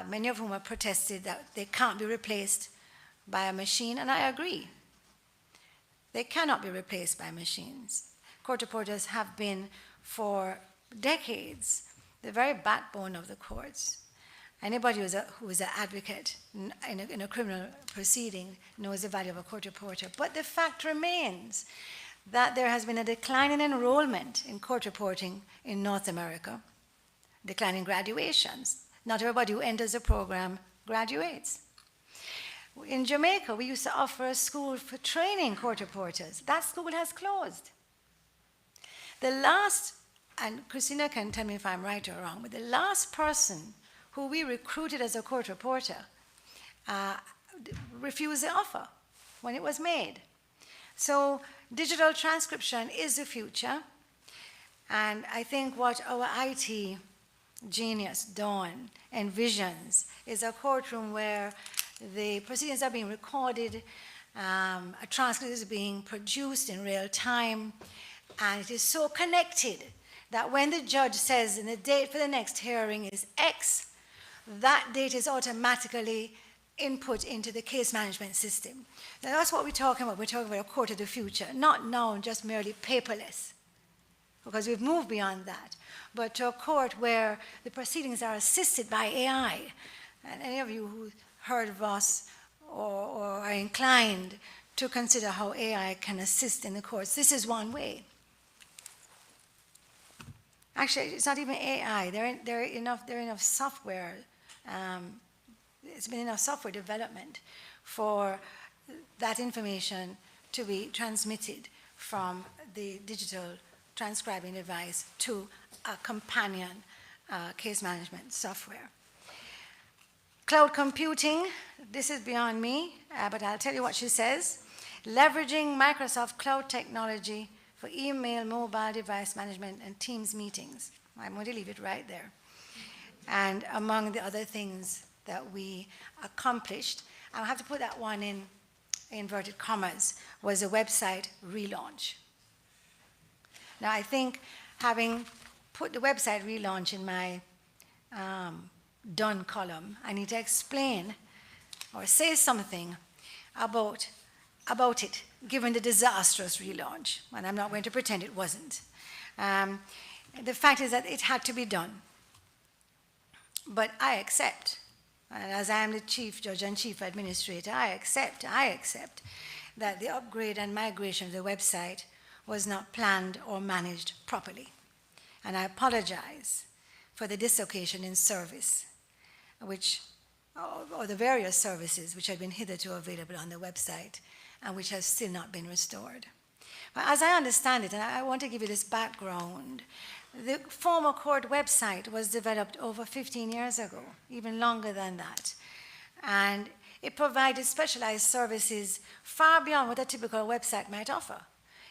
many of whom have protested that they can't be replaced by a machine, and I agree. They cannot be replaced by machines. Court reporters have been, for decades, the very backbone of the courts. Anybody who is an advocate in a criminal proceeding knows the value of a court reporter. But the fact remains that there has been a decline in enrollment in court reporting in North America, decline in graduations. Not everybody who enters the program graduates. In Jamaica, we used to offer a school for training court reporters. That school has closed. The last, and Christina can tell me if I'm right or wrong, but the last person who we recruited as a court reporter refused the offer when it was made. So digital transcription is the future, and I think what our IT genius, Dawn, envisions is a courtroom where the proceedings are being recorded, a transcript is being produced in real time, and it is so connected that when the judge says the date for the next hearing is X, that date is automatically input into the case management system. Now that's what we're talking about. We're talking about a court of the future, not now just merely paperless, because we've moved beyond that, but to a court where the proceedings are assisted by AI. And any of you who heard of us or are inclined to consider how AI can assist in the courts, this is one way. Actually, it's not even AI. There are enough software. It's been enough software development for that information to be transmitted from the digital transcribing device to a companion case management software. Cloud computing, this is beyond me, but I'll tell you what she says. Leveraging Microsoft cloud technology for email, mobile device management, and Teams meetings. I'm going to leave it right there. And among the other things that we accomplished, I'll have to put that one in inverted commas, was a website relaunch. Now, I think having put the website relaunch in my done column, I need to explain or say something about it, given the disastrous relaunch. And I'm not going to pretend it wasn't. The fact is that it had to be done. But I accept, and as I am the chief judge and chief administrator, I accept that the upgrade and migration of the website was not planned or managed properly. And I apologize for the dislocation in service, or the various services which had been hitherto available on the website and which have still not been restored. But as I understand it, and I want to give you this background, the former court website was developed over 15 years ago, even longer than that. And it provided specialized services far beyond what a typical website might offer.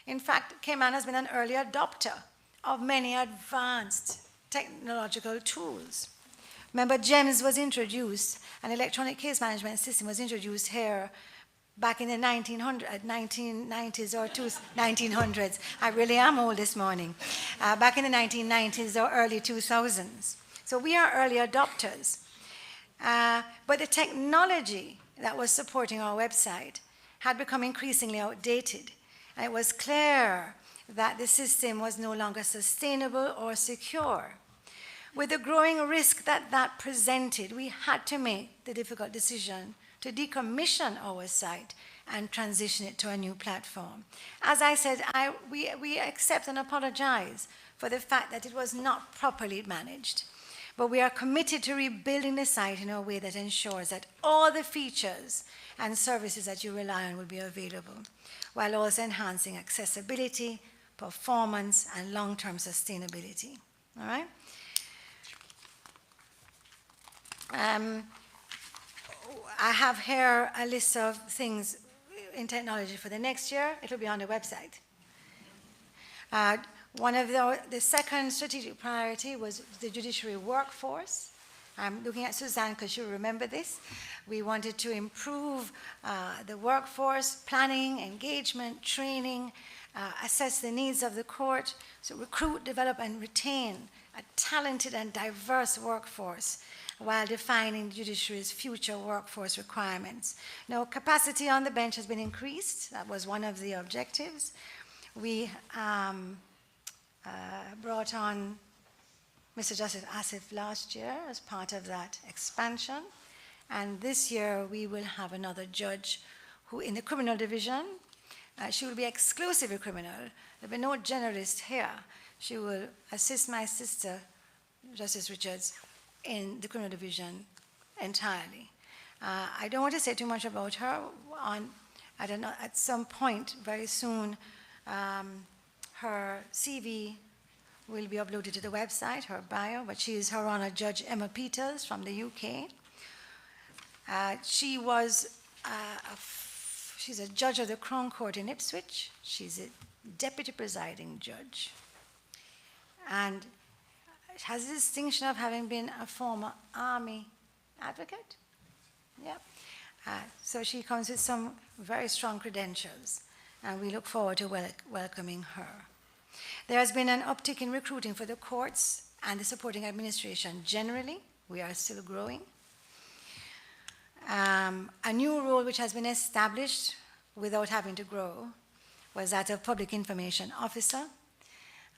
In fact, Cayman has been an early adopter of many advanced technological tools. Remember, GEMS was introduced, an electronic case management system was introduced here back in the 1990s or 1900s. I really am old this morning. Back in the 1990s or early 2000s. So we are early adopters. But the technology that was supporting our website had become increasingly outdated. And it was clear that the system was no longer sustainable or secure. With the growing risk that presented, we had to make the difficult decision to decommission our site and transition it to a new platform. As I said, we accept and apologize for the fact that it was not properly managed. But we are committed to rebuilding the site in a way that ensures that all the features and services that you rely on will be available, while also enhancing accessibility, performance, and long-term sustainability. All right? I have here a list of things in technology for the next year. It will be on the website. One of the second strategic priority was the judiciary workforce. I'm looking at Suzanne because she'll remember this. We wanted to improve the workforce, planning, engagement, training, assess the needs of the court, so recruit, develop, and retain a talented and diverse workforce while defining the judiciary's future workforce requirements. Now, capacity on the bench has been increased. That was one of the objectives. We brought on Mr. Justice Asif last year as part of that expansion. And this year, we will have another judge who, in the criminal division, she will be exclusively criminal. There will be no generalist here. She will assist my sister, Justice Richards, in the criminal division entirely. I don't want to say too much about her. At some point, very soon, her CV will be uploaded to the website, her bio, but she is Her Honor Judge Emma Peters from the UK. She's a judge of the Crown Court in Ipswich. She's a deputy presiding judge. And has the distinction of having been a former army advocate. Yep. So she comes with some very strong credentials, and we look forward to welcoming her. There has been an uptick in recruiting for the courts and the supporting administration generally. We are still growing. A new role which has been established without having to grow was that of Public Information Officer.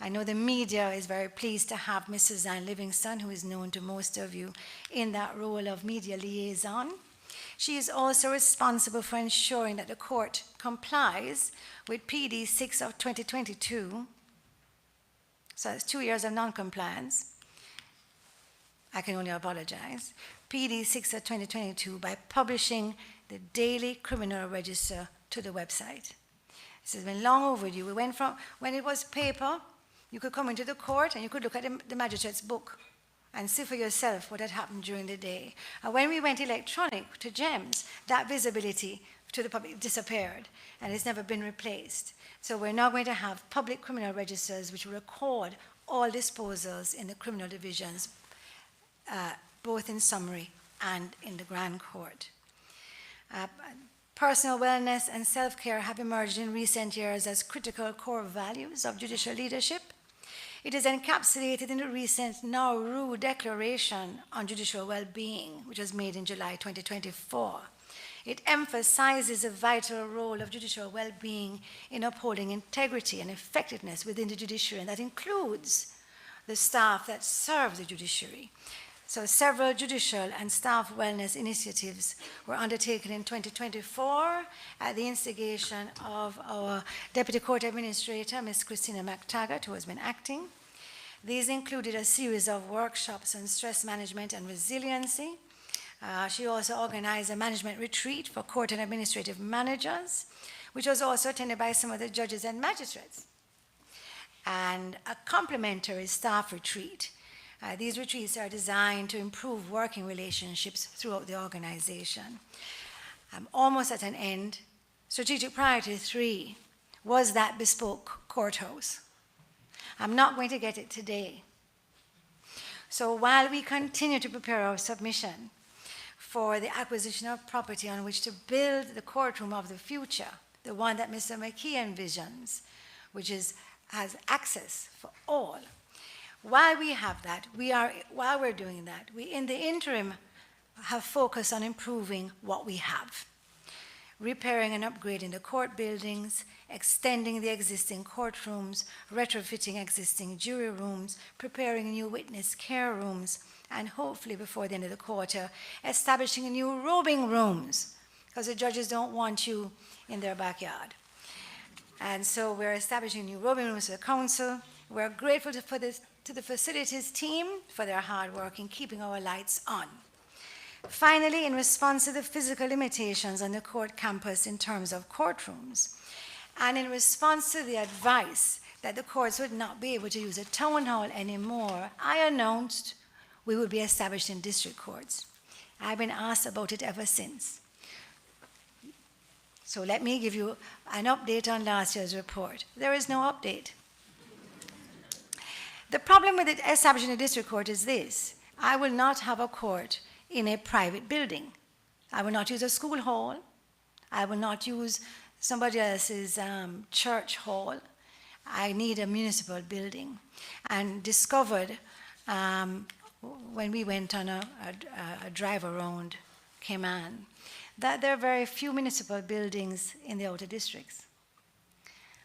I know the media is very pleased to have Ms. Suzanne Livingston, who is known to most of you, in that role of media liaison. She is also responsible for ensuring that the court complies with PD 6 of 2022. So it's 2 years of non-compliance. I can only apologize. PD 6 of 2022 by publishing the daily criminal register to the website. This has been long overdue. We went from, when it was paper, you could come into the court and you could look at the magistrate's book and see for yourself what had happened during the day. And when we went electronic to GEMS, that visibility to the public disappeared and it's never been replaced. So we're now going to have public criminal registers which will record all disposals in the criminal divisions, both in summary and in the Grand Court. Personal wellness and self-care have emerged in recent years as critical core values of judicial leadership. It is encapsulated in the recent Nauru Declaration on Judicial Well-being, which was made in July 2024. It emphasizes the vital role of judicial well-being in upholding integrity and effectiveness within the judiciary, and that includes the staff that serve the judiciary. So several judicial and staff wellness initiatives were undertaken in 2024 at the instigation of our Deputy Court Administrator, Ms. Christina McTaggart, who has been acting. These included a series of workshops on stress management and resiliency. She also organized a management retreat for court and administrative managers, which was also attended by some of the judges and magistrates, and a complementary staff retreat. These retreats are designed to improve working relationships throughout the organization. Almost at an end, strategic priority 3 was that bespoke courthouse. I'm not going to get it today. So while we continue to prepare our submission for the acquisition of property on which to build the courtroom of the future, the one that Mr. McKee envisions, which has access for all, while we have that, while we're doing that, we in the interim have focused on improving what we have. repairing and upgrading the court buildings, extending the existing courtrooms, retrofitting existing jury rooms, preparing new witness care rooms, and hopefully before the end of the quarter, establishing new robing rooms, because the judges don't want you in their backyard. And so we're establishing new robing rooms for the council. We're grateful to the facilities team for their hard work in keeping our lights on. Finally, in response to the physical limitations on the court campus in terms of courtrooms, and in response to the advice that the courts would not be able to use a town hall anymore, I announced we would be established in district courts. I've been asked about it ever since. So let me give you an update on last year's report. There is no update. The problem with establishing a district court is this: I will not have a court in a private building. I will not use a school hall. I will not use somebody else's church hall. I need a municipal building. And discovered when we went on a drive around Cayman that there are very few municipal buildings in the outer districts.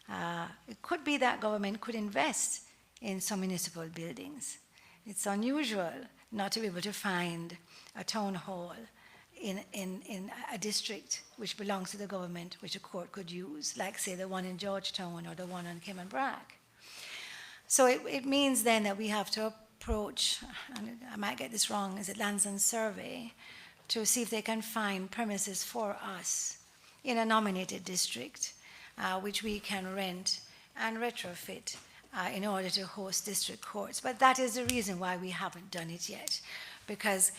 It could be that government could invest in some municipal buildings. It's unusual not to be able to find a town hall in a district which belongs to the government, which a court could use, like, say, the one in Georgetown or the one on Cayman Brac. So it means then that we have to approach, and I might get this wrong, is it Lands and Survey, to see if they can find premises for us in a nominated district, which we can rent and retrofit in order to host district courts. But that is the reason why we haven't done it yet, because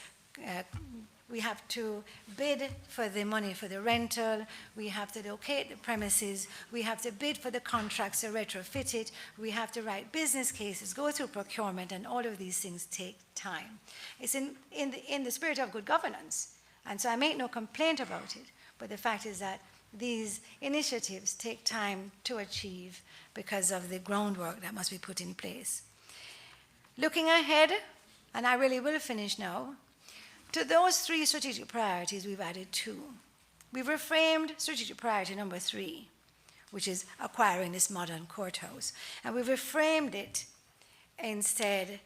we have to bid for the money for the rental, we have to locate the premises, we have to bid for the contracts to retrofit it, we have to write business cases, go through procurement, and all of these things take time. It's in the spirit of good governance, and so I make no complaint about it, but the fact is that these initiatives take time to achieve because of the groundwork that must be put in place. Looking ahead, and I really will finish now, to those 3 strategic priorities, we've added 2. We've reframed strategic priority number 3, which is acquiring this modern courthouse, and we've reframed it instead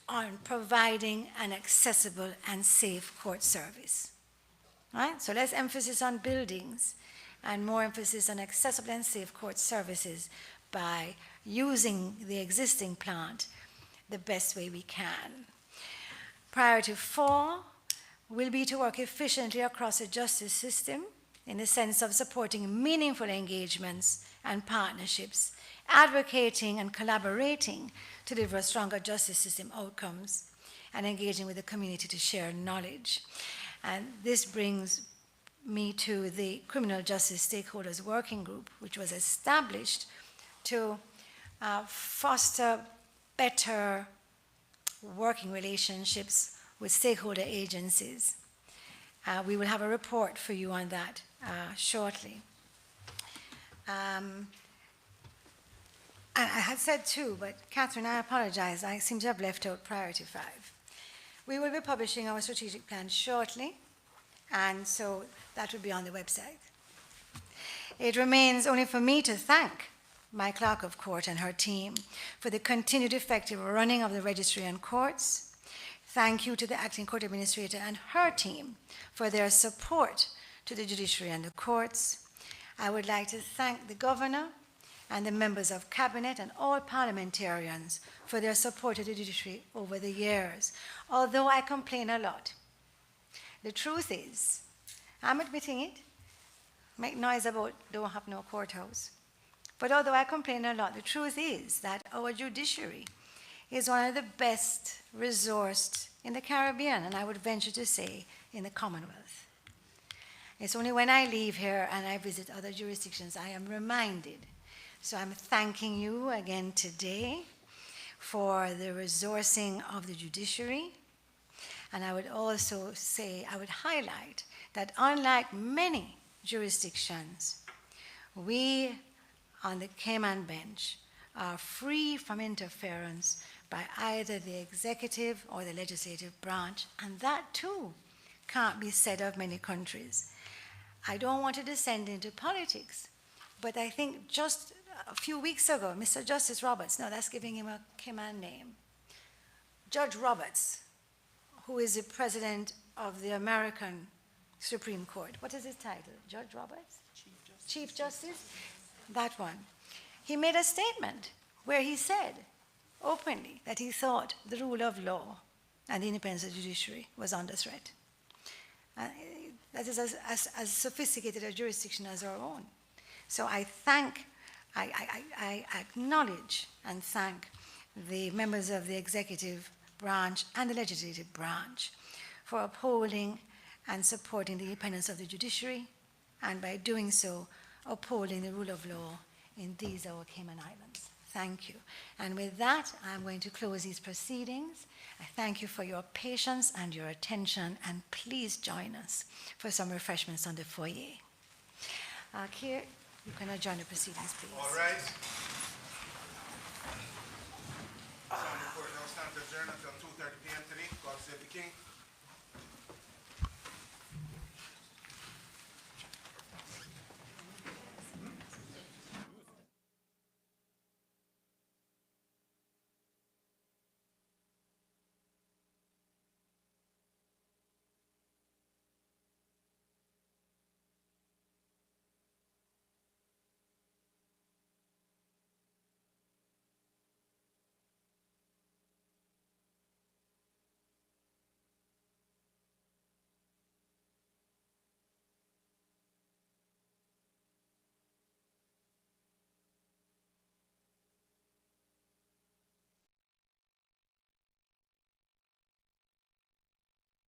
on providing an accessible and safe court service. Right? So less emphasis on buildings and more emphasis on accessible and safe court services by using the existing plant the best way we can. Priority 4 will be to work efficiently across the justice system in the sense of supporting meaningful engagements and partnerships, advocating and collaborating to deliver stronger justice system outcomes, and engaging with the community to share knowledge. And this brings me to the Criminal Justice Stakeholders Working Group, which was established to foster better working relationships with stakeholder agencies. We will have a report for you on that shortly. And I had said 2, but Catherine, I apologize. I seem to have left out priority 5. We will be publishing our strategic plan shortly, and so that will be on the website. It remains only for me to thank my clerk of court and her team for the continued effective running of the registry and courts. Thank you to the acting court administrator and her team for their support to the judiciary and the courts. I would like to thank the governor and the members of cabinet and all parliamentarians for their support of the judiciary over the years. Although I complain a lot, the truth is, I'm admitting it, make noise about don't have no courthouse. But although I complain a lot, the truth is that our judiciary is one of the best resourced in the Caribbean, and I would venture to say in the Commonwealth. It's only when I leave here and I visit other jurisdictions I am reminded. So I'm thanking you again today for the resourcing of the judiciary. And I would also say, I would highlight that unlike many jurisdictions, we on the Cayman bench are free from interference by either the executive or the legislative branch, and that too can't be said of many countries. I don't want to descend into politics, but I think just a few weeks ago, Mr. Justice Roberts, no, that's giving him a Cayman name, Judge Roberts, who is the president of the American Supreme Court. What is his title? Judge Roberts? Chief Justice? That one. He made a statement where he said openly that he thought the rule of law and the independence of the judiciary was under threat. That is as sophisticated a jurisdiction as our own. So I acknowledge and thank the members of the executive branch and the legislative branch for upholding and supporting the independence of the judiciary, and by doing so, upholding the rule of law in these our Cayman Islands. Thank you. And with that, I'm going to close these proceedings. I thank you for your patience and your attention, and please join us for some refreshments on the foyer. Keir, you can adjourn the proceedings, please. All right. Court now stands adjourned until 2:30 p.m. today. God save the King.